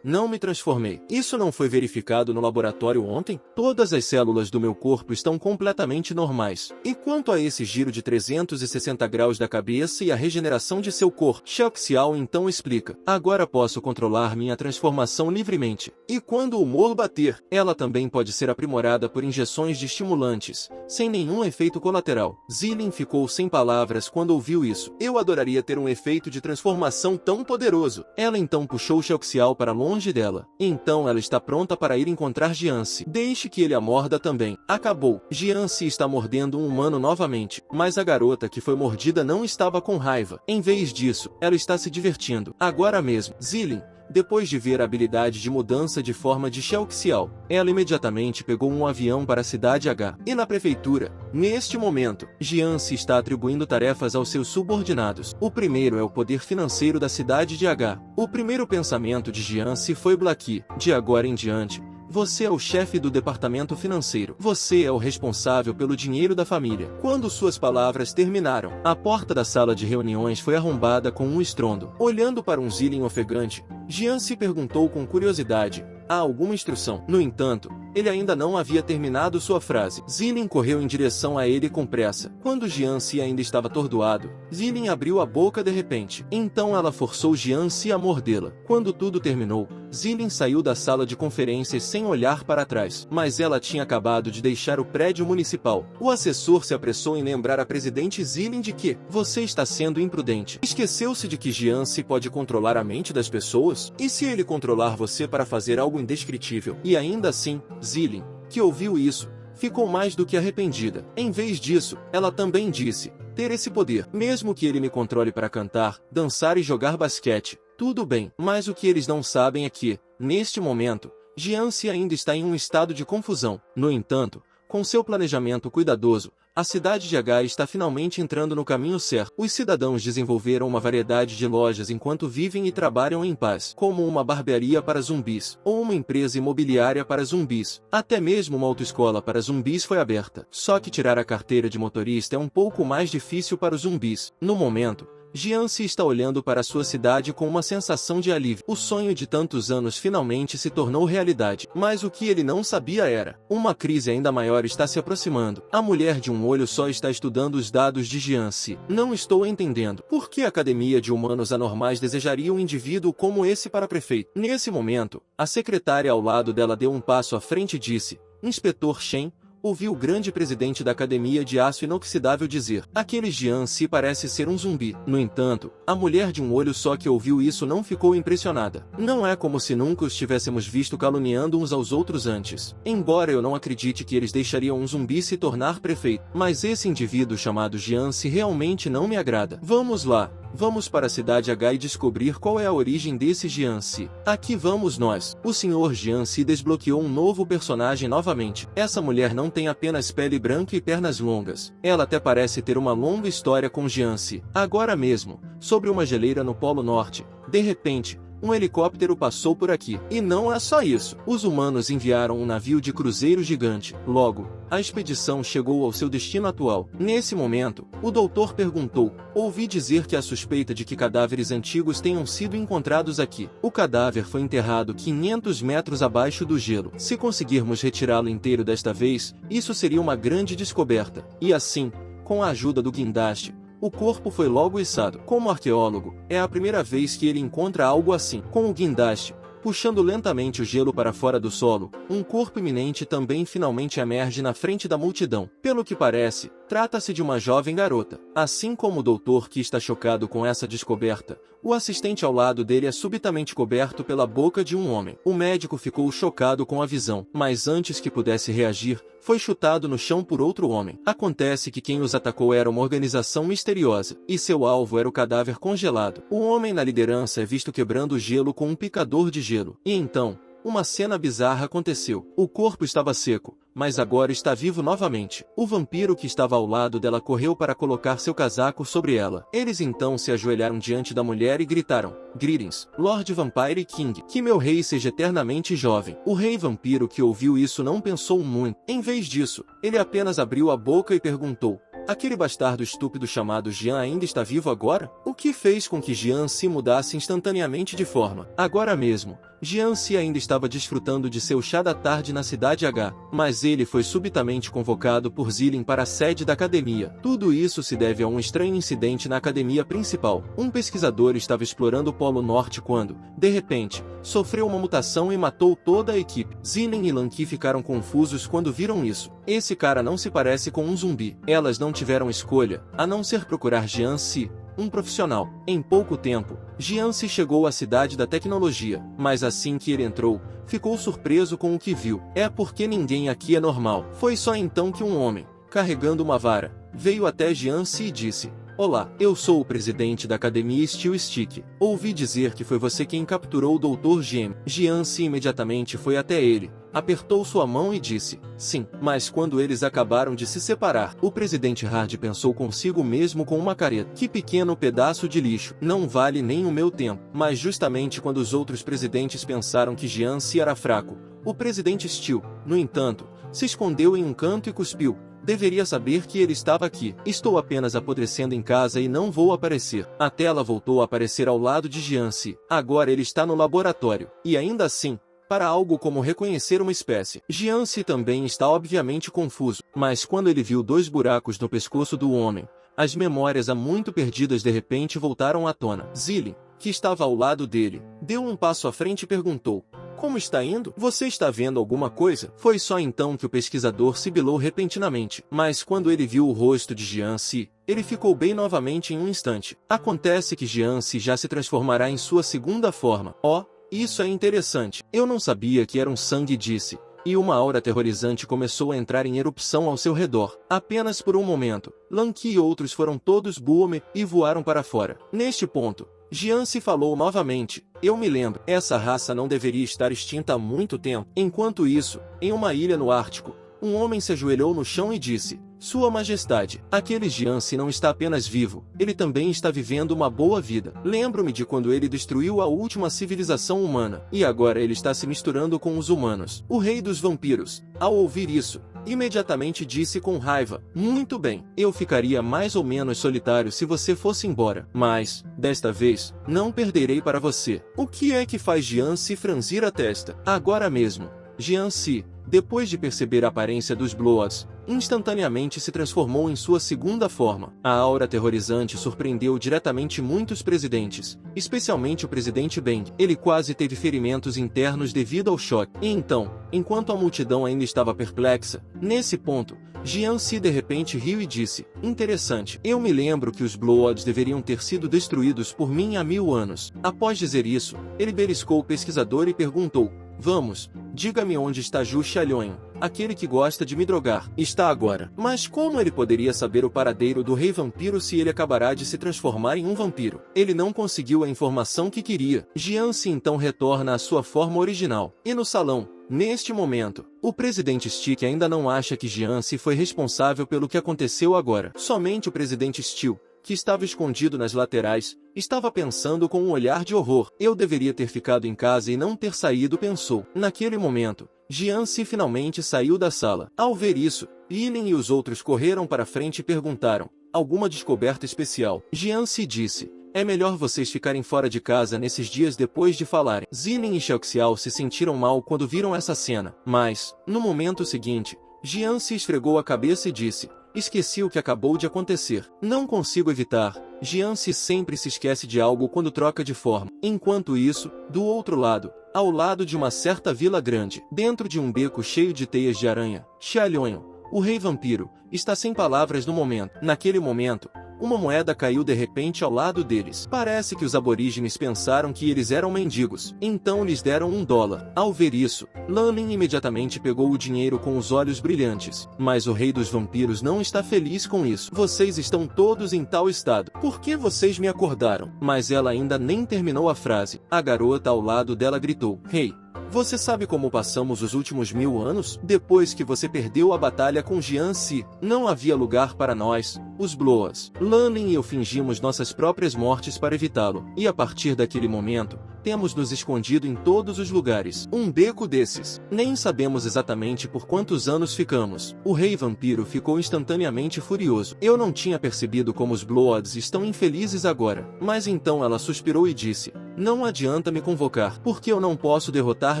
Não me transformei. Isso não foi verificado no laboratório ontem? Todas as células do meu corpo estão completamente normais. E quanto a esse giro de 360 graus da cabeça e a regeneração de seu corpo? Xiao então explica. Agora posso controlar minha transformação livremente. E quando o humor bater, ela também pode ser aprimorada por injeções de estimulantes, sem nenhum efeito colateral. Zilin ficou sem palavras quando ouviu isso. Eu adoraria ter um efeito de transformação tão poderoso. Ela então puxou Xiao para longe dela. Então ela está pronta para ir encontrar Jianxi. Deixe que ele a morda também. Acabou. Jianxi está mordendo um humano novamente. Mas a garota que foi mordida não estava com raiva. Em vez disso, ela está se divertindo. Agora mesmo. Zilin, depois de ver a habilidade de mudança de forma de Xiao, ela imediatamente pegou um avião para a cidade H. E na prefeitura, neste momento, Jianxi está atribuindo tarefas aos seus subordinados. O primeiro é o poder financeiro da cidade de H. O primeiro pensamento de Jianxi foi Black. De agora em diante, você é o chefe do departamento financeiro. Você é o responsável pelo dinheiro da família. Quando suas palavras terminaram, a porta da sala de reuniões foi arrombada com um estrondo. Olhando para um Zilin ofegante, Jianxi perguntou com curiosidade: há alguma instrução? No entanto, ele ainda não havia terminado sua frase. Zilin correu em direção a ele com pressa. Quando Jianxi ainda estava atordoado, Zilin abriu a boca de repente. Então ela forçou Jianxi a mordê-la. Quando tudo terminou, Zilin saiu da sala de conferências sem olhar para trás. Mas ela tinha acabado de deixar o prédio municipal. O assessor se apressou em lembrar a presidente Zilin de que você está sendo imprudente. Esqueceu-se de que Jianxi pode controlar a mente das pessoas? E se ele controlar você para fazer algo indescritível? E ainda assim, Zilin, que ouviu isso, ficou mais do que arrependida. Em vez disso, ela também disse: ter esse poder, mesmo que ele me controle para cantar, dançar e jogar basquete, tudo bem. Mas o que eles não sabem é que, neste momento, Jianxi ainda está em um estado de confusão. No entanto, com seu planejamento cuidadoso, a cidade de H está finalmente entrando no caminho certo. Os cidadãos desenvolveram uma variedade de lojas enquanto vivem e trabalham em paz, como uma barbearia para zumbis, ou uma empresa imobiliária para zumbis. Até mesmo uma autoescola para zumbis foi aberta. Só que tirar a carteira de motorista é um pouco mais difícil para os zumbis. No momento, Jianxi está olhando para sua cidade com uma sensação de alívio. O sonho de tantos anos finalmente se tornou realidade. Mas o que ele não sabia era: uma crise ainda maior está se aproximando. A mulher de um olho só está estudando os dados de Jianxi. Não estou entendendo. Por que a Academia de Humanos Anormais desejaria um indivíduo como esse para prefeito? Nesse momento, a secretária ao lado dela deu um passo à frente e disse: Inspetor Shen, ouviu o grande presidente da Academia de Aço Inoxidável dizer: aquele Jianxi parece ser um zumbi. No entanto, a mulher de um olho só que ouviu isso não ficou impressionada. Não é como se nunca os tivéssemos visto caluniando uns aos outros antes. Embora eu não acredite que eles deixariam um zumbi se tornar prefeito. Mas esse indivíduo chamado Jianxi realmente não me agrada. Vamos lá. Vamos para a cidade H e descobrir qual é a origem desse Jianxi. Aqui vamos nós. O Sr. Jianxi desbloqueou um novo personagem novamente. Essa mulher não tem apenas pele branca e pernas longas. Ela até parece ter uma longa história com Jianxi. Agora mesmo, sobre uma geleira no Polo Norte, de repente, um helicóptero passou por aqui. E não é só isso. Os humanos enviaram um navio de cruzeiro gigante. Logo, a expedição chegou ao seu destino atual. Nesse momento, o doutor perguntou: ouvi dizer que há suspeita de que cadáveres antigos tenham sido encontrados aqui. O cadáver foi enterrado 500 metros abaixo do gelo. Se conseguirmos retirá-lo inteiro desta vez, isso seria uma grande descoberta. E assim, com a ajuda do guindaste, o corpo foi logo içado. Como arqueólogo, é a primeira vez que ele encontra algo assim. Com o guindaste, puxando lentamente o gelo para fora do solo, um corpo iminente também finalmente emerge na frente da multidão. Pelo que parece, trata-se de uma jovem garota. Assim como o doutor, que está chocado com essa descoberta, o assistente ao lado dele é subitamente coberto pela boca de um homem. O médico ficou chocado com a visão, mas antes que pudesse reagir, foi chutado no chão por outro homem. Acontece que quem os atacou era uma organização misteriosa, e seu alvo era o cadáver congelado. O homem na liderança é visto quebrando o gelo com um picador de gelo. E então, uma cena bizarra aconteceu. O corpo estava seco, mas agora está vivo novamente. O vampiro que estava ao lado dela correu para colocar seu casaco sobre ela. Eles então se ajoelharam diante da mulher e gritaram: Greetings, Lord Vampire King. Que meu rei seja eternamente jovem. O rei vampiro, que ouviu isso, não pensou muito. Em vez disso, ele apenas abriu a boca e perguntou: aquele bastardo estúpido chamado Jean ainda está vivo agora? O que fez com que Jean se mudasse instantaneamente de forma? Agora mesmo, Jean se ainda estava desfrutando de seu chá da tarde na cidade H, mas ele foi subitamente convocado por Zilin para a sede da academia. Tudo isso se deve a um estranho incidente na academia principal. Um pesquisador estava explorando o Polo Norte quando, de repente, sofreu uma mutação e matou toda a equipe. Zilin e Lanky ficaram confusos quando viram isso. Esse cara não se parece com um zumbi. Elas não tiveram escolha, a não ser procurar Jean Si, um profissional. Em pouco tempo, Jean Si chegou à cidade da tecnologia, mas assim que ele entrou, ficou surpreso com o que viu. É porque ninguém aqui é normal. Foi só então que um homem, carregando uma vara, veio até Jean Si e disse: olá, eu sou o presidente da Academia Steel Stick. Ouvi dizer que foi você quem capturou o Dr. Gem. Jean Si imediatamente foi até ele, apertou sua mão e disse: sim. Mas quando eles acabaram de se separar, o presidente Hard pensou consigo mesmo com uma careta: que pequeno pedaço de lixo, não vale nem o meu tempo. Mas justamente quando os outros presidentes pensaram que Jean Si era fraco, o presidente Steel, no entanto, se escondeu em um canto e cuspiu: deveria saber que ele estava aqui. Estou apenas apodrecendo em casa e não vou aparecer. A tela voltou a aparecer ao lado de Jean Si. Agora ele está no laboratório. E ainda assim, para algo como reconhecer uma espécie. Jean Si também está obviamente confuso. Mas quando ele viu 2 buracos no pescoço do homem, as memórias há muito perdidas de repente voltaram à tona. Zilin, que estava ao lado dele, deu um passo à frente e perguntou: como está indo? Você está vendo alguma coisa? Foi só então que o pesquisador sibilou repentinamente. Mas quando ele viu o rosto de Jean Si, ele ficou bem novamente em um instante. Acontece que Jean Si já se transformará em sua segunda forma. Oh, isso é interessante. Eu não sabia que era um sangue, disse. E uma aura aterrorizante começou a entrar em erupção ao seu redor. Apenas por um momento, Lanky e outros foram todos boom e voaram para fora. Neste ponto, Jean Si falou novamente: eu me lembro, essa raça não deveria estar extinta há muito tempo. Enquanto isso, em uma ilha no Ártico, um homem se ajoelhou no chão e disse: Sua Majestade, aquele Jean Si não está apenas vivo, ele também está vivendo uma boa vida. Lembro-me de quando ele destruiu a última civilização humana, e agora ele está se misturando com os humanos. O rei dos vampiros, ao ouvir isso, imediatamente disse com raiva: muito bem, eu ficaria mais ou menos solitário se você fosse embora. Mas, desta vez, não perderei para você. O que é que faz Jean Si franzir a testa? Agora mesmo, Jean Si, depois de perceber a aparência dos Bloods, instantaneamente se transformou em sua segunda forma. A aura aterrorizante surpreendeu diretamente muitos presidentes, especialmente o presidente Bang. Ele quase teve ferimentos internos devido ao choque. E então, enquanto a multidão ainda estava perplexa, nesse ponto, Jean Si de repente riu e disse: interessante, eu me lembro que os Bloods deveriam ter sido destruídos por mim há 1000 anos. Após dizer isso, ele beliscou o pesquisador e perguntou: vamos, diga-me onde está Zhu Xiaolong, aquele que gosta de me drogar. Está agora. Mas como ele poderia saber o paradeiro do rei vampiro se ele acabará de se transformar em um vampiro? Ele não conseguiu a informação que queria. Jean Si então retorna à sua forma original. E no salão, neste momento, o presidente Stick ainda não acha que Jean Si foi responsável pelo que aconteceu agora. Somente o presidente Steel, que estava escondido nas laterais, estava pensando com um olhar de horror. Eu deveria ter ficado em casa e não ter saído, pensou. Naquele momento, Jianzi finalmente saiu da sala. Ao ver isso, Lilin e os outros correram para frente e perguntaram: alguma descoberta especial? Jianzi disse: é melhor vocês ficarem fora de casa nesses dias depois de falarem. Zilin e Xiaoxiao se sentiram mal quando viram essa cena, mas, no momento seguinte, Jianzi esfregou a cabeça e disse: esqueci o que acabou de acontecer. Não consigo evitar. Jianzi sempre se esquece de algo quando troca de forma. Enquanto isso, do outro lado, ao lado de uma certa vila grande, dentro de um beco cheio de teias de aranha, Xiaolonho, o rei vampiro, está sem palavras no momento. Naquele momento, uma moeda caiu de repente ao lado deles. Parece que os aborígenes pensaram que eles eram mendigos, então lhes deram $1. Ao ver isso, Lanlin imediatamente pegou o dinheiro com os olhos brilhantes. Mas o rei dos vampiros não está feliz com isso. Vocês estão todos em tal estado. Por que vocês me acordaram? Mas ela ainda nem terminou a frase. A garota ao lado dela gritou: Rei, você sabe como passamos os últimos 1000 anos? Depois que você perdeu a batalha com Jianzi, não havia lugar para nós, os Bloas. Lanlin e eu fingimos nossas próprias mortes para evitá-lo. E a partir daquele momento, temos nos escondido em todos os lugares. Um beco desses. Nem sabemos exatamente por quantos anos ficamos. O rei vampiro ficou instantaneamente furioso. Eu não tinha percebido como os Bloods estão infelizes agora. Mas então ela suspirou e disse: não adianta me convocar, porque eu não posso derrotar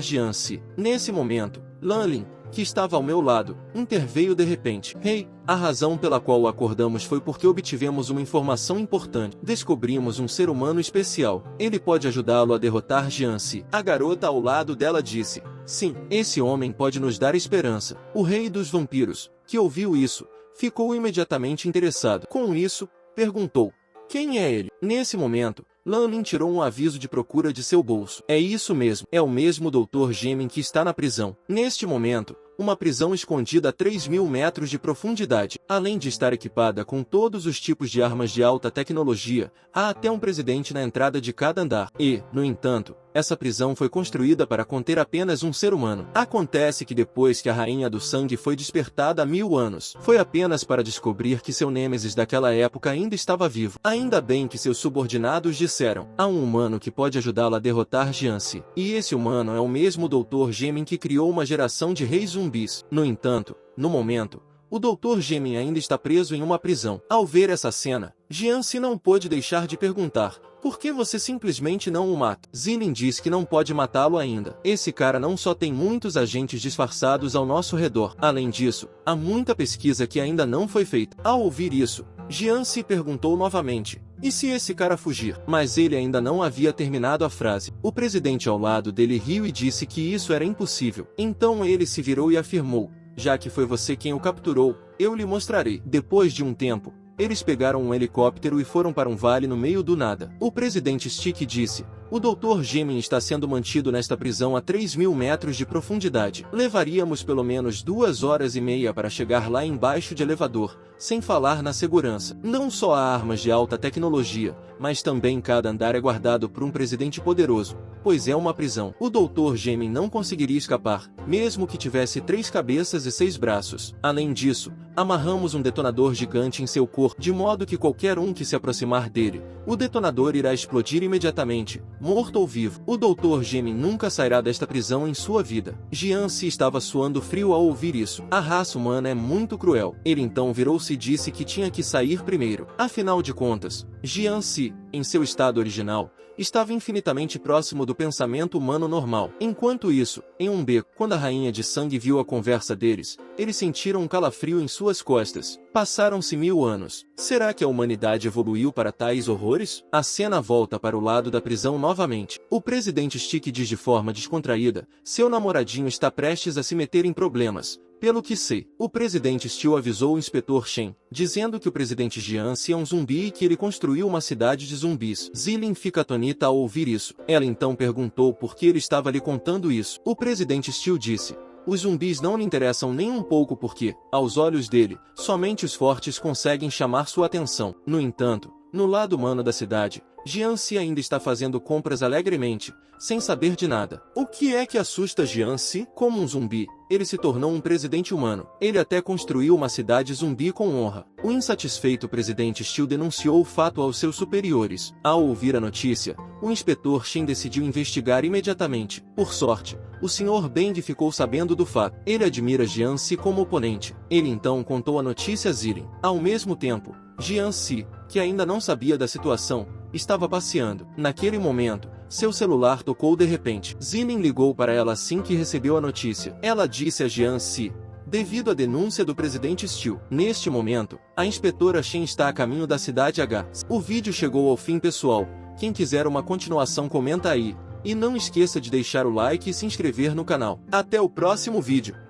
Jianzi. Nesse momento, Lanlin, que estava ao meu lado, interveio de repente. Rei, a razão pela qual o acordamos foi porque obtivemos uma informação importante. Descobrimos um ser humano especial. Ele pode ajudá-lo a derrotar Jianzi. A garota ao lado dela disse: sim, esse homem pode nos dar esperança. O rei dos vampiros, que ouviu isso, ficou imediatamente interessado. Com isso, perguntou: quem é ele? Nesse momento, Lanlin tirou um aviso de procura de seu bolso. É isso mesmo, é o mesmo Dr. Gemin que está na prisão. Neste momento, uma prisão escondida a 3.000 metros de profundidade. Além de estar equipada com todos os tipos de armas de alta tecnologia, há até um presidente na entrada de cada andar. E, no entanto, essa prisão foi construída para conter apenas um ser humano. Acontece que depois que a Rainha do Sangue foi despertada há 1000 anos, foi apenas para descobrir que seu nêmesis daquela época ainda estava vivo. Ainda bem que seus subordinados disseram: há um humano que pode ajudá-la a derrotar Jianzi. E esse humano é o mesmo Dr. Gemin que criou uma geração de reis zumbis. No entanto, no momento, o Dr. Gemin ainda está preso em uma prisão. Ao ver essa cena, Jianzi não pôde deixar de perguntar: por que você simplesmente não o mata? Zilin diz que não pode matá-lo ainda. Esse cara não só tem muitos agentes disfarçados ao nosso redor. Além disso, há muita pesquisa que ainda não foi feita. Ao ouvir isso, Jianzi perguntou novamente: e se esse cara fugir? Mas ele ainda não havia terminado a frase. O presidente ao lado dele riu e disse que isso era impossível. Então ele se virou e afirmou: já que foi você quem o capturou, eu lhe mostrarei. Depois de um tempo, eles pegaram um helicóptero e foram para um vale no meio do nada. O presidente Stick disse: o Dr. Gemin está sendo mantido nesta prisão a 3.000 metros de profundidade. Levaríamos pelo menos 2 horas e meia para chegar lá embaixo de elevador, sem falar na segurança. Não só há armas de alta tecnologia, mas também cada andar é guardado por um presidente poderoso, pois é uma prisão. O Dr. Gemin não conseguiria escapar, mesmo que tivesse 3 cabeças e 6 braços. Além disso, amarramos um detonador gigante em seu corpo, de modo que qualquer um que se aproximar dele, o detonador irá explodir imediatamente, morto ou vivo. O Dr. Gemin nunca sairá desta prisão em sua vida. Jianzi estava suando frio ao ouvir isso. A raça humana é muito cruel. Ele então virou-se e disse que tinha que sair primeiro. Afinal de contas, Jianzi, em seu estado original, estava infinitamente próximo do pensamento humano normal. Enquanto isso, em um beco, quando a Rainha de Sangue viu a conversa deles, eles sentiram um calafrio em suas costas. Passaram-se 1000 anos. Será que a humanidade evoluiu para tais horrores? A cena volta para o lado da prisão novamente. O presidente Stick diz de forma descontraída: seu namoradinho está prestes a se meter em problemas. Pelo que sei, o presidente Steel avisou o inspetor Shen, dizendo que o presidente Jianzi é um zumbi e que ele construiu uma cidade de zumbis. Zilin fica atonita ao ouvir isso. Ela então perguntou por que ele estava lhe contando isso. O presidente Steel disse: os zumbis não lhe interessam nem um pouco porque, aos olhos dele, somente os fortes conseguem chamar sua atenção. No entanto, No lado humano da cidade, Jianxi ainda está fazendo compras alegremente, sem saber de nada. O que é que assusta Jianxi? Como um zumbi, ele se tornou um presidente humano. Ele até construiu uma cidade zumbi com honra. O insatisfeito presidente Xiu denunciou o fato aos seus superiores. Ao ouvir a notícia, o inspetor Shen decidiu investigar imediatamente. Por sorte, o Sr. Beng ficou sabendo do fato. Ele admira Jianxi como oponente. Ele então contou a notícia a Zirin. Ao mesmo tempo, Jianxi, que ainda não sabia da situação, estava passeando. Naquele momento, seu celular tocou de repente. Zirin ligou para ela assim que recebeu a notícia. Ela disse a Jianxi, devido à denúncia do presidente Xiu. Neste momento, a inspetora Shen está a caminho da cidade H. O vídeo chegou ao fim, pessoal. Quem quiser uma continuação comenta aí. E não esqueça de deixar o like e se inscrever no canal. Até o próximo vídeo.